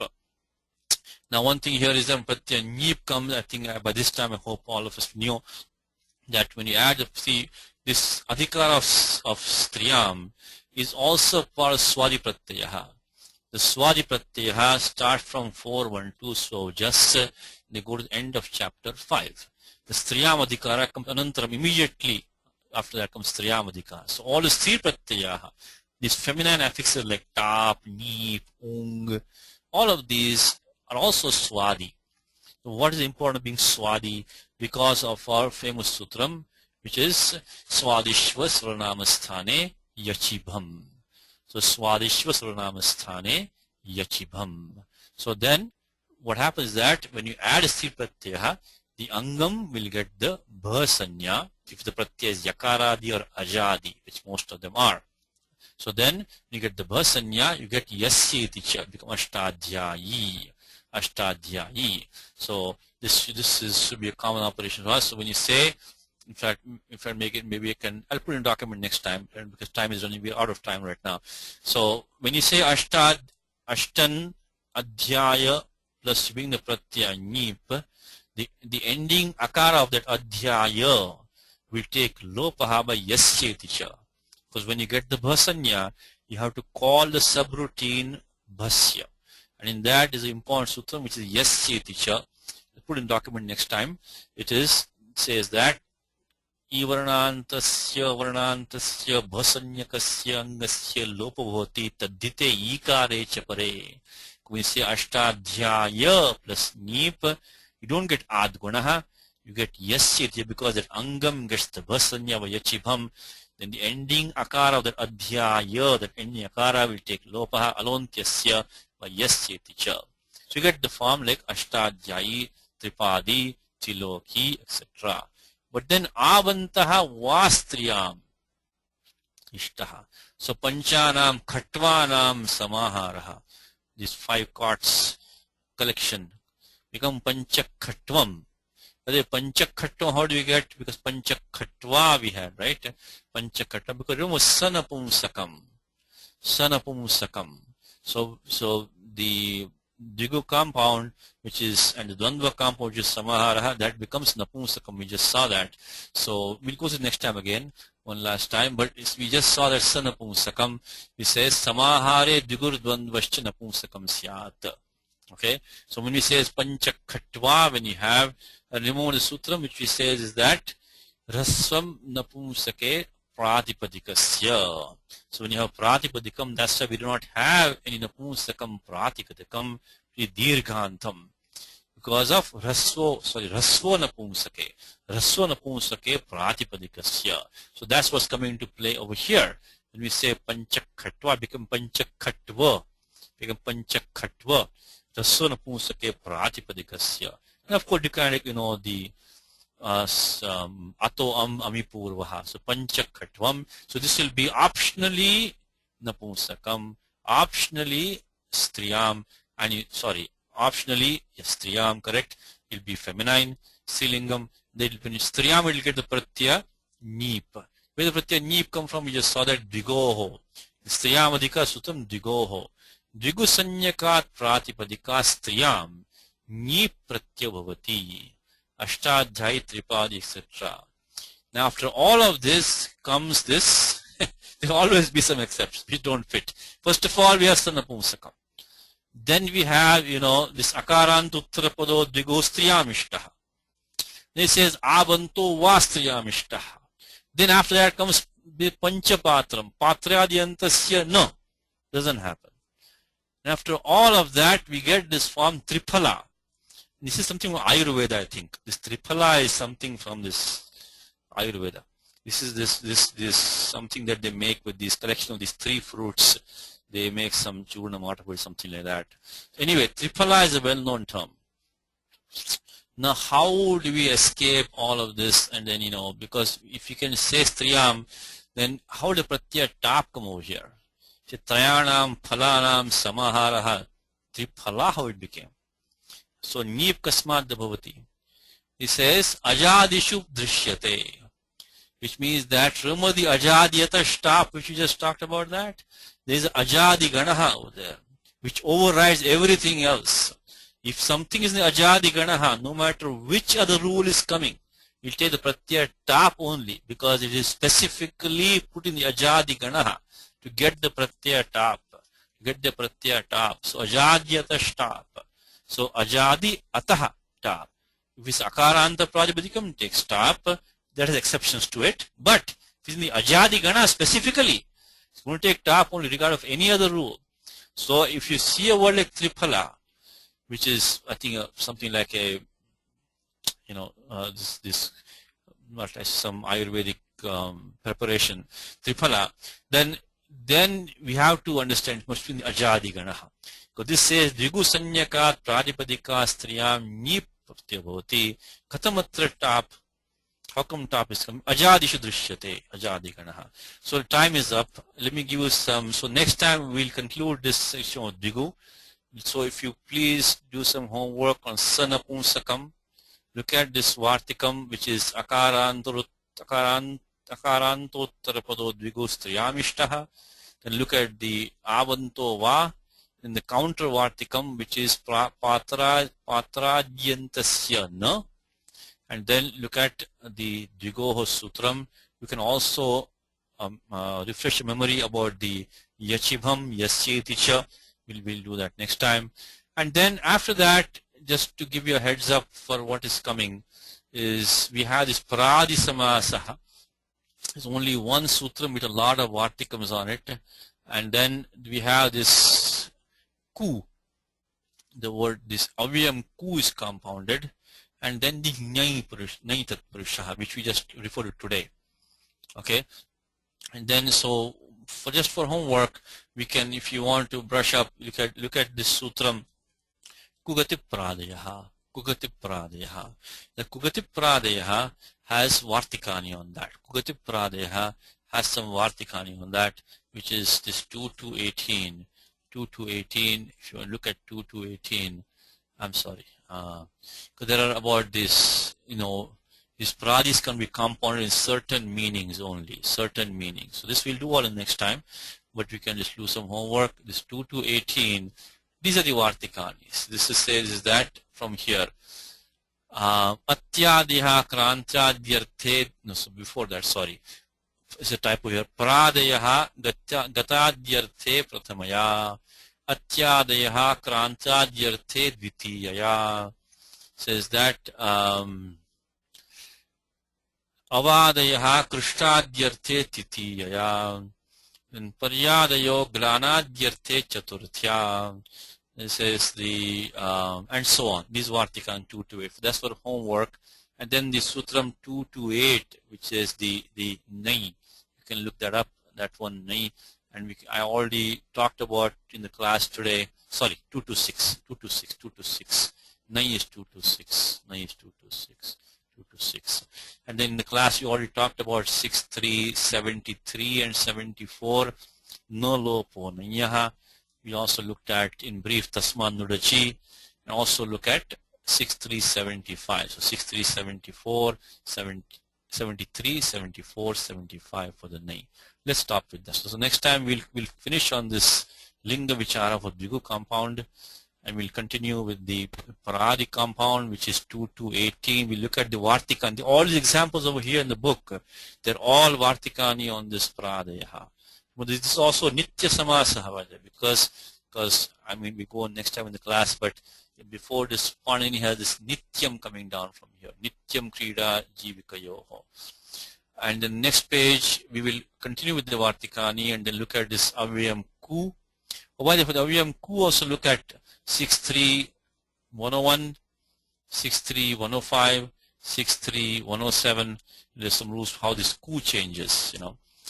Now one thing here is that when pratyaya nip comes, I think by this time I hope all of us knew that when you add this adhikara of striyam is also part of swadi pratyaha. The swadi pratyaha starts from 412, so just they go to the end of chapter 5. The striyam adhikara comes anantaram, immediately after that comes striyam adhikara. So all the 3 pratyaha, these feminine affixes like tap, neep, ung, all of these are also swadi. So what is the importance of being swadi? Because of our famous sutram, which is swadishva swarnamasthane yachibham. So swadishva swarnamasthane yachibham. So then what happens is that when you add a sthir pratyaya, the angam will get the bha sanya if the pratyaya is yakaradi or ajadi, which most of them are. So then you get the bha sanya, you get yasyeti cha, become ashtadhyayi. Ashtadhyayi. So this should be a common operation for us. So when you say, in fact, if I make it, maybe I'll put in a document next time, because time is running, we're out of time right now. So when you say ashtan adhyaya plus being the pratyaya nip, the ending akara of that adhyaya will take lopaha by yasyeti cha. Because when you get the bhasanya, you have to call the subroutine bhasya. And in that is an important sutra, which is yasyeti cha. I'll put in document next time. It says that ivarnantasya varnantasya bhasanyakasya angasya lopabhoti tadhite ikare cha pare. When you say ashtadhyaya plus nip, you don't get adgunaha, you get yasyeti, because that angam gets the bhasanya vayachibham. Then the ending akara of that adhyaya, that ending akara will take lopaha alontyasya vayasyeti cha. So you get the form like ashtadhyayi, tripadi, tiloki, etc. But then avantaha vastriyam ishtaha. So panchanam khatvanam samaharaha. These 5 cards collection become panchakhatvam. Panchakhatva, how do we get? Because panchakhatva we had, right? Panchakhatva, because remember sanapumsakam. Sanapumsakam. So the Digu compound, which is, and the Dvandva compound, which is samaharaha, that becomes napumsakam. We just saw that. So we'll go to the next time again, one last time, but we just saw that sanapumsakam. We say samahare digur dvandvascha napumsakam syat. Okay, so when we say panchakhatva, when you have, remember the sutra which we say is that rasvam napumsake pratipadikasya. So when you have pratipadikam, that's why we do not have any napumsakam pratipadikam, dirghantam, because of rasvo napumsake pratipadikasya. So that's what's coming into play over here. When we say panchakhatva, become panchakhatva, rasvo napumsake pratipadikasya. And of course you can, the ato amipurvaha. So panchakhatvam. So this will be optionally napumsakam, optionally striyam, and optionally striyam, correct. It will be feminine, strilingam. Then when striyam, it will get the pratyaya nip. Where the pratyaya nip come from? We just saw that digoho. Striyam adhika sutam digoho. Digu sanyakat pratipadika striyam nip pratyaya bhavati. Ashtadhyayi, tripadi, etc. Now after all of this comes this, there will always be some exceptions which don't fit. First of all, we have sanapumsakam. Then we have, this akarantu uttarapado dvigostriyamishtaha. Then it says abanto vastriyamishtaha. Then after that comes panchapatram, patryadiyantasya, no, doesn't happen. And after all of that, we get this form triphala. This is something from Ayurveda, I think. This triphala is something from this Ayurveda. This is this something that they make with this collection of these 3 fruits. They make some churnam out of it, something like that. Anyway, triphala is a well-known term. Now, how do we escape all of this? And then, because if you can say striyam, then how the pratyaya tap come over here? Say trayanam, phalanam, samaharaha, triphala, how it became. So nip kasmat bhavati. He says ajadishu drishyate, which means that, remember the ajadiyata stop which we just talked about, that there is ajadi ganaha over there which overrides everything else. If something is in the ajadi ganaha, no matter which other rule is coming, it will take the pratyaya tap only, because it is specifically put in the ajadi ganaha to get the pratyaya tap. So ajadiyata stop. So ajadi ataha tap. If it's akaranta prajapadikam, it takes tap. There is exceptions to it. But if it's in the ajadi gana specifically, it's going to take tap only regard of any other rule. So if you see a word like triphala, which is, I think, something like a, this not like some Ayurvedic preparation, Triphala, then we have to understand it must be the Ajadi Ganaha. Because this says Drigu Sanyakat Pradipadika Striyam Nip Bhavati Katamatra Tap. How come top is coming? Ajadishu Drishyate, Ajadi Ganaha. So time is up. Let me give you some. So next time we'll conclude this section of Drigu. So if you please do some homework on Sanapumsakam. Look at this Vartikam, which is Akarantottara Pado Dvigu Striyamishtaha. Then look at the Avanto Va, in the counter Vartikam, which is Patrajyantasya Na. And then look at the Dvigoho Sutram. You can also refresh your memory about the Yachibham, Yasyeticha. We'll do that next time. And then after that, just to give you a heads up for what is coming, is we have this Paradi Samasaha. There's only one sutram with a lot of Vartikams on it. And then we have this Ku. The word, this Avyam Ku is compounded. And then the Naitat Purushaha, which we just referred to today. Okay. And then so just for homework, we can, if you want to brush up, look at this sutram. Kugati Pradayaha. Kugati Pradayaha. The Kugati Pradayaha has Vartikani on that. Kugati Pradayaha has some Vartikani on that, which is this 2 to 18. 2 to 18. If you look at 2 to 18, I'm sorry. Because there are about this, these pradis can be compounded in certain meanings only, certain meanings. So this we'll do all in next time, but we can just do some homework. This 2 to 18. These are the Vartikanis. This says that from here. Atyadiha Krantyadyarthe. No, so before that, sorry. It's a typo here. Pradayaha Gatadyarthe Prathamaya. Atyadayaha Krantyadyarthe Dvitiyaya. Says that Avadayaha Krishtaadyarthe Titiyaya. And Paryadayo Glanadyarthe Chaturthya. This is the, and so on. These Vartikan 2 to 8. That's for homework. And then the Sutram 2 to 8, which is the Nai. You can look that up, that one Nai. And I already talked about in the class today. Sorry, 2 to 6. 2 to 6. 2 to 6. Nai is 2 to 6. Nai is 2 to 6. 2 to 6. And then in the class you already talked about 6, 3, 73 and 74. No lopo nanyaha. We also looked at in brief Tasman Nudachi, and also look at 6375. So 6374, 73, 74, 75 for the Nai. Let's stop with this. So next time we'll finish on this Linga Vichara for Dvigu compound, and we'll continue with the Paradi compound, which is 2 to 18. We'll look at the Vartikani. All the examples over here in the book, they're all Vartikani on this Paradayaha. But this is also Nitya Samasaha, because I mean we go on next time in the class, but before this Panini has this Nityam coming down from here. Nityam Krida Jivikayoho. And the next page we will continue with the Vartikani and then look at this Avyam Ku. For the Avyam Ku also look at 63101, 63105, 63107. There's some rules how this Ku changes,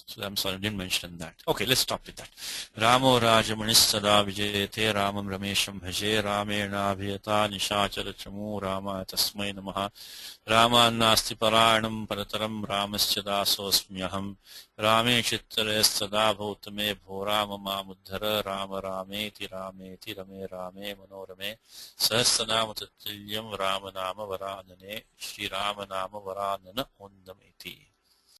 So I'm sorry, I didn't mention that. Okay, let's stop with that. Ramo Rajamanis Sada Vijayate Ramam Ramesham Bhaje Ramena Bhyata Nishachara Chamu Rama Tasmai Namaha Rama Nasti Paranam Parataram Ramaschada Sosmyaham Rame Chittare Sada Bhautame Bhorama Mamudhara Rama Rameti Rameti Rame Rame Manorame Sahasranama Tatilyam Rama Nama Varanane Shri Rama Nama Varanana Undameti.